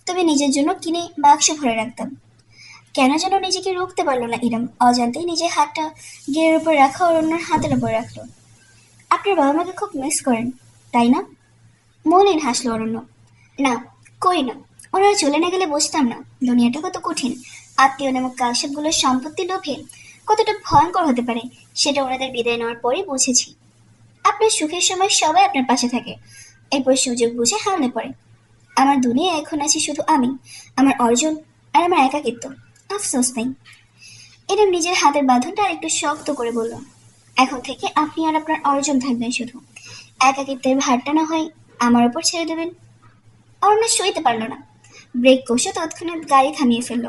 তবে নিজের জন্য কিনে বাক্সে ভরে রাখতাম। কেন যেন নিজেকে রুখতে পারলো না ইরাম, অজান্তেই নিজের হাতটা গিয়ারের উপর রাখা অরণ্যর হাতের উপর রাখলো। আপনার বাবা মাকে খুব মিস করেন, তাই না? মলিন হাসলো অরণ্য। না, করি না। ওনারা চলে না গেলে বুঝতাম না দুনিয়াটা কত কঠিন। আত্মীয় নামক কালসাপগুলোর সম্পত্তি লোভে কতটা ভয়ঙ্কর হতে পারে, সেটা ওনাদের বিদায় নেওয়ার পরেই বুঝেছি। আপনার সুখের সময় সবাই আপনার পাশে থাকে, এরপর সুযোগ বুঝে হামলে পড়ে। আমার দুনিয়া এখন আছে শুধু আমি, আমার অর্জন আর আমার একাকিত্ব। আফসোস নেই। এরম নিজের হাতের বাঁধনটা আর একটু শক্ত করে বলল, এখন থেকে আপনি আর আপনার অর্জন থাকবেন শুধু। একাকিত্বের ভারটা না হয় আমার ওপর ছেড়ে দেবেন। অরণ্য সইতে পারল না, ব্রেক কষে তৎক্ষণাৎ গাড়ি থামিয়ে ফেলল।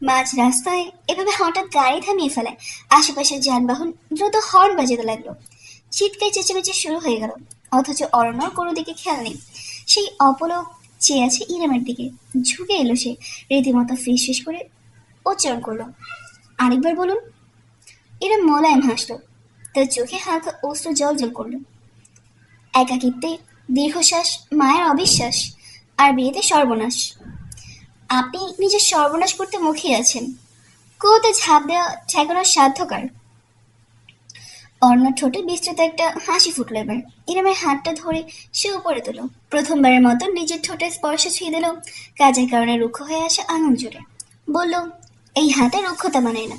মাঝ রাস্তায় এভাবে হঠাৎ গাড়ি থামিয়ে ফেলায় আশেপাশের যানবাহন দ্রুত হর্ন বাজাতে লাগলো। চিৎকার চেঁচামেচি শুরু হয়ে গেল, অথচ অরণ্যর কোনো দিকে খেয়াল নেই। সেই অপলক চেয়ে আছে ইরামের দিকে। ঝুঁকে এলো সে, রীতিমতো ফিস ফিস করে উচ্চারণ করলো, আরেকবার বলুন। ইরাম মোলায়েম হাসলো, তার চোখে হালকা অস্ত্র জল জল করলো। একাকিত্বে দীর্ঘশ্বাস, মায়ের অবিশ্বাস, আর বিয়েতে সর্বনাশ। আপনি নিজের সর্বনাশ করতে মুখিয়ে আছেন। কুয়োতে ঝাঁপ দেওয়া ঠেকানোর সাধ্যকার। অর্ণর ঠোঁটে বিস্তৃত একটা হাসি ফুটল। এবার ইরামের হাতটা ধরে সে উপরে তুলো। প্রথমবারের মতো নিজের ঠোঁটে স্পর্শ ছুঁয়ে দিল কাজের কারণে রুক্ষ হয়ে আসা আঙুল জুড়ে। বলল, এই হাতে রুক্ষতা মানায় না,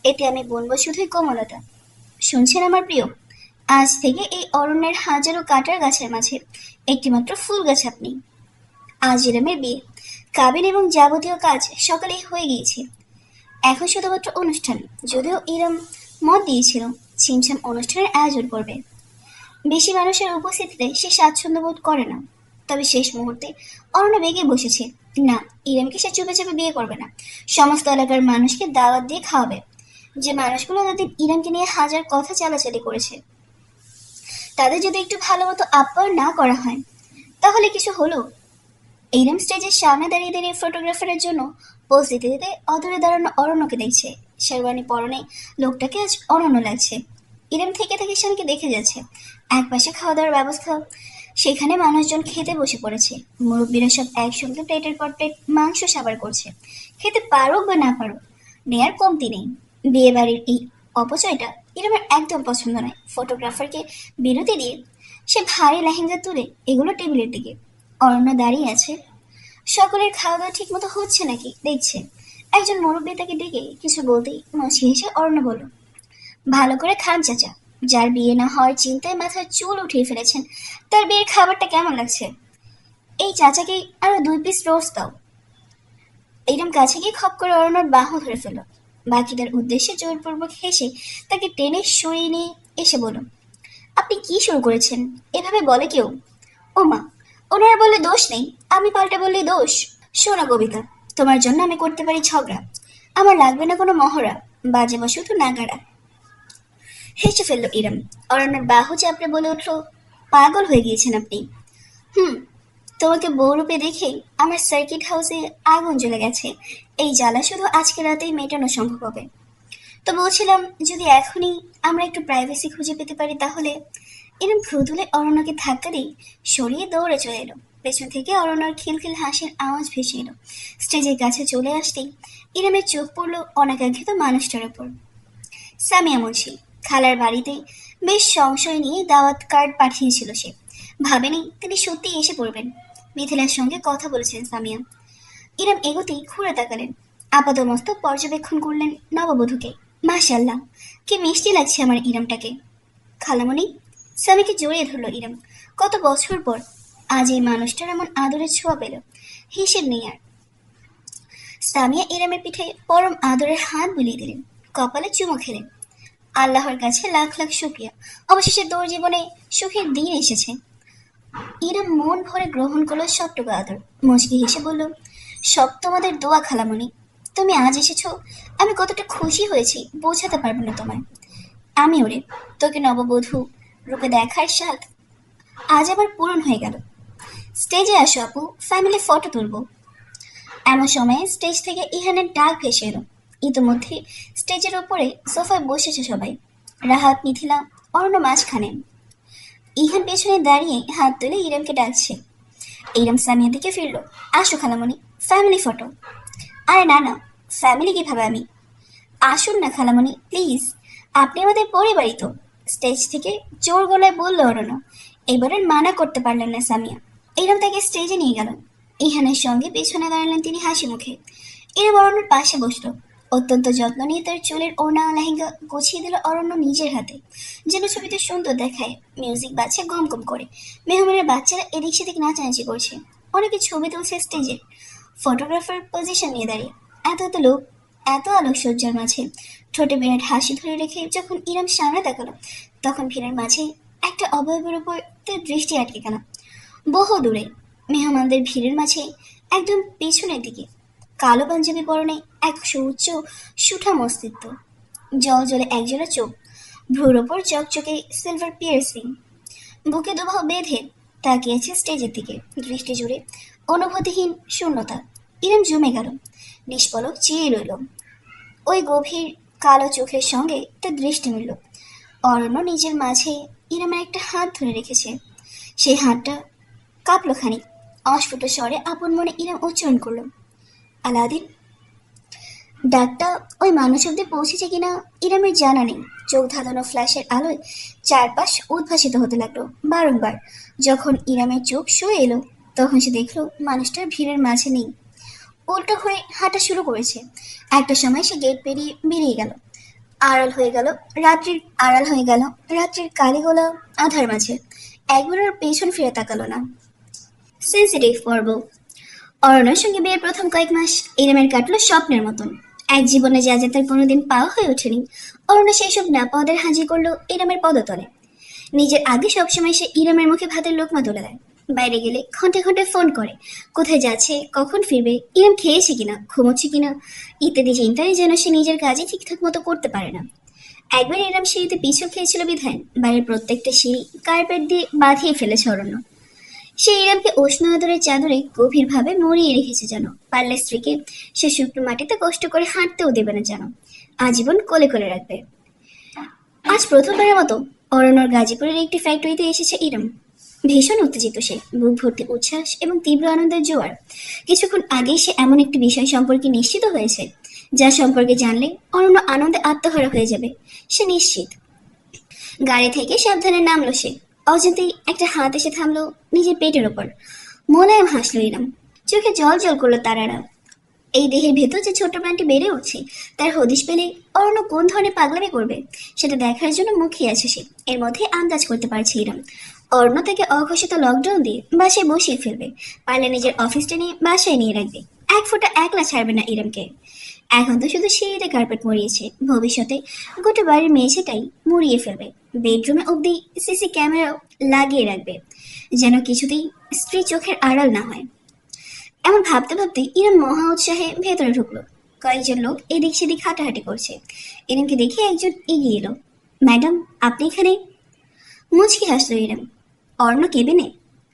এতে আমি বলবো শুধুই কোমলতা। শুনছেন আমার প্রিয়? আজ থেকে এই অরণ্যের হাজারো কাটার গাছের মাঝে একটিমাত্র ফুল গাছ আপনি। আজ ইরামের বিয়ে, কাবিন এবং যাবতীয় কাজ সকালেই হয়ে গিয়েছে। এখন শুধুমাত্র অনুষ্ঠান। যদিও ইরাম মত দিয়েছিল ছিমছাম অনুষ্ঠানের আয়োজন করবে, বেশি মানুষের উপস্থিতিতে সে স্বাচ্ছন্দ্য বোধ করে না। তবে শেষ মুহূর্তে অরণ্য বেগে বসেছে। না, ইরামকে সে চুপে চুপে বিয়ে করবে না, সমস্ত এলাকার মানুষকে দাওয়াত দিয়ে খাওয়াবে। যে মানুষগুলো এতদিন ইরামকে নিয়ে হাজার কথা চালাচালি করেছে, তাদের যদি একটু ভালো মতো আপ্যায়ন না করা হয় তাহলে কিছু হলো। ইরাম স্টেজের সামনে দাঁড়িয়ে দাঁড়িয়ে ফটোগ্রাফারের জন্য পোজ দিতে দিতে অদূরে দাঁড়ানো অরণ্যকে দেখছে। শেরওয়ানি পরনে লোকটাকে আজ অনন্য লাগছে। ইরাম থেকে থেকে স্বামীকে দেখে যাচ্ছে। একপাশে খাওয়া দাওয়ার ব্যবস্থা, সেখানে মানুষজন খেতে বসে পড়েছে। মুরব্বীরা সব একসঙ্গে প্লেটের পর প্লেট মাংস সাবার করছে। খেতে পারুক বা না পারুক, নেয়ার কমতি নেই। বিয়ে বাড়ির এই অপচয়টা ইরামের একদম পছন্দ নয়। ফটোগ্রাফারকে বিরতি দিয়ে সে ভারী লেহেঙ্গা তুলে এগুলো টেবিলের দিকে। অরণ্য দাঁড়িয়ে আছে। সকলের খাওয়া দাওয়া ঠিক মতো হচ্ছে নাকি দেখছে। একজন মুরব্বী তাকে ডেকে কিছু বলতেই মুচকি হেসে অরণ্য বলল, ভালো করে খান চাচা। যার বিয়ে না হওয়ার চিন্তায় মাথার চুল উঠিয়ে ফেলেছেন, তার বিয়ের খাবারটা কেমন লাগছে? এই চাচাকে আরো 2 পিস রোস্ট দাও। এইরকম কাছে গিয়ে খপ করে অরণ্যর বাহু ধরে ফেলল। বাকিদের উদ্দেশ্যে জোরপূর্বক হেসে তাকে টেনে সরিয়ে নিয়ে এসে বলল, আপনি কি শুরু করেছেন? এভাবে বলে কেউ? ও মা, ওনারা বললে দোষ নেই, আমি পাল্টে বললে দোষ। শোনো কবিতা, তোমার জন্য আমি করতে পারি ঝগড়া। আমার লাগবে না কোনো মহড়া, বাজে বসে তো নাগাড়া। হেসে ফেলল ইরাম। অরণ্যের বাহু চাপড়ে বলে উঠল, পাগল হয়ে গিয়েছেন আপনি। হুম, তোমাকে বউরূপে দেখে আমার সার্কিট হাউসে আগুন জ্বলে গেছে। এই জ্বালা শুধু আজকে রাতেই মেটানো সম্ভব হবে। তো বলছিলাম, যদি এখনই আমরা একটু প্রাইভেসি খুঁজে পেতে পারি তাহলে। এরম ভ্রু তুলে অরণ্যকে ধাক্কা দিয়ে সরিয়ে দৌড়ে চলে এলো। পেছন থেকে অরণ্যর খিলখিল হাসির আওয়াজ ভেসে এলো। স্টেজের কাছে চলে আসতেই ইরামের চোখ পড়ল অনাকাঙ্ক্ষিত মানুষটার ওপর। সামিয়া মুন্সি, খালার বাড়িতে বেশ সংশয় নিয়ে দাওয়াত কার্ড পাঠিয়েছিল সে। ভাবেনি তিনি সত্যি এসে পড়বেন। মিথিলার সঙ্গে কথা বলেছেন সামিয়া। ইরাম এগোতেই ঘুরে তাকালেন। আপাতমস্তক পর্যবেক্ষণ করলেন নববধূকে। মাশাল্লাহ, কি মিষ্টি লাগছে আমার ইরামটাকে। খালামণি, স্বামীকে জড়িয়ে ধরল ইরাম। কত বছর পর আজ এই মানুষটার এমন আদরের ছোঁয়া পেল, হিসেব নেই আর। সামিয়া ইরামের পিঠে পরম আদরের হাত বুলিয়ে দিলেন, কপালে চুমো খেলেন। আল্লাহর কাছে লাখ লাখ শুকরিয়া, অবশেষে তোর জীবনে সুখের দিন এসেছে। ইরাম মন ভরে গ্রহণ করলো সবটুকু আদর। মুচকি হেসে বলল, সব তোমাদের দোয়া খালামণি। তুমি আজ এসেছো, আমি কতটা খুশি হয়েছি বোঝাতে পারবো না তোমায়। আমি ওরে, তোকে নববধূ রূপে দেখার স্বাদ আজ আবার পূরণ হয়ে গেল। স্টেজে আসো আপু, ফ্যামিলি ফটো তুলবো। এমন সময়ে স্টেজ থেকে ইহানের ডাক ভেসে এলো। ইতিমধ্যে স্টেজের ওপরে সোফায় বসেছে সবাই। রাহাত, মিথিলা, অরণ্য মাঝখানে। ইহান পেছনে দাঁড়িয়ে হাত তুলে ইরামকে ডাকছে। ইরাম সামিয়ার দিকে ফিরল। আসো খালামণি, ফ্যামিলি ফটো। আরে না না, ফ্যামিলি কিভাবে আমি? আসুন না খালামণি প্লিজ, আপনি আমাদের পরিবারই তো। স্টেজ থেকে জোর গলায় বলল অরণ্য। এবারে মানা করতে পারলেন না সামিয়া। ইরাম তাকে স্টেজে নিয়ে গেল। ইহানের সঙ্গে পেছনে দাঁড়ালেন তিনি হাসি মুখে। ইরাম অরণ্যর পাশে বসল। অত্যন্ত যত্ন নিয়ে তার চুলের ওড়না লেহেঙ্গা গুছিয়ে দিল অরণ্য নিজের হাতে, যেন ছবিতে সুন্দর দেখায়। মিউজিক বাজছে গম গম করে। মেহমানের বাচ্চারা এদিক সেদিক নাচানাচি করছে। অনেকে ছবি তুলছে স্টেজে। ফটোগ্রাফার পজিশন নিয়ে দাঁড়িয়ে। এত এত লোক, এত আলোকসজ্জার মাঝে ঠোঁটে বিরাট হাসি ধরে রেখে যখন ইরাম সামনে তাকালো, তখন ভিড়ের মাঝে একটা অবয়বের উপর তার দৃষ্টি আটকে গেল। বহু দূরে মেহমানদের ভিড়ের মাঝে একদম পেছনের দিকে কালো পাঞ্জাবি পরনে এক সুউচ্চ সুঠাম অস্তিত্ব। জল জলে একজোড়া চোখ, ভ্রুর ওপর চকচকে সিলভার পিয়ার্সিং, বুকে দুবাহু বেঁধে তাকিয়েছে স্টেজের দিকে। দৃষ্টি জুড়ে অনুভূতিহীন শূন্যতা। ইরাম জমে গেল, নিষ্পলক চেয়ে রইল। ওই গভীর কালো চোখের সঙ্গে তার দৃষ্টি মিলল। অরণ্য নিজের মাঝে ইরামের একটা হাত ধরে রেখেছে। সেই হাতটা কাঁপলো খানিক। অস্ফুট স্বরে আপন মনে ইরাম উচ্চারণ করল, আলাদিন। ডাকটা ওই মানুষ অব্দি পৌঁছেছে কিনা ইরামের জানা নেই। চোখ ধাঁধানো ফ্ল্যাশের আলোয় চারপাশ উদ্ভাসিত হতে লাগলো বারংবার। যখন ইরামের চোখ শুয়ে এলো, তখন সে দেখলো মানুষটার ভিড়ের মাঝে নেই, উল্টো হয়ে হাঁটা শুরু করেছে। একটা সময় সে গেট পেরিয়ে বেরিয়ে গেল। আড়াল হয়ে গেল রাত্রির আড়াল হয়ে গেল রাত্রির কালিগোলা আধার মাঝে। একবার আর পেছন ফিরে তাকালো না। সেন্সিটিভ পর্ব। অরণ্যের সঙ্গে বিয়ের প্রথম কয়েক মাস ইরামের কাটলো স্বপ্নের মতন। এক জীবনে যা যা তার কোনোদিন পাওয়া হয়ে ওঠেনি, অরণ্য সেই সব না পাওয়াদের হাজির করলো ইরামের পদতলে। নিজের আগে সবসময় সে ইরামের মুখে ভাতের লোকমা তুলে দেয়। বাইরে গেলে ঘন্টা ঘন্টা ফোন করে, কোথায় যাচ্ছে, কখন ফিরবে, ইরাম খেয়েছে কিনা, ঘুমোচ্ছে কিনা ইত্যাদি চিন্তায় যেন সে নিজের কাজে ঠিকঠাক মতো করতে পারে না। একবার ইরাম সিঁড়িতে পিছু খেয়েছিল বিধায় বাড়ির প্রত্যেকটা সিঁড়ি কার্পেট দিয়ে বাঁধিয়ে ফেলেছে অরণ্য। সে ইরামকে উষ্ণ আদরের চাদরে গভীরভাবে মুড়িয়ে রেখেছে যেন পারলে স্ত্রীকে সে শুকনো মাটিতে কষ্ট করে হাঁটতেও দেবে না, যেন আজীবন কোলে করে রাখবে। আজ প্রথমবারের মতো অরণ্যর গাজীপুরের একটি ফ্যাক্টরিতে এসেছে ইরাম। ভীষণ উত্তেজিত সে, বুক ভর্তি উচ্ছ্বাস এবং তীব্র আনন্দের জোয়ার। কিছুক্ষণ আগেই সে এমন একটি বিষয় সম্পর্কে নিশ্চিত হয়েছে যা সম্পর্কে জানলে অরণ্য আনন্দে আত্মহারা হয়ে যাবে, সে নিশ্চিত। গাড়ি থেকে সাবধানে নামলো সে। অজান্তেই একটা হাত এসে থামলো নিজের পেটের ওপর। মোলায়েম হাসলো ইরাম, চোখে জল জল করলো তারারা। এই দেহের ভেতর যে ছোট্ট প্রাণটি বেড়ে উঠছে তার হদিশ পেলে অরণ্য কোন ধরনের পাগলামি করবে সেটা দেখার জন্য মুখিয়ে আছে সে। এর মধ্যে আন্দাজ করতে পারছে ইরাম অরণ্য তাকে অঘোষিত লকডাউন দিয়ে বাসায় বসিয়ে ফেলবে, পারলে নিজের অফিসটা নিয়ে বাসায় নিয়ে রাখবে। এক ফোঁটা একলা ছাড়বে না ইরামকে। এখন তো শুধু সিঁড়িতে কার্পেট মরিয়েছে, ভবিষ্যতে গোটা বাড়ির মেঝেটাই মুড়িয়ে ফেলবে। বেডরুমে অবধি সিসি ক্যামেরাও লাগিয়ে রাখবে, যেন কিছুতেই স্ত্রী চোখের আড়াল না হয়। এমন ভাবতে ভাবতে ইরাম মহা উৎসাহে ভেতরে ঢুকলো। কয়েকজন লোক এদিক সেদিক হাঁটাহাঁটি করছে। ইরামকে দেখে একজন এগিয়ে এলো। ম্যাডাম, আপনি এখানে? মুচকি হাসলো ইরাম। অর্ণ কেবিনে?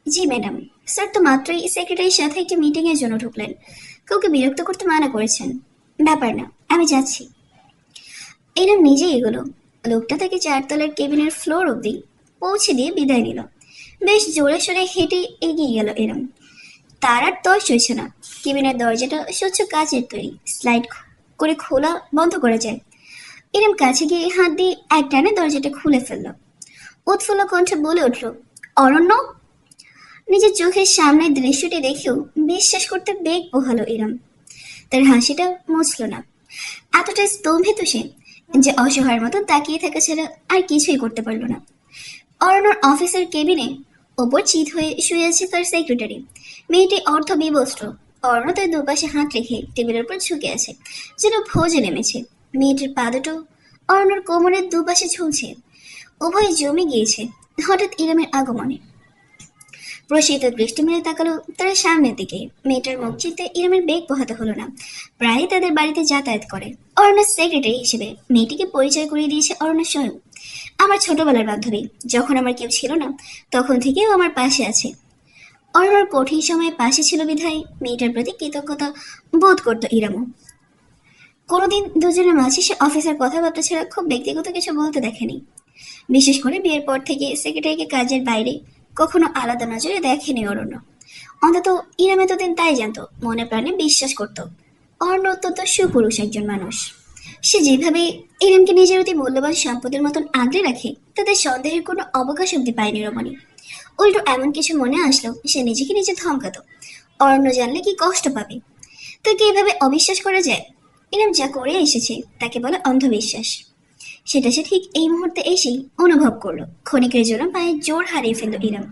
জি ম্যাডাম। স্যার তো মাত্রই সেক্রেটারির সাথে একটি মিটিংয়ের জন্য ঢুকলেন, কাউকে বিরক্ত করতে মানা করেছেন। ব্যাপার না, আমি যাচ্ছি। ইরাম নিজেই এগোলো। লোকটা তাকে 4 তলার কেবিনের ফ্লোর অবধি পৌঁছে দিয়ে বিদায় নিল। বেশ জোরে সোরে হেঁটে এগিয়ে গেল ইরাম। তার আর তর সইছে না। কেবিনের দরজাটা স্বচ্ছ কাচের তৈরি, স্লাইড করে খোলা বন্ধ করা যায়। ইরাম কাছে গিয়ে হাত দিয়ে এক টানে দরজাটা খুলে ফেলল। উৎফুল্ল কণ্ঠে বলে উঠল, অরণ্য! নিজের চোখের সামনের দৃশ্যটি দেখেও বিশ্বাস করতে বেগ পোহালো ইরাম। তার হাসিটা মুছল না। এতটা স্তম্ভিত সে যে অসহায়ের মতো তাকিয়ে থাকা ছাড়া আর কিছুই করতে পারল না। অরণ্যর অফিসের কেবিনে ওপর চিত হয়ে শুয়ে আছে তার সেক্রেটারি। মেয়েটি অর্ধ বিবস্ত্র। অরণ্য তার দুপাশে হাত রেখে টেবিলের উপর ঝুঁকে আছে, যেন ভোজে নেমেছে। মেয়েটির পা দুটো অরণ্যর কোমরের দুপাশে ঝুলছে। উভয় জমে গিয়েছে হঠাৎ ইরামের আগমনে। প্রসিত দৃষ্টি মেরে তাকালো তার সামনের দিকে। মেয়েটার মুখ চিনতে ইরামের বেগ পোহাতে হলো না। প্রায় তাদের বাড়িতে যাতায়াত করে। অরণ্যের সেক্রেটারি হিসেবে মেয়েটিকে পরিচয় করিয়ে দিয়েছে অরণ্য স্বয়ং। আমার ছোটবেলার বান্ধবী, যখন আমার কেউ ছিল না তখন থেকেও আমার পাশে আছে। অরণ্যর কঠিন সময়ে পাশে ছিল বিধায় মেয়েটার প্রতি কৃতজ্ঞতা বোধ করতো ইরামও। কোনোদিন দুজনের মাঝে সে অফিসের কথাবার্তা ছাড়া খুব ব্যক্তিগত কিছু বলতে দেখেনি। বিশেষ করে বিয়ের পর থেকে সেক্রেটারিকে কাজের বাইরে কখনো আলাদা নজরে দেখেনি অরণ্য। অন্তত ইরাম এতদিন তাই জানতো, মনে প্রাণে বিশ্বাস করত অরণ্য অত্যন্ত সুপুরুষ একজন মানুষ। সে যেভাবে ইরামকে নিজের অতি মূল্যবান সম্পদের মতন আগলে রাখে তাদের সন্দেহের কোনো অবকাশ অব্দি পায়নি রমণী। উল্টো এমন কিছু মনে আসলো সে নিজেকে নিজে ধমকাতো, অরণ্য জানলে কি কষ্ট পাবে। তাকে এভাবে অবিশ্বাস করা যায়? ইরাম যা করে এসেছে তাকে বলে অন্ধবিশ্বাস। সেটা সে ঠিক এই মুহূর্তে এসেই অনুভব করলো। ক্ষণিকের জন্য পায়ে জোর হারিয়ে ফেললো ইরাম।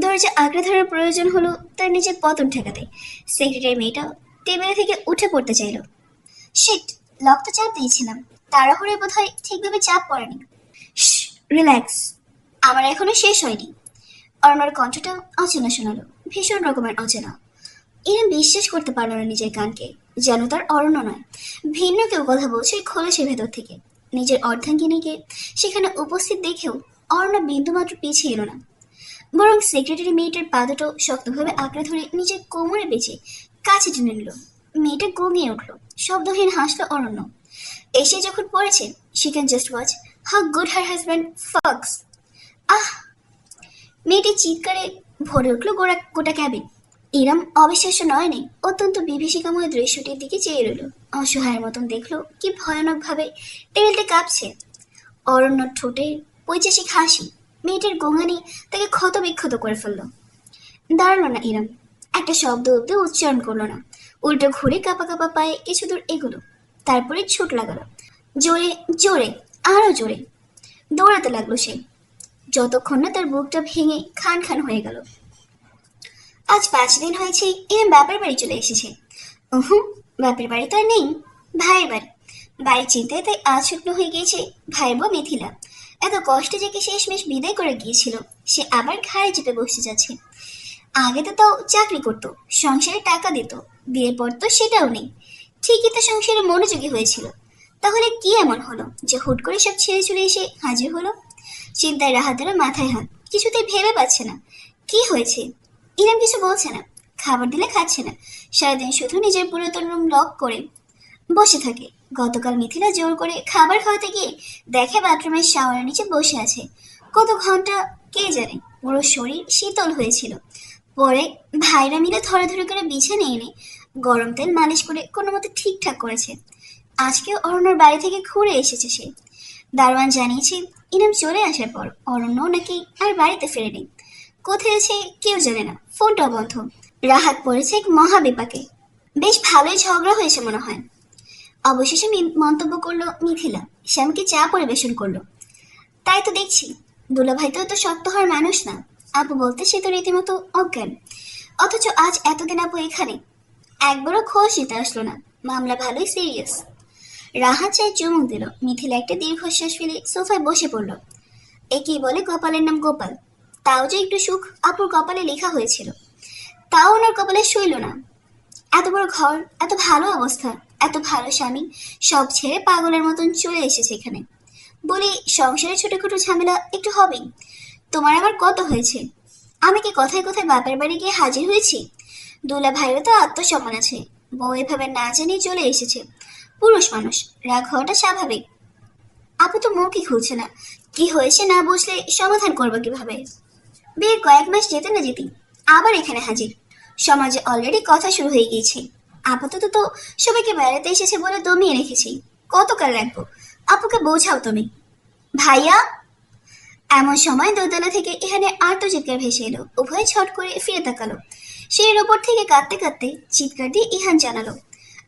দরজা আঁকড়ে ধরার প্রয়োজন হলো তার নিজের পতন ঠেকাতে। সেক্রেটারি মেয়েটা টেবিল থেকে উঠে পড়তে চাইল। শিট, লক তো চাপ দিয়েছিলাম, তাড়াহুড়ে বোধহয় ঠিকভাবে চাপ পড়েনি। রিল্যাক্স, আমার এখনো শেষ হয়নি। অরণ্যর কণ্ঠটা অচেনা শোনালো, ভীষণ রকমের অচেনা। ইরাম বিশ্বাস করতে পারল না নিজের কানকে, যেন তার অরণ্য নয়, ভিন্ন কেউ কথা বলছে খোলসের ভেতর থেকে। নিজের অর্ধাঙ্গিনীকে সেখানে উপস্থিত দেখেও অরণ্য বিন্দুমাত্র পিছিয়ে এলো না, বরং সেক্রেটারি মেয়েটার পা দুটো শক্তভাবে আঁকড়ে ধরে নিজের কোমরে বেঁচে কাছে টেনে নিল। মেয়েটা গমিয়ে উঠল, শব্দহীন হাসলো অরণ্য। এসে যখন পড়েছে, she can just watch how good her husband fucks. আহ! মেয়েটি চিৎকারে ভরে উঠল গোটা ক্যাবিন। ইরাম অবিশ্বাস্য নয়নে অত্যন্ত বিভীষিকাময় দৃশ্যটির দিকে চেয়ে রইল। অসহায়ের মতন দেখলো কি ভয়ানক ভাবে টেবিলটা কাঁপছে। অরণ্যর ঠোঁটে পৈচাসিক হাসি, মেয়েটার গোঙানি তাকে ক্ষত বিক্ষত করে ফেললো। দাঁড়ালো না ইরাম, একটা শব্দ অব্দি উচ্চারণ করলো না। উল্টো ঘুরে কাঁপা কাঁপা পায়ে কিছু দূর এগোলো, তারপরে ছুট লাগালো। জোরে জোরে আরো জোরে দৌড়াতে লাগলো সে, যতক্ষণ না তার বুকটা ভেঙে খান খান হয়ে গেল। আজ 5 দিন হয়েছে এরম বাপের বাড়ি চলে এসেছে। উহু, বাপের বাড়ি তো আর নেই, ভাইয়ের বাড়ি। বাড়ির চিন্তায় তাই আজ শুকনো হয়ে গিয়েছে ভাইয়ের বউ মিথিলা। এত কষ্টে যাকে শেষমেশ বিদায় করে গিয়েছিল, সে আবার ঘাড়ে চেপে বসে যাচ্ছে। আগে তো তাও চাকরি করতো, সংসারে টাকা দিত, বিয়ের পর তো সেটাও নেই। ঠিকই তো সংসারে মনোযোগী হয়েছিল, তাহলে কি এমন হলো যে হুট করে সব ছেড়ে চলে এসে হাজির হলো? চিন্তায় রাহাতেরও মাথায় হাত, কিছুতেই ভেবে পাচ্ছে না কি হয়েছে। ইরাম কিছু বলছে না, খাবার দিলে খাচ্ছে না, সারাদিন শুধু নিজের পুরাতন রুম লক করে বসে থাকে। গতকাল মিথিলা জোর করে খাবার খাওয়াতে গিয়ে দেখে বাথরুমের শাওয়ারের নিচে বসে আছে। কত ঘন্টা কে জানে, পুরো শরীর শীতল হয়েছিল। পরে ভাইরা মিলে ধরে করে বিছানে এনে গরম তেল মালিশ করে কোনো মতে ঠিকঠাক করেছে। আজকে অরণ্যর বাড়ি থেকে ঘুরে এসেছে সে। দারোয়ান জানিয়েছে ইনাম চলে আসার পর অরণ্য নাকি আর বাড়িতে ফেরেনি। কোথায় আছে কেউ জানে না, ফোনটা বন্ধ। রাহাত পড়েছে এক মহাবিপাকে। বেশ ভালোই ঝগড়া হয়েছে মনে হয়। অবশেষে মন্তব্য করলো মিথিলা, শ্যামকে চা পরিবেশন করলো। তাই তো দেখছি, দুলাভাই তো শক্ত হওয়ার মানুষ না। আপু বলতে সে তো রীতিমতো অজ্ঞান, অথচ আজ এতদিন আপু এখানে একবারও খোঁজ নিতে আসলো না। মামলা ভালোই সিরিয়াস। রাহা চায় চুমুক দিল। মিথিলা একটা দীর্ঘশ্বাস ফেলে সোফায় বসে পড়ল। একেই বলে কপালের নাম গোপাল। তাও যে একটু সুখ আপুর কপালে লেখা হয়েছিল, তাও ওনার কপালে সইল না। এত বড় ঘর, এত ভালো অবস্থা, এত ভালো স্বামী, সব ছেড়ে পাগলের মতন চলে এসেছে এখানে। বলি সংসারে ছোটখাটো ঝামেলা একটু হবেই। তোমার আবার কত হয়েছে? আমি কি কথায় কথায় বাপের বাড়ি গিয়ে হাজির হয়েছি? দুলা ভাইয়েরও তো আত্মসম্মান আছে। বউ এভাবে না জানিয়ে চলে এসেছে। পুরুষ মানুষ, রাগ হওয়াটা স্বাভাবিক। আপু তো মুখই খুলছে না। কি হয়েছে না বুঝলে সমাধান করবো কিভাবে? বিয়ের কয়েক মাস যেতে না যেতেই আবার এখানে হাজির। সমাজে অলরেডি কথা শুরু হয়ে গিয়েছে। আপাতত তো সবাইকে বেড়াতে এসেছে বলে দমিয়ে রেখেছি, কতকাল রাখবো? আপুকে বোঝাও তুমি। ভাইয়া! এমন সময় দোতলা থেকে এখানে আর্তচিৎকার ভেসে এলো। উভয়ে ছট করে ফিরে তাকালো। সিঁড়ির ওপর থেকে কাঁদতে কাঁদতে চিৎকার দিয়ে ইহান জানালো,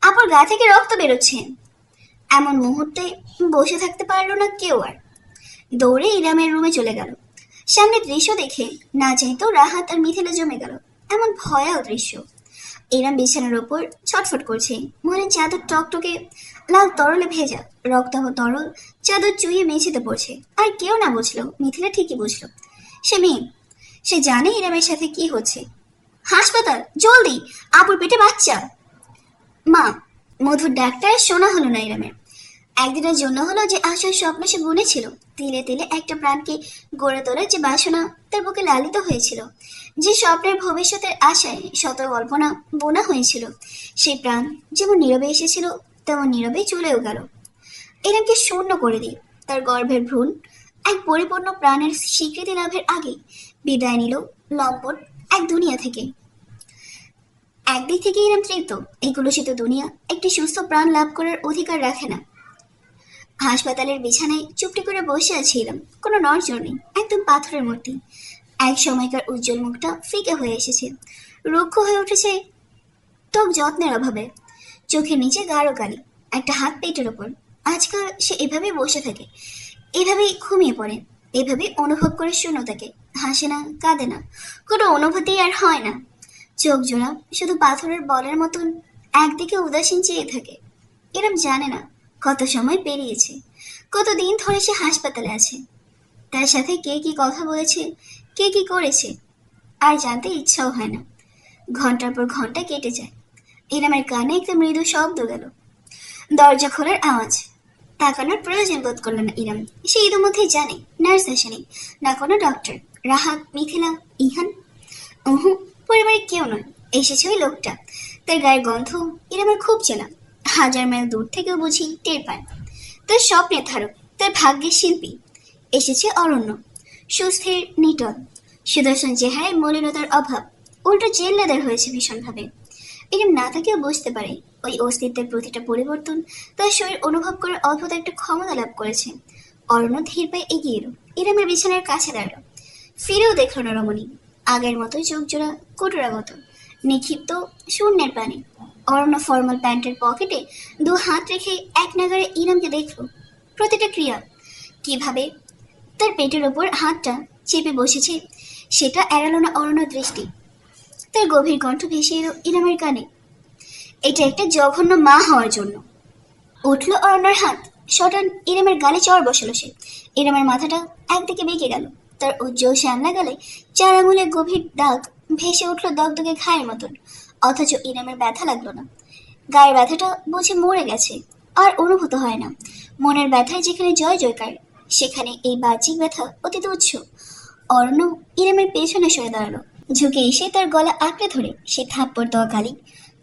আপুর গা থেকে রক্ত বেরোচ্ছে। এমন মুহূর্তে বসে থাকতে পারলো না কেউ আর। দৌড়ে ইরামের রুমে চলে গেল। সামনে দৃশ্য দেখে না চাইতেও রাহাত আর মিথিলা জমে গেল। এমন ভয়াল দৃশ্য। ইরাম বিছানার ওপর ছটফট করছে, মনে চাদর টকটকে লাল তরলে ভেজা, রক্তাহ তরল চাদর চুইয়ে মেঝেতে পড়ছে। আর কেউ না বুঝলো, মিথিলা ঠিকই বুঝলো। সে মেয়ে, সে জানে ইরামের সাথে কি হচ্ছে। হাসপাতাল, জলদি! আপুর পেটে বাচ্চা। মা! মধুর ডাক্তার শোনা হলো না ইরামের। একদিনের জন্য হলো যে আশার স্বপ্ন সে বুনেছিল, তিলে তিলে একটা প্রাণকে গড়ে তোলার যে বাসনা তার বুকে লালিত হয়েছিল, যে স্বপ্নের ভবিষ্যতের আশায় শত কল্পনা বোনা হয়েছিল, সেই প্রাণ যেমন নীরবে এসেছিল তেমন নীরবেই চলেও গেল। এরমকে শূন্য করে দিয়ে তার গর্ভের ভ্রূণ এক পরিপূর্ণ প্রাণের স্বীকৃতি লাভের আগে বিদায় নিল লম্পট এক দুনিয়া থেকে। একদিক থেকে এরম তৃপ্ত, এই কলুষিত দুনিয়া একটি সুস্থ প্রাণ লাভ করার অধিকার রাখে না। হাসপাতালের বিছানায় চুপটি করে বসে আছিলাম, কোনো নড়চড় নেই, একদম পাথরের মূর্তি। এক সময়কার উজ্জ্বল মুখটা ফিকে হয়ে এসেছে, রুক্ষ হয়ে উঠেছে ত্বক যত্নের অভাবে। চোখের নিচে গাঢ় কালি, একটা হাত পেটের ওপর। আজকাল সে এভাবেই বসে থাকে, এভাবেই ঘুমিয়ে পড়ে, এভাবেই অনুভব করে শূন্যতাকে। হাসে না, কাঁদে না, কোনো অনুভূতি আর হয় না। চোখ জোড়া শুধু পাথরের বলের মতন একদিকে উদাসীন চেয়ে থাকে। এরম জানে না কত সময় পেরিয়েছে, কতদিন ধরে সে হাসপাতালে আছে। তার সাথে কে কি কথা বলেছে, কে কি করেছে, আর জানতে ইচ্ছাও হয় না। ঘন্টার পর ঘন্টা কেটে যায়। ইরামের কানে একটা মৃদু শব্দ গেল, দরজা খোলার আওয়াজ। তাকানোর প্রয়োজন বোধ করল না ইরাম। সে ইতিমধ্যেই জানে নার্স আসেনি, না কোনো ডক্টর। রাহাত, মিথিলা, ইহান, উহু, পরিবারের কেউ নয়। এসেছে ওই লোকটা। তার গায়ের গন্ধ ইরামের খুব চেনা, হাজার মাইল দূর থেকেও বুঝি টের পায়। তার স্বপ্নের ধারক, তার ভাগ্যের শিল্পী। এসেছে অরণ্য, সুস্থির, নিটল, সুদর্শন চেহারায় মলিনতার অভাব, উল্টো জেল্লাদার হয়েছে ভীষণভাবে। এরম না থাকেও বুঝতে পারে ওই অস্তিত্বের প্রতিটা পরিবর্তন তার শরীর অনুভব করার অদ্ভুত একটা ক্ষমতা লাভ করেছে। অরণ্য ধীর পায়ে এগিয়ে এলো, ইরামের বিছানার কাছে দাঁড়ালো। ফিরেও দেখল না রমণী, আগের মতোই চোখ জোড়া কটুরাগত, নিক্ষিপ্ত শূন্যের পানে। অরণ্য ফর্মাল প্যান্টের পকেটে 2 হাত রেখে এক নাগারে ইরামকে দেখল। প্রতিটা ক্রিয়া, কিভাবে তার পেটের ওপর হাতটা চেপে বসেছে সেটা এড়ালো না অরণ্যর দৃষ্টি। তার গভীর কণ্ঠ ভেসে এলো ইরামের কানে, এটা একটা জঘন্য মা হওয়ার জন্য। উঠল অরণ্যর হাত, সটান ইরামের গালে চড় বসালো সে। ইরামের মাথাটা একদিকে বেঁকে গেল, তার উজ্জ্বল শ্যামলা গালে 4 আঙুলে গভীর দাগ ভেসে উঠল দগদগে ঘায়ের মতন। অথচ ইরামের ব্যথা লাগলো না। গায়ের ব্যথাটা বুঝে মরে গেছে, আর অনুভূত হয় না। মনের ব্যথায় যেখানে জয় জয়কার, সেখানে এই বাহ্যিক ব্যথা অতি তুচ্ছ। অর্ণ ইরামের পেছনে সরে দাঁড়ালো, ঝুঁকে এসে তার গলা আঁকড়ে ধরে সে থাপ্পড় দেওয়া গালি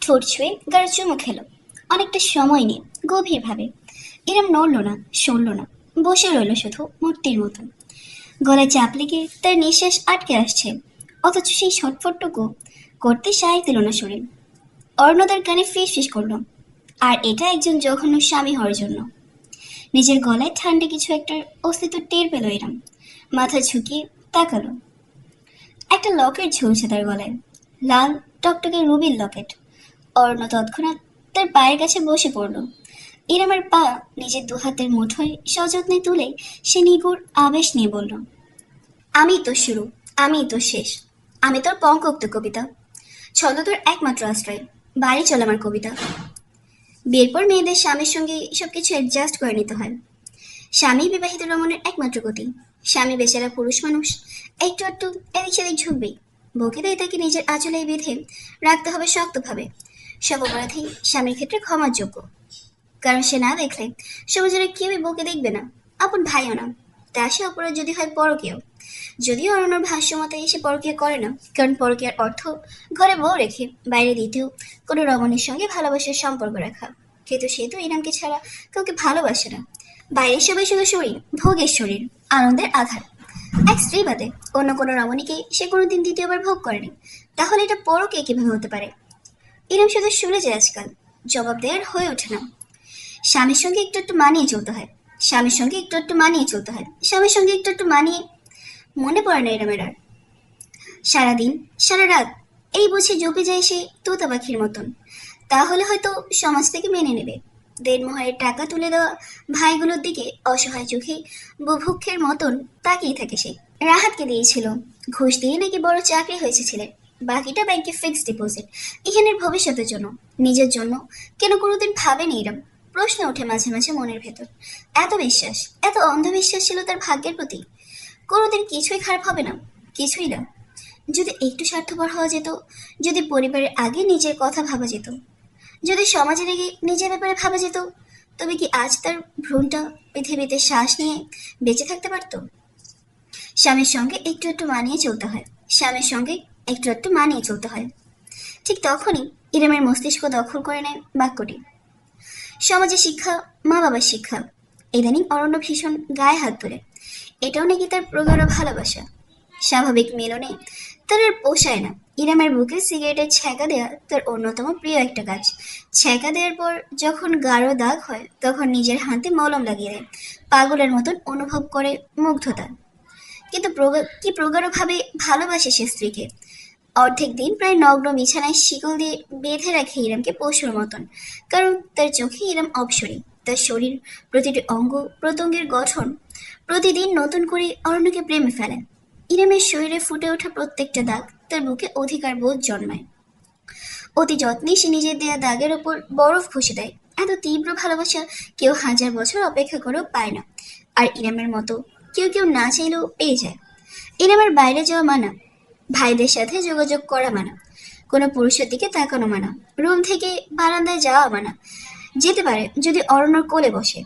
ঠোঁট ছুঁয়ে গাঢ় চুমু খেলো, অনেকটা সময় নিয়ে গভীরভাবে। ইরাম নড়ল না, সরল না, বসে রইল শুধু মূর্তির মতন। গলায় চাপ লেগে তার নিঃশ্বাস আটকে আসছে, অথচ সেই ছটফটটুকু করতে সায় দিল না শরীর। অর্ণদার কানে ফিস ফিস করল, আর এটা একজন জঘন্য স্বামী হওয়ার জন্য। নিজের গলায় ঠান্ডা কিছু একটা অস্তিত্ব টের পেল এরাম। মাথা ঝুঁকিয়ে তাকালো। একটা লকেট ঝুলছে তার গলায়, লাল টকটকে রুবির লকেট। অর্ণ তৎক্ষণাৎ তার পায়ের কাছে বসে পড়ল। ইরামের পা নিজের দুহাতের মুঠোয় সযত্নে তুলে সে নিগুড় আবেশ নিয়ে বলল, আমি তো শুরু, আমি তো শেষ, আমি তোর পঙ্কোক্ত কবিতা, ছন্দ তোর একমাত্র আশ্রয়, বাড়ি চল আমার কবিতা। বিয়ের পর মেয়েদের স্বামীর সঙ্গে সবকিছু অ্যাডজাস্ট করে নিতে হয়। স্বামী বিবাহিত রমণের একমাত্র গতি। স্বামী বেচারা পুরুষ মানুষ, একটু একটু এদিক সেদিক ঝুঁকবেই। বকে দেয় তাকে নিজের আঁচলে বেঁধে রাখতে হবে শক্তভাবে। সব অপরাধী স্বামীর ক্ষেত্রে ক্ষমার যোগ্য, কারণ সে না দেখলে সমাজের কেউই বকে দেখবে না, আপন ভাইও না। তা সে অপরাধ যদি হয় পরকীয়। যদিও অরণ্যর ভাষ্য মতে সে পরকীয়া করে না, কারণ পরকীয়ার অর্থ ঘরে বউ রেখে বাইরে দ্বিতীয় কোনো রমণীর সঙ্গে ভালোবাসার সম্পর্ক রাখা। কিন্তু সে তো ইরামকে ছাড়া কাউকে ভালোবাসে না। বাইরের সবাই শুধু শরীর, ভোগের শরীর, আনন্দের আধার। এক স্ত্রী বাদে অন্য কোনো রমণীকে সে কোনোদিন দ্বিতীয়বার ভোগ করেনি। তাহলে এটা পরকীয়া কিভাবে হতে পারে? ইরাম শুধু শুনে যায় আজকাল, জবাব দেওয়ার হয়ে ওঠে না। স্বামীর সঙ্গে একটু একটু মানিয়ে চলতে হয়, স্বামীর সঙ্গে একটু একটু মানিয়ে চলতে হয়, স্বামীর সঙ্গে একটু একটু মানিয়ে। মনে পড়ে না এরমের আর। সারাদিন সারা রাত এই বুঝে জপে যায় সে তোতা পাখির মতন। তাহলে হয়তো সমাজ থেকে মেনে নেবে। দেড়মোহরের টাকা তুলে দেওয়া ভাইগুলোর দিকে অসহায় চোখে বুভুক্ষের মতন তাকিয়ে থাকে সে। রাহাতকে দিয়েছিল, ঘুষ দিয়ে নাকি বড় চাকরি হয়েছে ছেলের, বাকিটা ব্যাংকে ফিক্সড ডিপোজিট। এখানের ভবিষ্যতের জন্য, নিজের জন্য কেন কোনোদিন ভাবেনি এরম? প্রশ্ন ওঠে মাঝে মাঝে মনের ভেতর। এত বিশ্বাস, এত অন্ধবিশ্বাস ছিল তার ভাগ্যের প্রতি। কোনোদিন কিছুই খারাপ হবে না, কিছুই না। যদি একটু স্বার্থপর হওয়া যেত, যদি পরিবারের আগে নিজের কথা ভাবা যেত, যদি সমাজের আগে নিজের ব্যাপারে ভাবা যেত, তবে কি আজ তার ভ্রূণটা পৃথিবীতে শ্বাস নিয়ে বেঁচে থাকতে পারত? স্বামীর সঙ্গে একটু একটু মানিয়ে চলতে হয়, স্বামীর সঙ্গে একটু একটু মানিয়ে চলতে হয়। ঠিক তখনই ইরামের মস্তিষ্ক দখল করে নেয় বাক্যটি। সমাজে শিক্ষা, মা বাবার শিক্ষা। ইদানিং অরণ্য ভীষণ গায়ে হাত তোলে। এটাও নাকি তার প্রগাঢ় ভালোবাসা। স্বাভাবিক মিলনে তার আর পোষায় না। ইরামের বুকে সিগারেটের ছ্যাঁকা দেওয়া তার অন্যতম প্রিয় একটা কাজ। ছ্যাঁকা দেওয়ার পর যখন গাঢ় দাগ হয়, তখন নিজের হাতে মলম লাগিয়ে দেয়। পাগলের মতন অনুভব করে মুগ্ধতা। কিন্তু কি প্রগাঢ়ভাবে ভালোবাসে সে স্ত্রীকে। অর্ধেক দিন প্রায় নগ্ন বিছানায় শিকল দিয়ে বেঁধে রাখে ইরামকে পশুর মতন, কারণ তার চোখে ইরাম অপসরী। তার শরীর, প্রতিটি অঙ্গ প্রত্যঙ্গের গঠন প্রতিদিন নতুন করে অরণ্যকে প্রেমে ফেলে। ইরামের শরীরে ফুটে ওঠা প্রত্যেকটা দাগ তার বুকে অধিকার বোধ জন্মায়। অতি যত্নে সে নিজের দেয়া দাগের ওপর বরফ ঘষে দেয়। এত তীব্র ভালোবাসা কেউ 1000 বছর অপেক্ষা করেও পায় না। আর ইরামের মতো কেউ কেউ না চাইলেও পেয়ে যায়। ইরামের বাইরে যাওয়া মানা, ভাইদের সাথে যোগাযোগ করা মানা, কোনো পুরুষের দিকে তাকানো মানা, রুম থেকে বারান্দায় যাওয়া মানা। যেতে পারে যদি অরণ্যর কোলে বসে,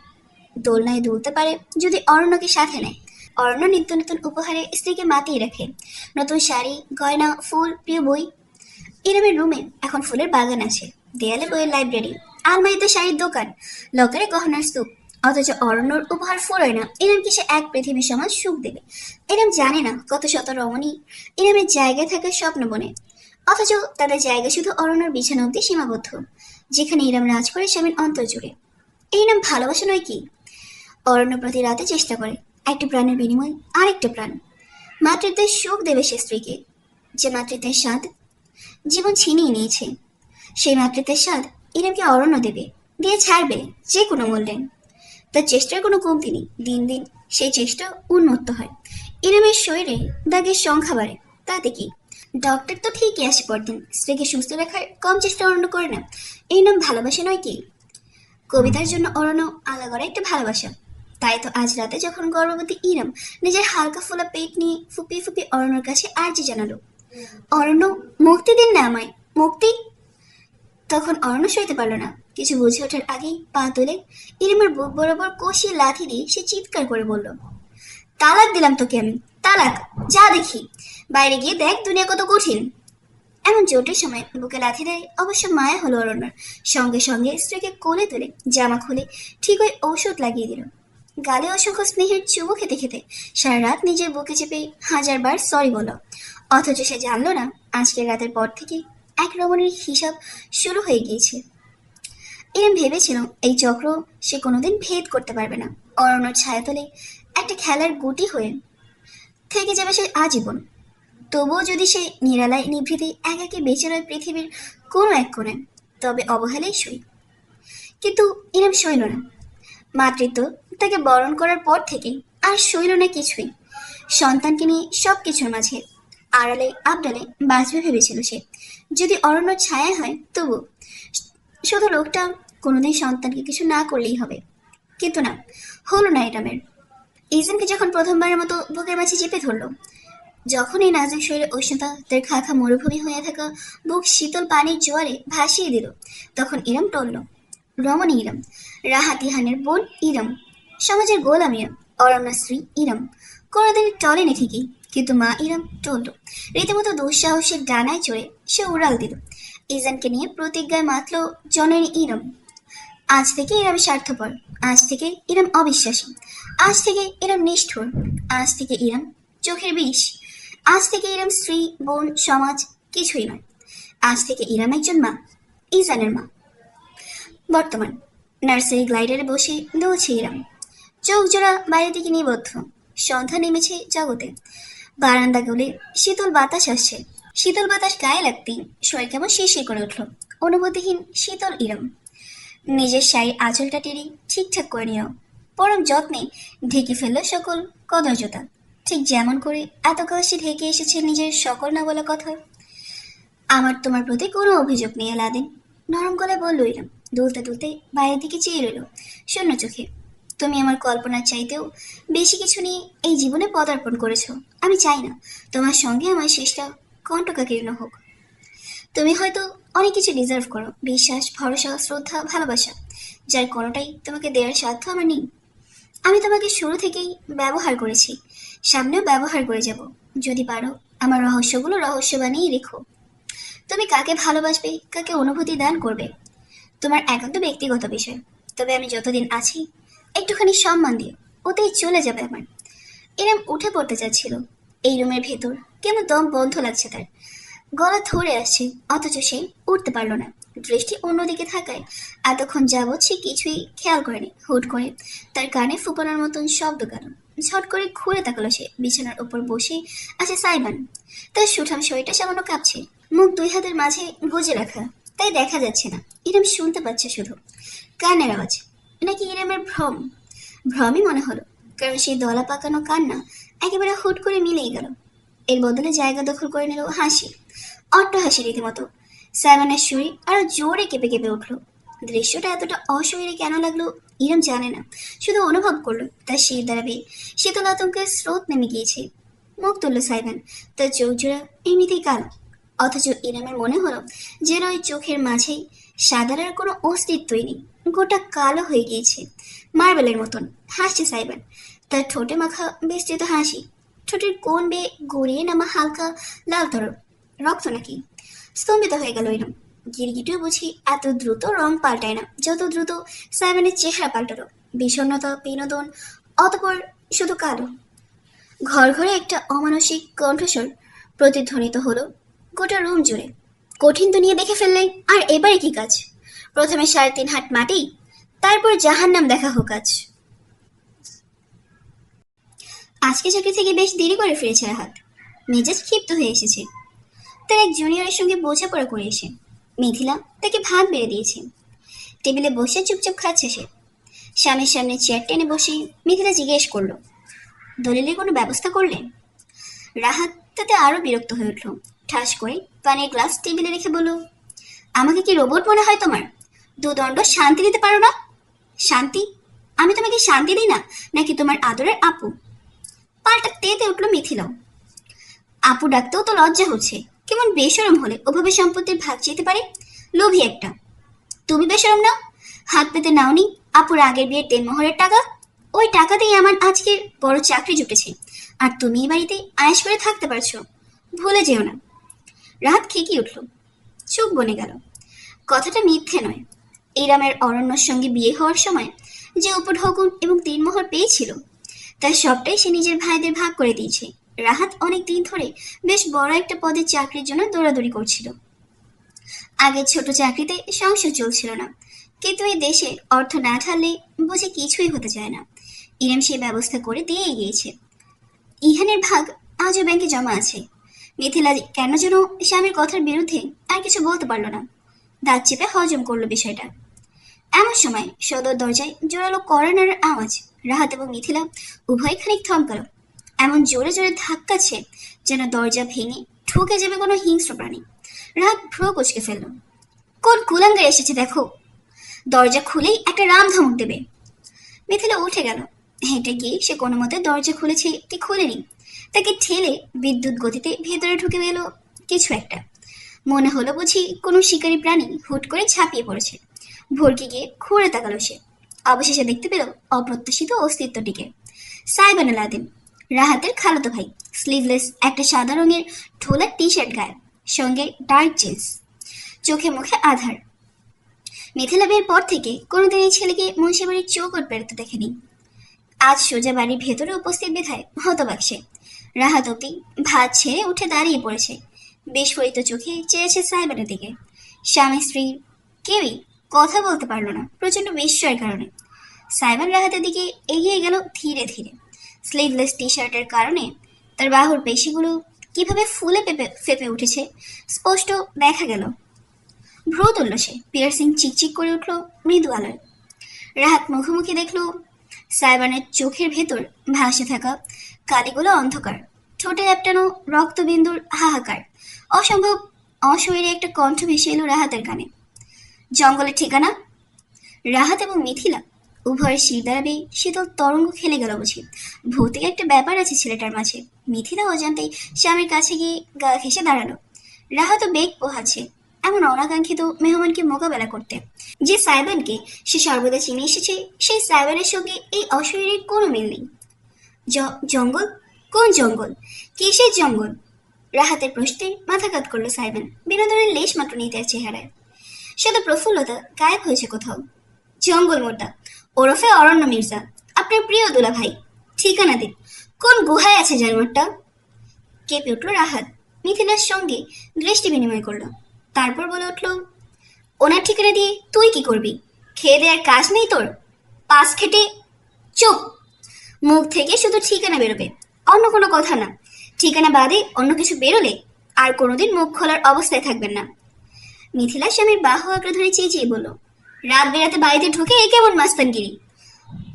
দোলনায় দুলতে পারে যদি অরণ্যকে সাথে নেয়। অরণ্য নিত্য নতুন উপহারে স্ত্রীকে মাতিয়ে রাখে। নতুন শাড়ি, গয়না, ফুল, প্রিয় বই। ইরামের রুমে এখন ফুলের বাগান আছে, দেয়ালে বইয়ের লাইব্রেরি, আলমারিতে শাড়ির দোকান, লকারে গহনার স্তূপ। অথচ অরণ্যর উপহার ফুরোয় না ইরামকে সে এক পৃথিবী সমাজ সুখ দেবে। ইরাম জানে না কত শত রমণী ইরামের জায়গায় থাকার স্বপ্ন বনে, অথচ তাদের জায়গা শুধু অরণ্যর বিছানা অব্দি সীমাবদ্ধ, যেখানে ইরাম রাজ করে স্বামীর অন্তর জুড়ে। এই নাম ভালোবাসা নয় কি? অরণ্য প্রতি রাতে চেষ্টা করে একটা প্রাণের বিনিময়ে আরেকটা প্রাণ। মাতৃত্বের সুখ দেবে সে স্ত্রীকে, যে মাতৃত্বের স্বাদ জীবন ছিনিয়ে নিয়েছে। সেই মাতৃত্বের স্বাদ ইরামকে অরণ্য দেবে, দিয়ে ছাড়বে যে কোনো মূল্যে। তার চেষ্টার কোনো কমতি নেই। দিন দিন সেই চেষ্টা উন্মত্ত হয়। ইরমের শরীরে দাগের সংখ্যা বাড়ে, তাতে কি? ডক্টর তো ঠিকই আসে পরদিন। স্ত্রীকে সুস্থ রাখার কম চেষ্টা অরণ্য করে না। এই নাম ভালোবাসা নয় কি? কবিতার জন্য অরণ্য আলাদা একটা ভালোবাসা। তাই তো আজ রাতে যখন গর্ভবতী ইরম নিজের হালকা ফোলা পেট নিয়ে ফুপিয়ে ফুপিয়ে অরণ্যর কাছে আর্জি জানালো, অরণ্য, মুক্তি দিন না আমায়, মুক্তি। তখন অরণ্য সইতে পারল না। কিছু বুঝে ওঠার আগেই পা তুলে ইরিমের বুক বরাবর কষিয়ে লাথি দিয়ে সে চিৎকার করে বলল, তালাক দিলাম তোকে আমি, তালাক। যা দেখি, বাইরে গিয়ে দেখ দুনিয়া কত কঠিন। এমন জোটের সময় বুকে লাথি দেয় অবশ্য মায়া হলো অরণ্যর। সঙ্গে সঙ্গে স্ত্রীকে কোলে তুলে জামা খুলে ঠিক ওই ঔষধ লাগিয়ে দিল। গালে অসংখ্য স্নেহের চুমু খেতে খেতে সারা রাত নিজের বুকে চেপে 1000বার সরি বলো। অথচ সে জানলো না আজকের রাতের পর থেকে এক রমণীর হিসাব শুরু হয়ে গিয়েছে। এরম ভেবেছিল এই চক্র সে কোনোদিন ভেদ করতে পারবে না। অরণ্যর ছায়াতলে একটা খেলার গুটি হয়ে থেকে যাবে সে আজীবন। তবুও যদি সে নিরালায় নিভৃতে একাকে বেঁচে রয় পৃথিবীর কোনো এক কোণে, তবে অবহেলাই সই। কিন্তু ইরম সইল না। মাতৃত্ব তাকে বরণ করার পর থেকে আর সইল না কিছুই। সন্তানকে নিয়ে সব কিছুর মাঝে আড়ালে আবডালে বাঁচবে ভেবেছিল সে। যদি অরণ্য ছায়া হয় তবু শুধু লোকটা কোনোদিন সন্তানকে কিছু না করলেই হবে। কিন্তু না, হলো না ইরমের। ইজেনকে যখন প্রথমবারের মতো বুকের মাঝে চেপে ধরলো, যখন এই নাজুক শরীরে উষ্ণতা তার খাখা মরুভূমি হয়ে থাকা বুক শীতল পানির জোয়ারে ভাসিয়ে দিল, তখন ইরম টলল। রমণী ইরম, রাহাতিহানের বোন ইরম, সমাজের গোলাম ইরম, অরণ্য স্ত্রী ইরম কোনোদিন টলেনি ঠিকই, কিন্তু মা ইরম টলল। রীতিমতো দুঃসাহসের ডানায় চড়ে সে উড়াল দিল। ইজানকে নিয়ে প্রতিজ্ঞায় মাতল জননী ইরম। আজ থেকে ইরম স্বার্থপর, আজ থেকে ইরম অবিশ্বাসী, আজ থেকে ইরম নিষ্ঠুর, আজ থেকে ইরম চোখের বিষ, আজ থেকে ইরম স্ত্রী বোন সমাজ কিছুই নয়। আজ থেকে ইরম একজন মা, ইজানের মা। বর্তমান নার্সারি গ্লাইডারে বসে দৌড়ছে ইরম, চোখ জোড়া বাইরে দিকে নিবদ্ধ। সন্ধ্যা নেমেছে জগতে। বারান্দা গলে শীতল বাতাস আসছে। শীতল বাতাস গায়ে লাগতেই শরীর কেমন শিরশির করে উঠল। অনুভূতিহীন শীতল ইরম নিজের শাড়ির আঁচলটা টেনে ঠিকঠাক করে নিল। পরম যত্নে ঢেকে ফেলল সকল কদর জোতা, ঠিক যেমন করে এতকাল সে ঢেকে এসেছে নিজের সকল না বলা কথা। আমার তোমার প্রতি কোনো অভিযোগ নেই আলাদিন, নরম গলায় বলল ইরম। দুলতে দুলতে বাইরের দিকে চেয়ে রইল শূন্য চোখে। তুমি আমার কল্পনার চাইতেও বেশি কিছু নিয়ে এই জীবনে পদার্পণ করেছো। আমি চাই না তোমার সঙ্গে আমার শেষটা কণ্টকাকীর্ণ হোক। তুমি হয়তো অনেক কিছু ডিজার্ভ করো, বিশ্বাস, ভরসা, শ্রদ্ধা, ভালোবাসা, যার কোনোটাই তোমাকে দেওয়ার সাধ্য আমার নেই। আমি তোমাকে শুরু থেকেই ব্যবহার করেছি, সামনেও ব্যবহার করে যাব। যদি পারো আমার রহস্যগুলো রহস্য বানিয়ে রেখো। তুমি কাকে ভালোবাসবে, কাকে অনুভূতি দান করবে, তোমার একান্ত ব্যক্তিগত বিষয়। তবে আমি যতদিন আছি একটুখানি সম্মান দিও, ওতেই চলে যাবে আমার। এরম উঠে পড়তে চাচ্ছিল। এই রুমের ভেতর কেমন দম বন্ধ লাগছে তার, গলা ধরে আসছে, অথচ সে উঠতে পারল না। দৃষ্টি অন্যদিকে থাকায় এতক্ষণ যাবৎ সে কিছুই খেয়াল করেনি। হুট করে তার কানে ফুপানোর মতন শব্দ গেল। ঝট করে ঘুরে তাকালো সে। বিছানার উপর বসে আছে সাইবান। তার সুঠাম শরীরটা সামান্য কাঁপছে, মুখ 2 হাতের মাঝে গুজে রাখা, তাই দেখা যাচ্ছে না। ইরম শুনতে পাচ্ছে শুধু কান্নার আওয়াজ। নাকি ইরমের ভ্রম? ভ্রমই মনে হলো, কারণ সেই দলা পাকানো কান্না একেবারে হুট করে মিলেই গেল। এর বদলে জায়গা দখল করে নিল হাসি, অট্ট হাসি রীতিমতো। সাইমনের শরীর আরো জোরে কেঁপে কেঁপে উঠল। দৃশ্যটা এতটা অশরীরে কেন লাগলো ইরম জানে না, শুধু অনুভব করলো তার শির দ্বারা বেয়ে শীতল আতঙ্কের স্রোত নেমে গিয়েছে। মুখ তুলল সাইমন, তার চোখ জোড়া এমনিতেই কালো। অথচ ইরমের মনে হলো যেন ওই চোখের মাঝেই সাদার আর কোনো অস্তিত্বই নেই, গোটা কালো হয়ে গিয়েছে, মার্বেলের মতন। হাসছে সাইমন, তার ঠোঁটে মাখা বিস্তৃত হাসি, ঠোঁটের কোণ বেয়ে গড়িয়ে নামা হালকা লাল তরল। রক্ত নাকি? স্তম্ভিত হয়ে গেল ইরম। গিরগিটিও বুঝি এত দ্রুত রং পাল্টায় না যত দ্রুত সাইমনের চেহারা পাল্টালো। বিষণ্ণতা, বিনোদন, অতপর শুধু কালো। ঘর ঘরে একটা অমানসিক কণ্ঠস্বর প্রতিধ্বনিত হলো গোটা রুম জুড়ে। কঠিন দুনিয়া দেখে ফেললে আর এবারে কি কাজ? প্রথমে 3.5 হাত মাটি, তারপর জাহান্নাম দেখা হোক আজ। আজকে চাকরি থেকে বেশ দেরি করে ফিরেছে রাহাত। মেজাজ ক্ষিপ্ত হয়ে এসেছে। তার এক জুনিয়রের সঙ্গে বোঝাপড়া করে এসে মিথিলা তাকে ভাত বেড়ে দিয়েছে। টেবিলে বসে চুপচাপ খাচ্ছে সে। স্বামীর সামনে চেয়ার টেনে বসে মিথিলা জিজ্ঞেস করলো, দলিলের কোনো ব্যবস্থা করলেন? রাহাত তাতে আরো বিরক্ত হয়ে উঠল। ঠাস করে পানির গ্লাস টেবিলে রেখে বলল, আমাকে কি রোবট মনে হয় তোমার? দুদণ্ড শান্তি দিতে পারো না? শান্তি? আমি তোমাকে শান্তি দিই না নাকি তোমার আদরের আপু? পাল্টা তেতে উঠলো মিথিলাও। আপু ডাকতেও তো লজ্জা হচ্ছে। কেমন বেশরম হলে ওভাবে সম্পত্তির ভাগ চেতে পারে? লোভী একটা। তুমি বেশরম না? হাত পেতে নাওনি আপুর আগের বিয়ের দেনমোহরের টাকা? ওই টাকা দিয়ে আমার আজকের বড় চাকরি জুটেছে, আর তুমি এই বাড়িতে আয়েশ করে থাকতে পারছো। ভুলে যেও না। রাত খেকিয়ে উঠল, চোখ বনে গেল। কথাটা মিথ্যে নয়। ইরামের অরণ্যর সঙ্গে বিয়ে হওয়ার সময় যে উপঢৌকন এবং দিনমোহর পেয়েছিল তার সবটাই সে নিজের ভাইদের ভাগ করে দিয়েছে। রাহাত অনেক দিন ধরে বেশ বড় একটা পদের চাকরির জন্য দৌড়াদৌড়ি করছিল। আগের ছোট চাকরিতে সংসার চলছিল না, কিন্তু এই দেশে অর্থ না ঢাললে বুঝে কিছুই হতে চায় না। ইরাম সেই ব্যবস্থা করে দিয়েই গিয়েছে। ইহানের ভাগ আজও ব্যাংকে জমা আছে। মিথিলা কেন যেন স্বামীর কথার বিরুদ্ধে আর কিছু বলতে পারল না। দাঁত চেপে হজম করলো বিষয়টা। এমন সময় সদর দরজায় জোরালো কর্নারের আওয়াজ। রাহাত এবং মিথিলা উভয় খানিক থমকালো। এমন জোরে জোরে ধাক্কাচ্ছে যেন দরজা ভেঙে ঢুকে যাবে কোনো হিংস্র প্রাণী। রাহাত ভ্রু কুচকে ফেলল। কোন কুলাঙ্গার এসেছে দেখো, দরজা খুলেই একটা রাম ধমক দেবে। মিথিলা উঠে গেল। হেঁটে গিয়ে সে কোনো মতে দরজা খুলেছে কি খুলেনি, তাকে ঠেলে বিদ্যুৎ গতিতে ভেতরে ঢুকে এলো কিছু একটা। মনে হলো বুঝি কোনো শিকারী প্রাণী হুট করে ঝাঁপিয়ে পড়েছে। ভরকে গিয়ে ঘুরে তাকালো সে। অবশেষে দেখতে পেল অপ্রত্যাশিত অস্তিত্বটিকে। সাইবান আলাদিন, রাহাতের খালাতো ভাই। স্লিভলেস একটা সাদা রঙের ঢোলা টি শার্ট গায়ে, সঙ্গে ডার্ক জিন্স, চোখে মুখে আধার। মিথিলা বিয়ের পর থেকে কোনোদিন এই ছেলেকে মুন্সিবাড়ির চৌকট বেরোতে দেখেনি। আজ সোজা বাড়ির ভেতরে উপস্থিত বিধায় হতবাক সে। রাহাত অব্দি ভাত ছেড়ে উঠে দাঁড়িয়ে পড়েছে। বিস্ফোরিত চোখে চেয়েছে সাইবানের দিকে। স্বামী স্ত্রী কেউই কথা বলতে পারলো না প্রচণ্ড বিস্ময়ের কারণে। সাইবান রাহাতের দিকে এগিয়ে গেল ধীরে ধীরে। স্লিভলেস টি শার্টের কারণে তার বাহুর পেশিগুলো কিভাবে ফুলে ফেপে উঠেছে স্পষ্ট দেখা গেল। ভ্রু তুলল সে। পিয়ার্সিং চিকচিক করে উঠল মৃদু আলোয়। রাহাত মুখোমুখি দেখল সাইবানের চোখের ভেতর ভাসে থাকা কালিগুলো অন্ধকার, ঠোঁটে ল্যাপটানো রক্তবিন্দুর হাহাকার। অসম্ভব অশরীরে একটা কণ্ঠ ভেসে এলো রাহাতের কানে। জঙ্গলের ঠিকানা? রাহাত এবং মিথিলা উভয়ের শিরদাঁড়াবে শীতল তরঙ্গ খেলে গেল বুঝি। ভৌতিক একটা ব্যাপার আছে ছেলেটার মাঝে। মিথিলা অজান্তেই স্বামীর কাছে গিয়ে গা ঘেঁষে দাঁড়ালো। রাহাতও বেগ পোহাচ্ছে এমন অনাকাঙ্ক্ষিত মেহমানকে মোকাবেলা করতে। যে সাইবানকে সে সর্বদা চিনে এসেছে সেই সাইবানের সঙ্গে এই অশরীরের কোনো মিল নেই। জঙ্গল? কোন জঙ্গল? কিসের জঙ্গল? রাহাতের প্রশ্নে মাথা কাত করলো সাইবান। বিনোদনের লেশ মাত্র নেই তার চেহারায়। শুধু প্রফুল্লতা গায়েব হয়েছে কোথাও। জঙ্গল মোর্দা ওরফে অরণ্য মির্জা, আপনার প্রিয় দুলা ভাই। ঠিকানা দিন, কোন গুহায় আছে জানোয়ারটা? কেঁপে উঠল রাহাত। মিথিলার সঙ্গে দৃষ্টি বিনিময় করলো, তারপর বলে উঠল, ওনার ঠিকানা দিয়ে তুই কি করবি? খেয়ে দেওয়ার কাজ নেই তোর? পাশ খেটে। চুপ! মুখ থেকে শুধু ঠিকানা বেরোবে, অন্য কোনো কথা না। ঠিকানা বাদে অন্য কিছু বেরোলে আর কোনোদিন মুখ খোলার অবস্থায় থাকবেন না। মিথিলা স্বামীর বাহু আঁকড়ে ধরে চেঁচিয়ে বলল, রাত বেড়াতে বাড়িতে ঢুকে এ কেমন মাস্তানগিরি?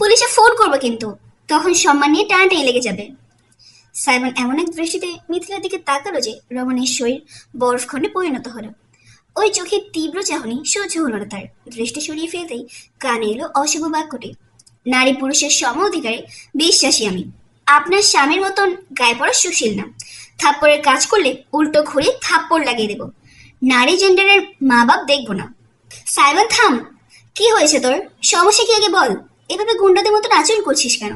পুলিশে ফোন করবো কিন্তু, তখন সম্মান নিয়ে টানাটানি লেগে যাবে। সাইমন এমন এক দৃষ্টিতে মিথিলার দিকে তাকালো যে রমণীর শরীর বরফখণ্ডে পরিণত হলো। ওই চোখের তীব্র চাহনি সহ্য হলো না তার। দৃষ্টি সরিয়ে ফেলতেই কানে এলো অশুভ বাক্যটি, নারী পুরুষের সম অধিকারে বিশ্বাসী আমি। আপনার স্বামীর মতন গায়ে পড়া সুশীল না। থাপ্পড়ের কাজ করলে উল্টো ঘুরে থাপ্পড় লাগিয়ে দেব। নারী জেন্ডারের মা বাপ দেখবো না। সাইমন থাম! কি হয়েছে তোর? সমস্যা কি আগে বল। এভাবে গুন্ডাদের মতন আচরণ করছিস কেন?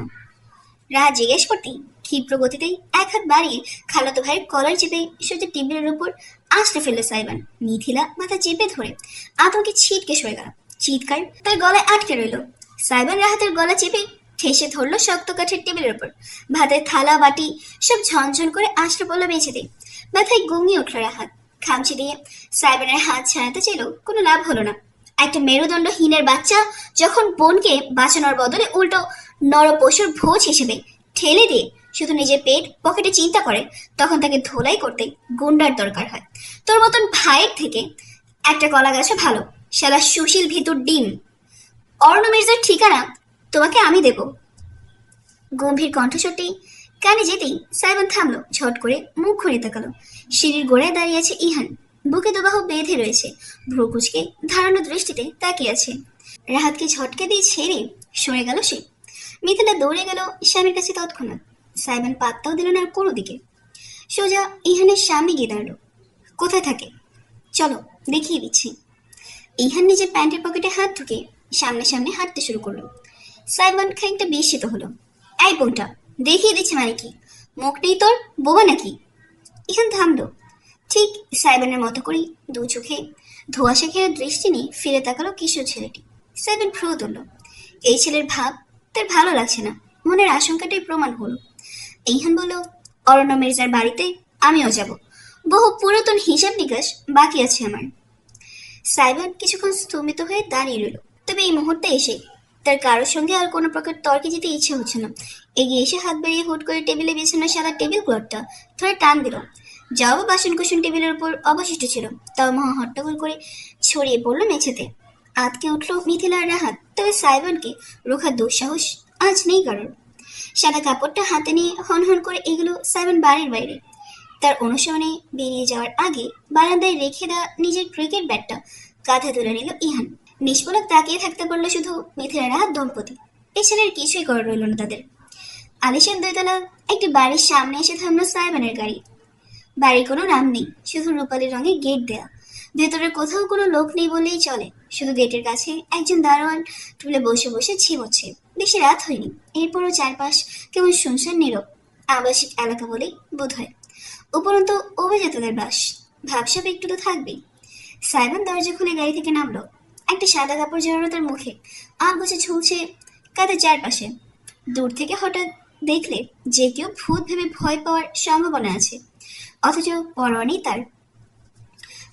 রাহা জিজ্ঞেস করতেই ক্ষিপ্র গতিতেই এক হাত বাড়িয়ে খালাতো ভাইয়ের কলার চেপে সোজা টেবিলের উপর আঁচড়ে ফেললো সাইবান। মিথিলা মাথা চেপে ধরে আতঙ্কে ছিটকে সরে গেল। চিৎকার তার গলায় আটকে রইল। সাইবান রাহাতের গলা চেপে ঠেসে ধরলো শক্ত কাঠের টেবিলের উপর। ভাতের থালা বাটি সব ঝনঝন করে আঁচড়ে পড়লো মেঝেতে। মাথায় গুঙিয়ে উঠল রাহাত। খামচি দিয়ে সাইবানের হাত ছাড়াতে চাইল, কোনো লাভ হলো না। একটা মেরুদণ্ডহীনের বাচ্চা যখন বোনকে বাঁচানোর বদলে উল্টো নরপশুর ভোজ হিসেবে ঠেলে দিয়ে শুধু নিজের পেট পকেটে চিন্তা করে, তখন তাকে ধোলাই করতে গুন্ডার দরকার হয়। তোর মতন ভাইয়ের থেকে একটা কলা গাছও ভালো। শালা সুশীল ভিতর ডিম। অরণ্য মির্জার ঠিকানা তোমাকে আমি দেব। গম্ভীর কণ্ঠস্বরটি কানে যেতেই সাইমন থামলো, ঝট করে মুখ ঘুরে তাকালো। সিঁড়ির গোড়ায় দাঁড়িয়ে আছে ইহান, বুকে দুবাহু বেঁধে রয়েছে, ভ্রু কুচকে ধারালো দৃষ্টিতে তাকিয়ে আছে। রাহাতকে ঝটকে দিয়ে ছেড়ে সরে গেল সে। মিথিলা দৌড়ে গেল স্বামীর কাছে তৎক্ষণাৎ। সাইমন পাত্তাও দিল না কোনো দিকে, সোজা ইহানের সামনে গিয়ে দাঁড়ালো। কোথায় থাকে? চলো দেখিয়ে দিচ্ছি। ইহান নিজের প্যান্টের পকেটে হাত ঢুকে সামনে সামনে হাঁটতে শুরু করলো। সাইমন খানিকটা বিস্মিত হলো। এই বোনটা, দেখিয়ে দিচ্ছে মানে কি? মুখ নেই তোর, বোবা নাকি? ইহান থামলো। ঠিক সাইমনের মতো করেই দু চোখে ধোঁয়াশা ঘেরা দৃষ্টি নিয়ে ফিরে তাকালো কিশোর ছেলেটি। সাইমন ভ্রু তুলল। এই ছেলের ভাব তার ভালো লাগছে না, মনের আশঙ্কাটাই প্রমাণ হলো। ইহান বলল, অরণ্য মির্জার বাড়িতে আমিও যাব, বহু পুরাতন হিসাব নিকাশ বাকি আছে আমার। সাইমন কিছুক্ষণ স্তম্ভিত হয়ে দাঁড়িয়ে রইল। তবে এই মুহূর্তে এসে তার কারোর সঙ্গে আর কোনো প্রকার তর্কে যেতে ইচ্ছে হচ্ছে না। এগিয়ে এসে হাত বাড়িয়ে হুট করে টেবিলে বিছানো সাদা টেবিল ক্লথটা ধরে টান দিল। যাও বাসন কুসন টেবিলের উপর অবশিষ্ট ছিল, তাও মহা হট্টগোল করে ছড়িয়ে পড়লো মেঝেতে। আতকে উঠল মিথিলার রাহাত। তবে সাইমনকে রোখার দুঃসাহস আজ নেই কারোর। সাদা কাপড়টা হাতে নিয়ে হন হন করে এগুলো সাইমন বাড়ির বাইরে। তার অনুসরণে বেরিয়ে যাওয়ার আগে বারান্দায় রেখে দেওয়া নিজের ক্রিকেট ব্যাটটা কাঁধে তুলে নিল ইহান। নিষ্পলক তাকিয়ে থাকতে পারল শুধু মিথিলা রাহাত দম্পতি। এছাড়া কিছুই করার রইল না তাদের। আলিশান দুইতলা একটি বাড়ির সামনে এসে থামলো সাইমনের গাড়ি। বাড়ির কোনো নাম নেই, শুধু রূপালি রঙের গেট দেয়া। ভেতরে কোথাও কোনো লোক নেই বললেই চলে। শুধু গেটের কাছে একজন দারোয়ান টুলে বসে বসে ঝিমোচ্ছে। বেশি রাত হয়নি, এরপরও চারপাশ কেমন শুনশান নীরব, আবাসিক এলাকা বলেই বোধ হয়। উপরন্তু অভিজাতদের বাস, ভাবসাব একটু তো থাকবেই। সাইমন দরজা খুলে গাড়ি থেকে নামলো। একটা সাদা কাপড় জড়ানো তার মুখে, আলগোছে ঝুলছে কাঁধের চারপাশে। দূর থেকে হঠাৎ দেখলে যে কেউ ভূত ভেবে ভয় পাওয়ার সম্ভাবনা আছে, অথচ পরোয়া নেই তার।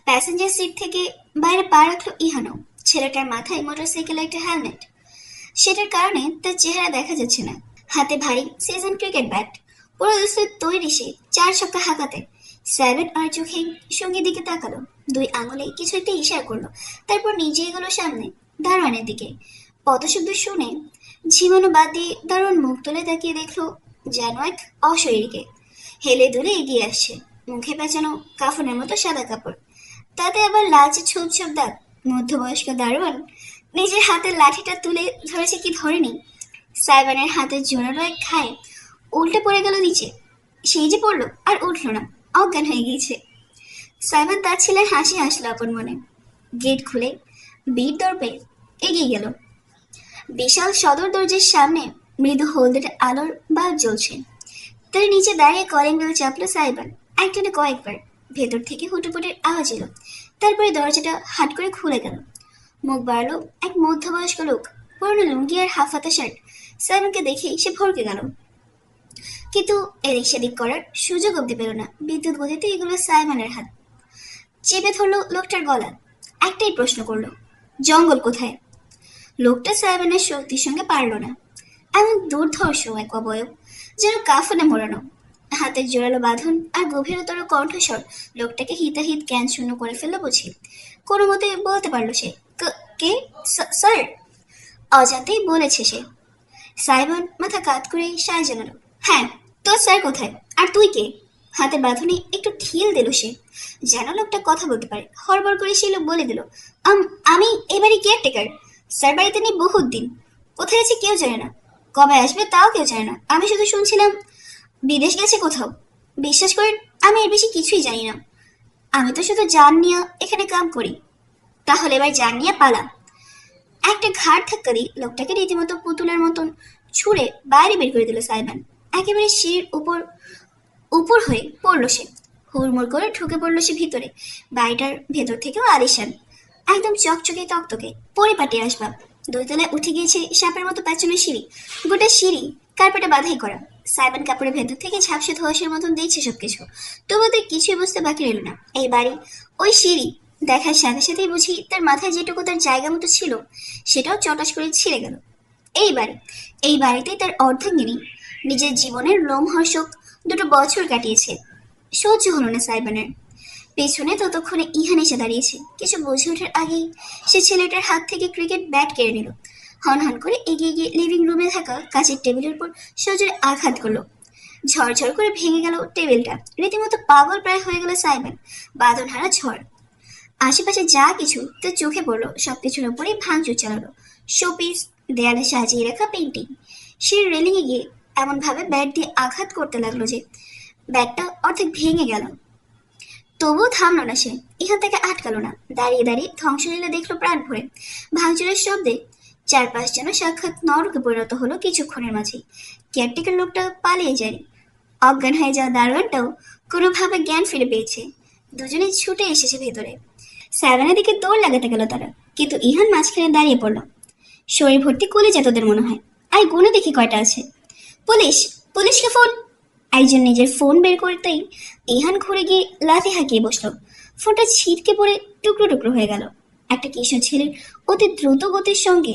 প্যাসেঞ্জার সিট থেকে বাইরে পা রাখলো ইহানও। ছেলেটার মাথায় মোটরসাইকেলে একটা হেলমেট, সেটার কারণে তার চেহারা দেখা যাচ্ছে না। হাতে ভারী সিজন ক্রিকেট ব্যাট, পুরো দস্তুর তৈরি সে 4 ছক্কা হাঁকাতে। সাইমন আর চোখে সঙ্গীর দিকে তাকালো, 2 আঙুলে কিছু একটা ইশারা করলো, তারপর নিজে এগোলো সামনে দারোয়ানের দিকে। পদশব্দ শুনে ঝিমানো বাদ দিয়ে দারোয়ান মুখ তুলে তাকিয়ে দেখলো যেন এক অশরীরকে হেলে দুলে এগিয়ে আসছে। মুখে পেঁচানো কাফনের মতো সাদা কাপড়, তাতে আবার লালচে ছোপ ছোপ দাগ। মধ্যবয়স্ক দারোয়ান নিজের হাতের লাঠিটা তুলে ধরেছে কি ধরেনি। সাইমনের হাতের জোরালো এক খায় উল্টে পড়ে গেল নিচে। সেই যে পড়লো আর উঠলো না, অজ্ঞান হয়ে গিয়েছে। সাইমন তার ছেলের হাসি হাসলো আপন মনে। গেট খুলে বীর দর্পে এগিয়ে গেল। বিশাল সদর দরজার সামনে মৃদু হলদে আলোর বাল্ব জ্বলছে। তার নিচে দাঁড়িয়ে কলিং বেল চাপলো সাইমন একটানে কয়েকবার। ভেতর থেকে হুটোপুটের আওয়াজ এলো, তারপরে দরজাটা হাট করে খুলে গেল। মুখ বাড়ালো এক মধ্যবয়স্ক লোক, পুরনো লুঙ্গি আর হাফ হাতা শার্ট। সাইমনকে দেখেই সে ভরকে গেল, কিন্তু এদিক সেদিক করার সুযোগ অব্দি পেল না। বিদ্যুৎ গতিতে এগুলো সাইমনের হাত চেপে ধরলো লোকটার গলা। একটাই প্রশ্ন করলো, জঙ্গল কোথায়? লোকটা সাইমনের শক্তির সঙ্গে পারল না। এমন দুর্ধর্ষ এক অবয়ব, যেন কাফনে মোড়ানো। হাতের জোরালো বাঁধন আর গভীরতর কণ্ঠস্বর লোকটাকে হিতাহিত জ্ঞান শূন্য করে ফেললো বুঝি। কোনো মতে বলতে পারলো সে, কে? স্যার। অজান্তেই বলেছে সে। সাইমন মাথা কাত করে সায় জানালো, হ্যাঁ, তোর স্যার কোথায়? আর তুই কে? হাতের বাঁধনে একটু ঢিল দিল সে, যেন লোকটা কথা বলতে পারে। হড়বড় করে সে লোক বলে দিল, আমি এবারে কেয়ারটেকার। স্যার বাড়িতে নেই বহুত দিন, কোথায় আছে কেউ জানে না, কবে আসবে তাও কেউ জানে না। আমি শুধু শুনছিলাম বিদেশ গেছে কোথাও। বিশ্বাস করেন, আমি এর বেশি কিছুই জানি না। আমি তো শুধু জান নিয়ে এখানে কাম করি। তাহলে এবার জান নিয়ে পালা। একটা ঘাড় ধাক্কা দিয়ে লোকটাকে রীতিমতো পুতুলের মতন ছুঁড়ে বাইরে বের করে দিল সাইমন। একেবারে সিঁড়ির উপর উপর হয়ে পড়লো সে। হুড়মুড় করে ঢুকে পড়লো সে ভিতরে। বাড়িটার ভেতর থেকেও আলিশান, একদম চকচকে তকতকে পরিপাটি আসবাব। 2 তলায় উঠে গিয়েছে সাপের মতো পেঁচানো সিঁড়ি। গোটা সিঁড়ি কার্পেটে বাধাই করা। সাইমন কাপড়ের ভেতর থেকে ঝাপসে ধোঁয়াশের মতন দেখছে সবকিছু, তবু তার কিছুই বুঝতে বাকি রইল না। এই বাড়ি, ওই সিঁড়ি দেখার সাথে সাথেই বুঝি তার মাথায় যেটুকু তার জায়গা মতো ছিল সেটাও চটাস করে ছিঁড়ে গেল। এই বাড়ি, এই বাড়িতেই তার অর্ধাঙ্গিনী নিজের জীবনের লোমহর্ষক 2 বছর কাটিয়েছে। সহ্য হলো না সাইমনের। পেছনে ততক্ষণে ইহান এসে দাঁড়িয়েছে। কিছু বুঝে ওঠার আগেই সে ছেলেটার হাত থেকে ক্রিকেট ব্যাট কেড়ে নিল। হন হন করে এগিয়ে গিয়ে লিভিং রুমে থাকা কাঁচের টেবিলের উপর সজোরে আঘাত করলো। ঝরঝর করে ভেঙে গেল টেবিলটা। রীতিমতো পাগল প্রায় হয়ে গেল সাইমন। বাঁধনহারা ঝড়, আশেপাশে যা কিছু তার চোখে পড়লো সবকিছুর উপরে ভাঙচুর চালালো। শোপিস, দেয়ালে সাজিয়ে রাখা পেন্টিং, সে রেলিংয়ে গিয়ে এমন ভাবে ব্যাট দিয়ে আঘাত করতে লাগলো যে ব্যাটটা অর্ধেক ভেঙে গেল। তবুও থামলো না সে, এখান থেকে আটকালো না। দাঁড়িয়ে দাঁড়িয়ে ধ্বংসলীলা দেখলো প্রাণ ভরে। ভাঙচুরের শব্দে চারপাশ যেন সাক্ষাৎ নরকে পরিণত হলো কিছুক্ষণের মাঝেই। কেয়ারটেকার লোকটা পালিয়ে যায়নি, অজ্ঞান হয়ে যাওয়া দারোয়ানটাও কোনোভাবে জ্ঞান ফিরে পেয়েছে। দুজনে ছুটে এসেছে ভেতরে। সাইবানের দিকে দৌড় লাগাতে গেল তারা, কিন্তু ইহান মাঝখানে দাঁড়িয়ে পড়ল। শরীর ভর্তি কলিজা তোদের মনে হয়, আই গুনে দেখি কয়টা আছে। পুলিশ, পুলিশকে ফোন। একজন নিজের ফোন বের করতেই ইহান ঘুরে গিয়ে লাথি হাঁকিয়ে বসলো। ফোনটা ছিটকে পড়ে টুকরো টুকরো হয়ে গেল। একটা কিশোর ছেলের অতি দ্রুত গতির সঙ্গে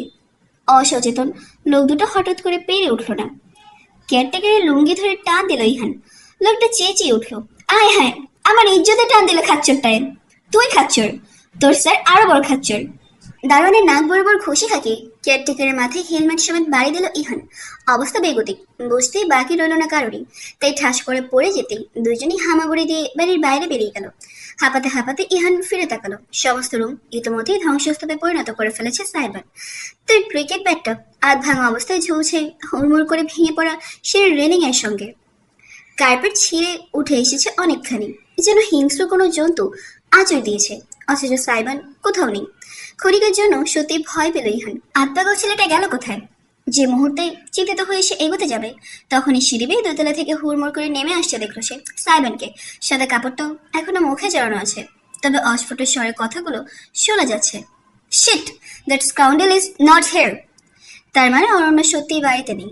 অসচেতন লোক দুটো হঠাৎ করে পেরে উঠলো না। কেয়ারটেকারের লুঙ্গি ধরে টান দিল ইহান। লোকটা চেঁচিয়ে উঠলো, আয় হায়, আমার ইজ্জতে টান দিল খাচ্চরটায়। তুই খাচ্চর, তোর স্যার আরো বড় খাচ্চর। দারোয়ানের নাক বরাবর ঘষে থাকে কেয়ারটেকারের মাথায় হেলমেট সমেত বাড়ি দিল ইহান। অবস্থা বেগতিক, বুঝতেই বাকি রইল না কারোরই। তাই ঠাস করে পড়ে যেতেই দুজনই হামাগুড়ি দিয়ে বাড়ির বাইরে বেরিয়ে গেল। হাঁপাতে হাঁপাতে ইহান ফিরে তাকালো। সমস্ত রুম ইতিমধ্যেই ধ্বংসস্তূপে পরিণত করে ফেলেছে সাইবার। তার ক্রিকেট ব্যাটটা আধ ভাঙা অবস্থায় ঝুলছে হুড়মুড় করে ভেঙে পড়া সে রেলিং এর সঙ্গে। কার্পেট ছিঁড়ে উঠে এসেছে অনেকখানি, যেন হিংস্র কোনো জন্তু আঁচড় দিয়েছে। অথচ সাইবান কোথাও নেই। ক্ষণিকের জন্য সত্যি ভয় পেল ইহান। আত্মাগো ছেলেটা গেল কোথায়? যে মুহূর্তে চিন্তিত হয়ে সে এগোতে যাবে, তখনই সিঁড়ি বেয়ে দোতলা থেকে হুড়মুড় করে নেমে আসছে দেখলো সে সাইবানকে। সাদা কাপড়টাও এখনো মুখে জড়ানো আছে, তবে অস্ফুট স্বরে কথাগুলো শোনা যাচ্ছে। Shit, that scoundrel is not here. তার মানে অরণ্য সত্যিই বাড়িতে নেই।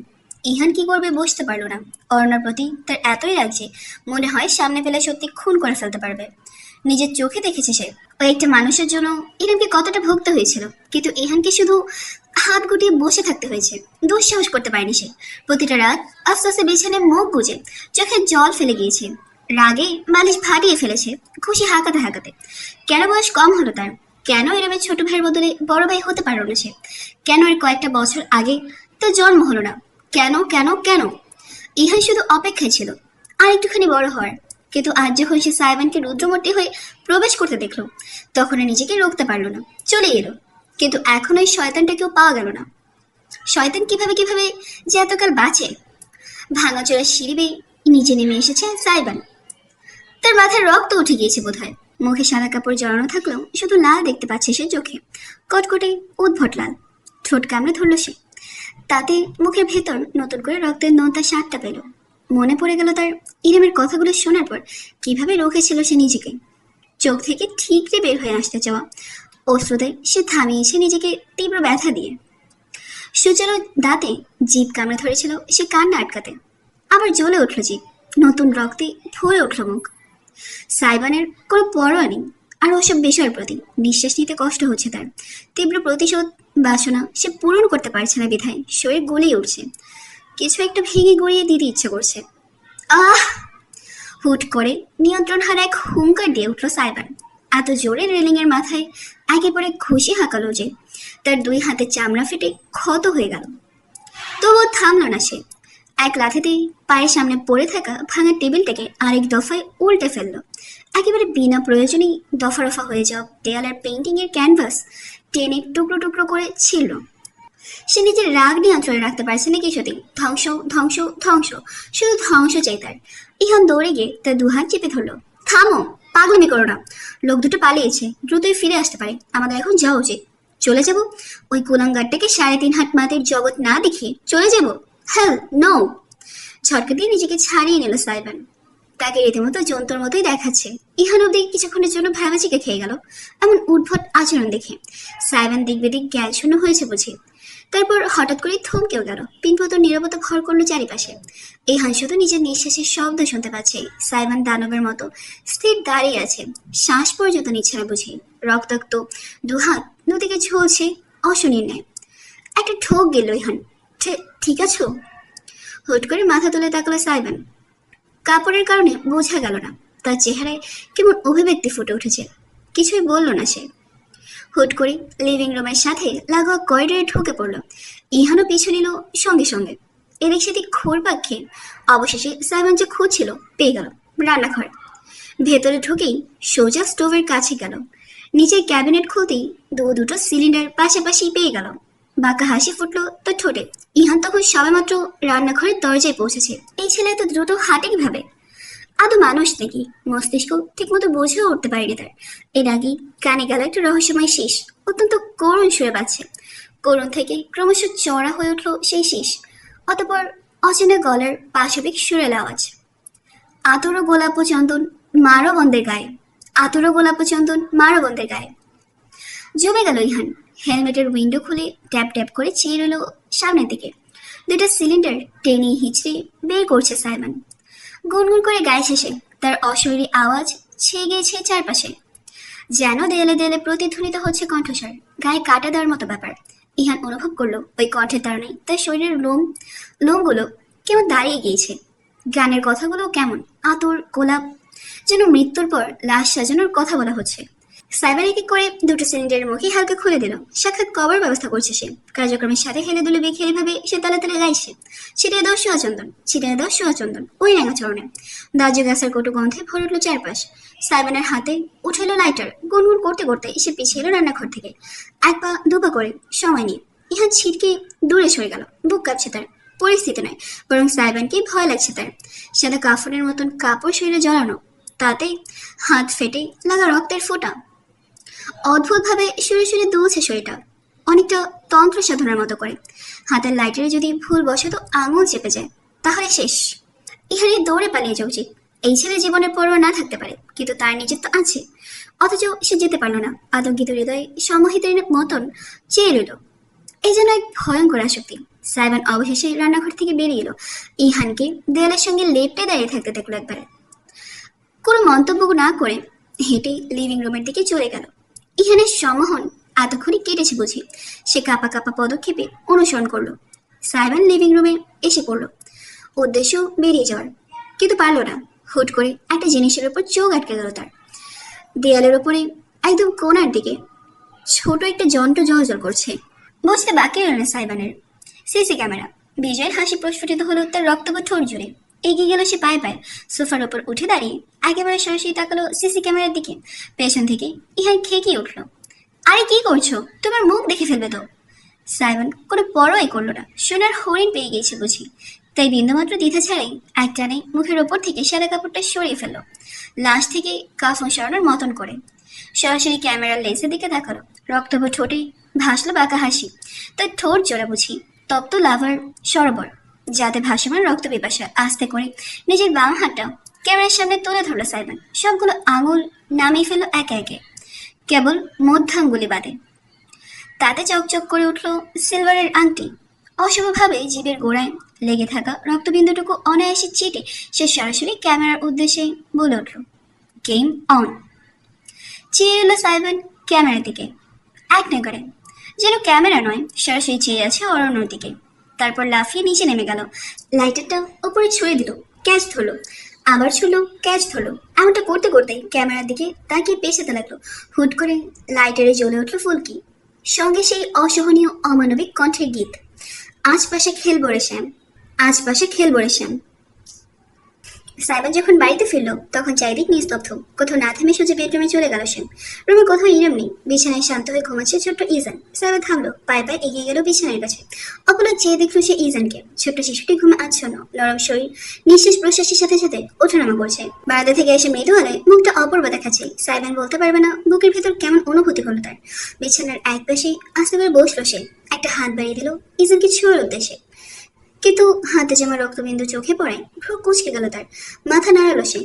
ইহান কি করবে বুঝতে পারলো না। অরণ্যর প্রতি তার এতই লাগছে, মনে হয় সামনে পেলে সত্যি খুন করে ফেলতে পারবে। নিজের চোখে দেখেছে সে ওই একটা মানুষের জন্য ইহানকে কতটা ভুগতে হয়েছিল, কিন্তু ইহানকে শুধু হাত গুটিয়ে বসে থাকতে হয়েছে। দুঃসাহস করতে পারেনি সে। প্রতিটা রাত আস্তে আস্তে বিছানায় মুখ গুজে চোখে জল ফেলে গিয়েছে। রাগে বালিশ ফাটিয়ে ফেলেছে, খুশি হাঁকাতে হাঁকাতে। কেন বয়স কম হলো তার? কেন এরমের ছোট ভাইয়ের বদলে বড় ভাই হতে পারল না সে? কেন এর কয়েকটা বছর আগে তার জন্ম হলো না? কেন কেন কেন? ইহান শুধু অপেক্ষায় ছিল আর একটুখানি বড় হওয়ার। কিন্তু আজ যখন সে সাইবানকে রুদ্রমূর্তি হয়ে প্রবেশ করতে দেখলো, তখন নিজেকে রুখতে পারলো না, চলে এলো। কিন্তু এখন ওই শয়তানটাকেও পাওয়া গেল না। শয়তান কিভাবে কিভাবে যে এতকাল বাঁচে। ভাঙাচোরা সিঁড়ি বেয়ে নিচে নেমে এসেছে সাইবান। তার মাথায় রক্ত উঠে গিয়েছে বোধহয়। মুখে সাদা কাপড় জড়ানো থাকলেও শুধু লাল দেখতে পাচ্ছে সে চোখে, কটকটে উদ্ভট লাল। ঠোঁট কামড়ে ধরল সে, তাতে মুখের ভেতর নতুন করে রক্তের নোনতা স্বাদটা পেল। মনে পড়ে গেল তার ইরামের কথাগুলো শোনার পর কিভাবে রোখেছিল সে নিজেকে। চোখ থেকে ঠিকরে বের হয়ে আসতে চাওয়া অশ্রুতে সে থামিয়েছে নিজেকে তীব্র ব্যথা দিয়ে। সুচারু দাঁতে জিভ কামড়ে ধরেছিল সে কান্না আটকাতে। আবার জ্বলে উঠল জিভ, নতুন রক্তে ভরে উঠল মুখ। সাইবানের কোনো পরোয়া নেই আর ওসব বিষয়ের প্রতি। নিঃশ্বাস নিতে কষ্ট হচ্ছে তার। তীব্র প্রতিশোধ বাসনা সে পূরণ করতে পারছে না বিধায় শরীর গলিয়ে উঠছে। কিছু একটা ভেঙে গড়িয়ে দিতে ইচ্ছে করছে। আহ! হুট করে নিয়ন্ত্রণ হারা এক হুঙ্কার দিয়ে উঠল সাইবান। এত জোরে রেলিং এর মাথায় একেবারে ঘুষি হাঁকালো যে তার দুই হাতে চামড়া ফেটে ক্ষত হয়ে গেল। তবুও থামল না সে। এক লাথিতেই পায়ের সামনে পড়ে থাকা ভাঙা টেবিলটাকে আরেক দফায় উল্টে ফেলল। একেবারে বিনা প্রয়োজনেই দফা রফা হয়ে যাওয়া দেয়ালের পেন্টিং এর ক্যানভাস টেনে টুকরো টুকরো করে ছিল। সে নিজের রাগ নিয়ন্ত্রণে রাখতে পারছে না কিছুতেই। ধ্বংস ধ্বংস ধ্বংস, শুধু ধ্বংস চাই তার। ইহান দৌড়ে গিয়ে তার দুহাত চেপে ধরল। থামো, পাগলামি করো না। লোক দুটো পালিয়েছে, দ্রুতই ফিরে আসতে পারে। আমাদের এখন যাওয়া উচিত। চলে যাব? ওই কুলাঙ্গারটাকে 3.5 হাত মাটির জগৎ না দেখিয়ে চলে যাব? হেল নো! ঝটকা দিয়ে নিজেকে ছাড়িয়ে নিল সাইবান। তাকে রীতিমতো জন্তুর মতোই দেখাচ্ছে। ইহান অব্দি কিছুক্ষণের জন্য ভ্যাবাচিকে খেয়ে গেল এমন উদ্ভট আচরণ দেখে। সাইবান দিক বেদিক জ্ঞান শূন্য হয়েছে বুঝি। তারপর হঠাৎ করে থমকেও গেল। পিনপত নীরবতা ভর করলো চারিপাশে। ইহান শুধু নিজের নিঃশ্বাসের শব্দ শুনতে পাচ্ছে। সাইবান দানবের মতো স্থির দাঁড়িয়ে আছে, শ্বাস পর্যন্ত নিচ্ছে না বুঝি। রক্তাক্ত দুহাত নদীকে ঝুলছে অসুনির্ণয়। একটা ঠোক গেল ইহান। ঠিক আছো? হুট করে মাথা তুলে তাকালো সাইবান। কাপড়ের কারণে বোঝা গেল না, তার চেহারায় কেমন অভিব্যক্তি ফুটে উঠেছে। কিছুই বলল না সে। হুট করে লিভিং রুমের সাথে লাগোয়া করিডোরে ঢুকে পড়ল। ইহানও পিছু নিল সঙ্গে সঙ্গে। এদিক সেদিক ঘুরপাক খেয়ে অবশেষে সাইমন যে খুঁজছিল পেয়ে গেল রান্নাঘর। ভেতরে ঢুকেই সোজা স্টোভের কাছে গেল। নিচের ক্যাবিনেট খুলতেই দুটো সিলিন্ডার পাশাপাশি পেয়ে গেল। বাঁকা হাসি ফুটলো তার ঠোঁটে। ইহান তখন সবেমাত্র রান্নাঘরের দরজায় পৌঁছেছে। এই ছেলে এত দ্রুত হাঁটে কিভাবে? আদৌ মানুষ নাকি? মস্তিষ্ক ঠিক মতো বুঝেও উঠতে পারেনি তার। এর আগেই কানে গেল একটা রহস্যময় শীষ, অত্যন্ত করুণ সুরে বাজছে। করুণ থেকে ক্রমশ চড়া হয়ে উঠল সেই শীষ। অতঃপর অচেনা গলার পাশবিক সুরেল আওয়াজ, আতরো গোলাপ চন্দন মারো বন্ধের গায়ে, আতরো গোলাপ চন্দন মারো বন্ধের গায়ে। জমে গেল ইহান। হেলমেটের উইন্ডো খুলে ট্যাপ ট্যাপ করে চেয়ে রইল সামনের দিকে। দুটা সিলিন্ডার টেনে হিচড়ে বের করছে সাইমন। গুনগুন করে গায়ে শেষে তার অশরীরী আওয়াজ ছেয়ে গিয়েছে চারপাশে। যেন দেয়ালে দেয়ালে প্রতিধ্বনিত হচ্ছে কণ্ঠস্বর, গায়ে কাটা দেওয়ার মতো ব্যাপার। ইহান অনুভব করলো ওই কণ্ঠের তাড়নায় তার শরীরের লোমগুলো কেমন দাঁড়িয়ে গিয়েছে। গানের কথাগুলো কেমন আতর গোলাপ, যেন মৃত্যুর পর লাশ সাজানোর কথা বলা হচ্ছে। সাইবার এক করে দুটো সিলিন্ডারের মুখে হালকা খুলে দিল। সাক্ষাৎ কবার ব্যবস্থা করছে সে। কার্যক্রমের সাথে হেলে দুলে বেখেলে ভাবে সে তালে তালে গাইছে, ছিটিয়ে দাও সোয়া চন্দন, ছিটিয়ে দাও সোয়া চন্দন ওই রাঙা চরণে। দাহ্য গ্যাসের কটু গন্ধে ভরে উঠল চারপাশ। সাইবানের হাতে উঠেলো লাইটার। গুনগুন করতে করতে সে পিছিয়ে এলো রান্নাঘর থেকে, এক পা দুপা করে সময় নিয়ে। ইহান ছিটকে দূরে সরে গেল। বুক কাঁপছে তার। পরিস্থিতি নয়, বরং সাইবানকে ভয় লাগছে তার। সাদা কাফনের মতন কাপড় শরীরে জড়ানো, তাতে হাত ফেটে লাগা রক্তের ফোঁটা। অদ্ভুতভাবে সরে সরে দুলছে শরীরটা, অনেকটা তন্ত্র সাধনার মতো করে। হাতের লাইটারে যদি ভুল বশত আঙুল চেপে যায় তাহলে শেষ। ইহারে দৌড়ে পালিয়ে যাওয়া উচিত। এই ছেলে জীবনের পরোয়া না থাকতে পারে, কিন্তু তার নিজের তো আছে। অথচ সে যেতে পারল না। আতঙ্কিত হৃদয়ে সমাহিতের মতন চেয়ে রইল। এই যেন এক ভয়ঙ্কর আসক্তি। সাইবান অবশেষে রান্নাঘর থেকে বেরিয়ে এলো। ইহানকে দেয়ালের সঙ্গে লেপটে দাঁড়িয়ে থাকতে দেখলো একবারে। কোনো মন্তব্য না করে হেঁটে লিভিং রুমের দিকে চলে গেল। ইহানের সম্মোহন এতক্ষণই কেটেছে বুঝি। সে কাঁপা কাঁপা পদক্ষেপে অনুসরণ করলো। সাইবান লিভিং রুমে এসে পড়ল, উদ্দেশ্য বেরিয়ে যাওয়ার, কিন্তু পারল না। হুট করে একটা জিনিসের উপর চোখ আটকে গেল তার। দেয়ালের ওপরে একদম কোণার দিকে ছোট একটা যন্ত্র জলজল করছে। বুঝতে বাকি রইল না সাইবানের। CC camera. বিজয়ের হাসি প্রস্ফুটিত হলো তার রক্তবত ঠোঁট জুড়ে। এগিয়ে গেল সে পায়ে পায়ে, সোফার ওপর উঠে দাঁড়িয়ে একেবারে সরাসরি তাকালো সিসি ক্যামেরার দিকে। পেছন থেকে ইহান খেকিয়ে উঠল, আরে কি করছো? তোমার মুখ দেখে ফেলবে তো। সাইমন কোনো পরোয়াই করলো না। সোনার হরিণ পেয়ে গিয়েছে বুঝি, তাই বিন্দুমাত্র দ্বিধা ছাড়াই এক টানে মুখের ওপর থেকে সাদা কাপড়টা সরিয়ে ফেললো, লাশ থেকে কাফন সরানোর মতন করে। সরাসরি ক্যামেরার লেন্সের দিকে দেখালো। রক্তভ ঠোঁটে ভাসলো বাঁকা হাসি। তার ঠোঁট জোড়া বুঝি তপ্ত লাভার সরোবর, যাতে ভাসমান রক্ত পিপাসা। আস্তে করে নিজের বাম হাতটা ক্যামেরার সামনে তুলে ধরলো সাইমন। সবগুলো আঙুল নামিয়ে ফেললো একে একে, কেবল মধ্যাঙ্গুলি বাদে। তাতে চকচক করে উঠল সিলভারের আংটি। অশুভভাবে জিভের গোড়ায় লেগে থাকা রক্তবিন্দুটুকু অনায়াসে চেটে সে সরাসরি ক্যামেরার উদ্দেশ্যে বলে উঠল, গেম অন। চেয়ে এলো সাইমন ক্যামেরার দিকে এক নাগারে, যেন ক্যামেরা নয়, সরাসরি চেয়ে আছে অরণ্যর দিকে। তারপর লাফিয়ে নিচে নেমে গেল। লাইটারটা উপরে ছুঁড়ে দিল, ক্যাচ ধরলো, আবার ছুঁড়লো, ক্যাচ ধরলো। এমনটা করতে করতে ক্যামেরার দিকে তাকিয়ে পেছাতে লাগলো। হুট করে লাইটারে জ্বলে উঠল ফুলকি, সঙ্গে সেই অসহনীয় অমানবিক কণ্ঠের গীত, আজ পাশে খেলবো রে শ্যাম, আজ পাশে খেলবো রে শ্যাম। সাইমন যখন বাড়িতে ফিরল তখন চারিদিক নিস্তব্ধ। কোথাও না থেমে সোজা বেডরুমে চলে গেল সে। রুমে কোথাও ইরাম নেই। বিছানায় শান্ত হয়ে ঘুমাচ্ছে ছোট্ট ইজান। সাইমন থামলো, পায়ে পায়ে এগিয়ে গেল বিছানার কাছে। অপলক চেয়ে দেখলো সে ইজানকে। ছোট্ট শিশুটি ঘুমে আচ্ছন্ন, নরম শরীর নিঃশ্বাস প্রশ্বাসের সাথে সাথে ওঠানামা করছে। বারান্দা থেকে এসে মৃদু আলোয় মুখটা অপূর্ব দেখাচ্ছে। সাইমন বলতে পারবে না বুকের ভেতর কেমন অনুভূতি হলো তার। বিছানার এক পাশে আস্তে করে বসলো সে। একটা হাত বাড়িয়ে দিল ইজানকে ছোঁয়ার উদ্দেশ্যে, কিন্তু হাতে জমা রক্তবিন্দু চোখে পড়ে ভ্রু কুঁচকে গেল তার। মাথা নাড়ালো সে।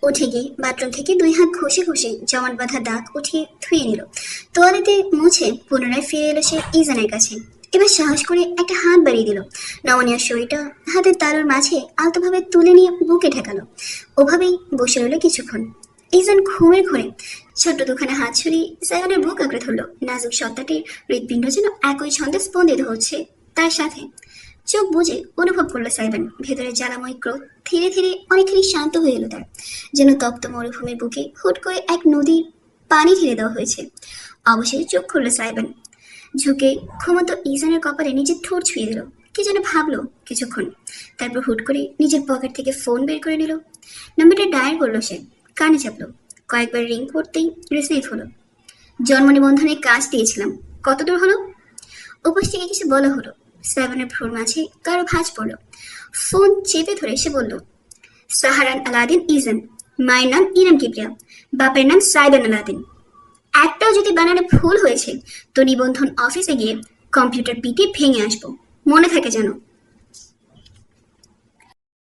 উঠে গিয়ে বাথরুম থেকে দুই হাত ঘষে ঘষে জমাট বাঁধা দাগ উঠিয়ে ধুয়ে নিল। তোয়ালেতে মুছে পুনরায় ফিরে এলো সে ইজানের কাছে। এবার সাহস করে একটা হাত বাড়িয়ে দিল। নমনীয় শরীরটা হাতের তালুর মাঝে আলতোভাবে তুলে নিয়ে বুকে ঠেকালো। ওভাবেই বসে রইল কিছুক্ষণ। ইজান ঘুমের ঘরে ছোট্ট দুখানে হাত ছড়িয়ে সাইমনের বুক আঁকড়ে ধরল। নাজুক সত্তাটির হৃৎপিণ্ড যেন একই ছন্দে স্পন্দিত হচ্ছে তার সাথে। চোখ বুঝে অনুভব করলো সাইমন ভেতরে জ্বালাময় ক্রোধ ধীরে ধীরে অনেকখানি শান্ত হয়ে এলো তার। যেন তপ্ত মরুভূমির বুকে হুট করে এক নদীর পানি ঢেলে দেওয়া হয়েছে। অবশেষে চোখ খুলল সাইবান। ঝুঁকে ঘুমন্ত ইজানের কপালে নিজের ঠোঁট ছুঁয়ে দিল। কি যেন ভাবলো কিছুক্ষণ, তারপর হুট করে নিজের পকেট থেকে ফোন বের করে নিল। নাম্বারটা ডায়াল করলো সে, কানে চাপলো। কয়েকবার রিং করতেই রিসিভ হলো। জন্ম নিবন্ধনে কাজ দিয়েছিলাম, কত দূর হলো? উপর থেকে কিছু বলা হলো। সাইবানের ভ্রুর মাঝে কারো ভাঁজ পড়লো। ফোন চেপে ধরে সে বলল, সাহারান আলাদিন ইজান, মায়ের নাম ইরান কিবরিয়া, বাপের নাম সাইবান আলাদিন। একটাও যদি বানানে ভুল হয়েছে তো নিবন্ধন অফিসে গিয়ে কম্পিউটার পিটিয়ে ভেঙে আসবো, মনে থাকে যেন।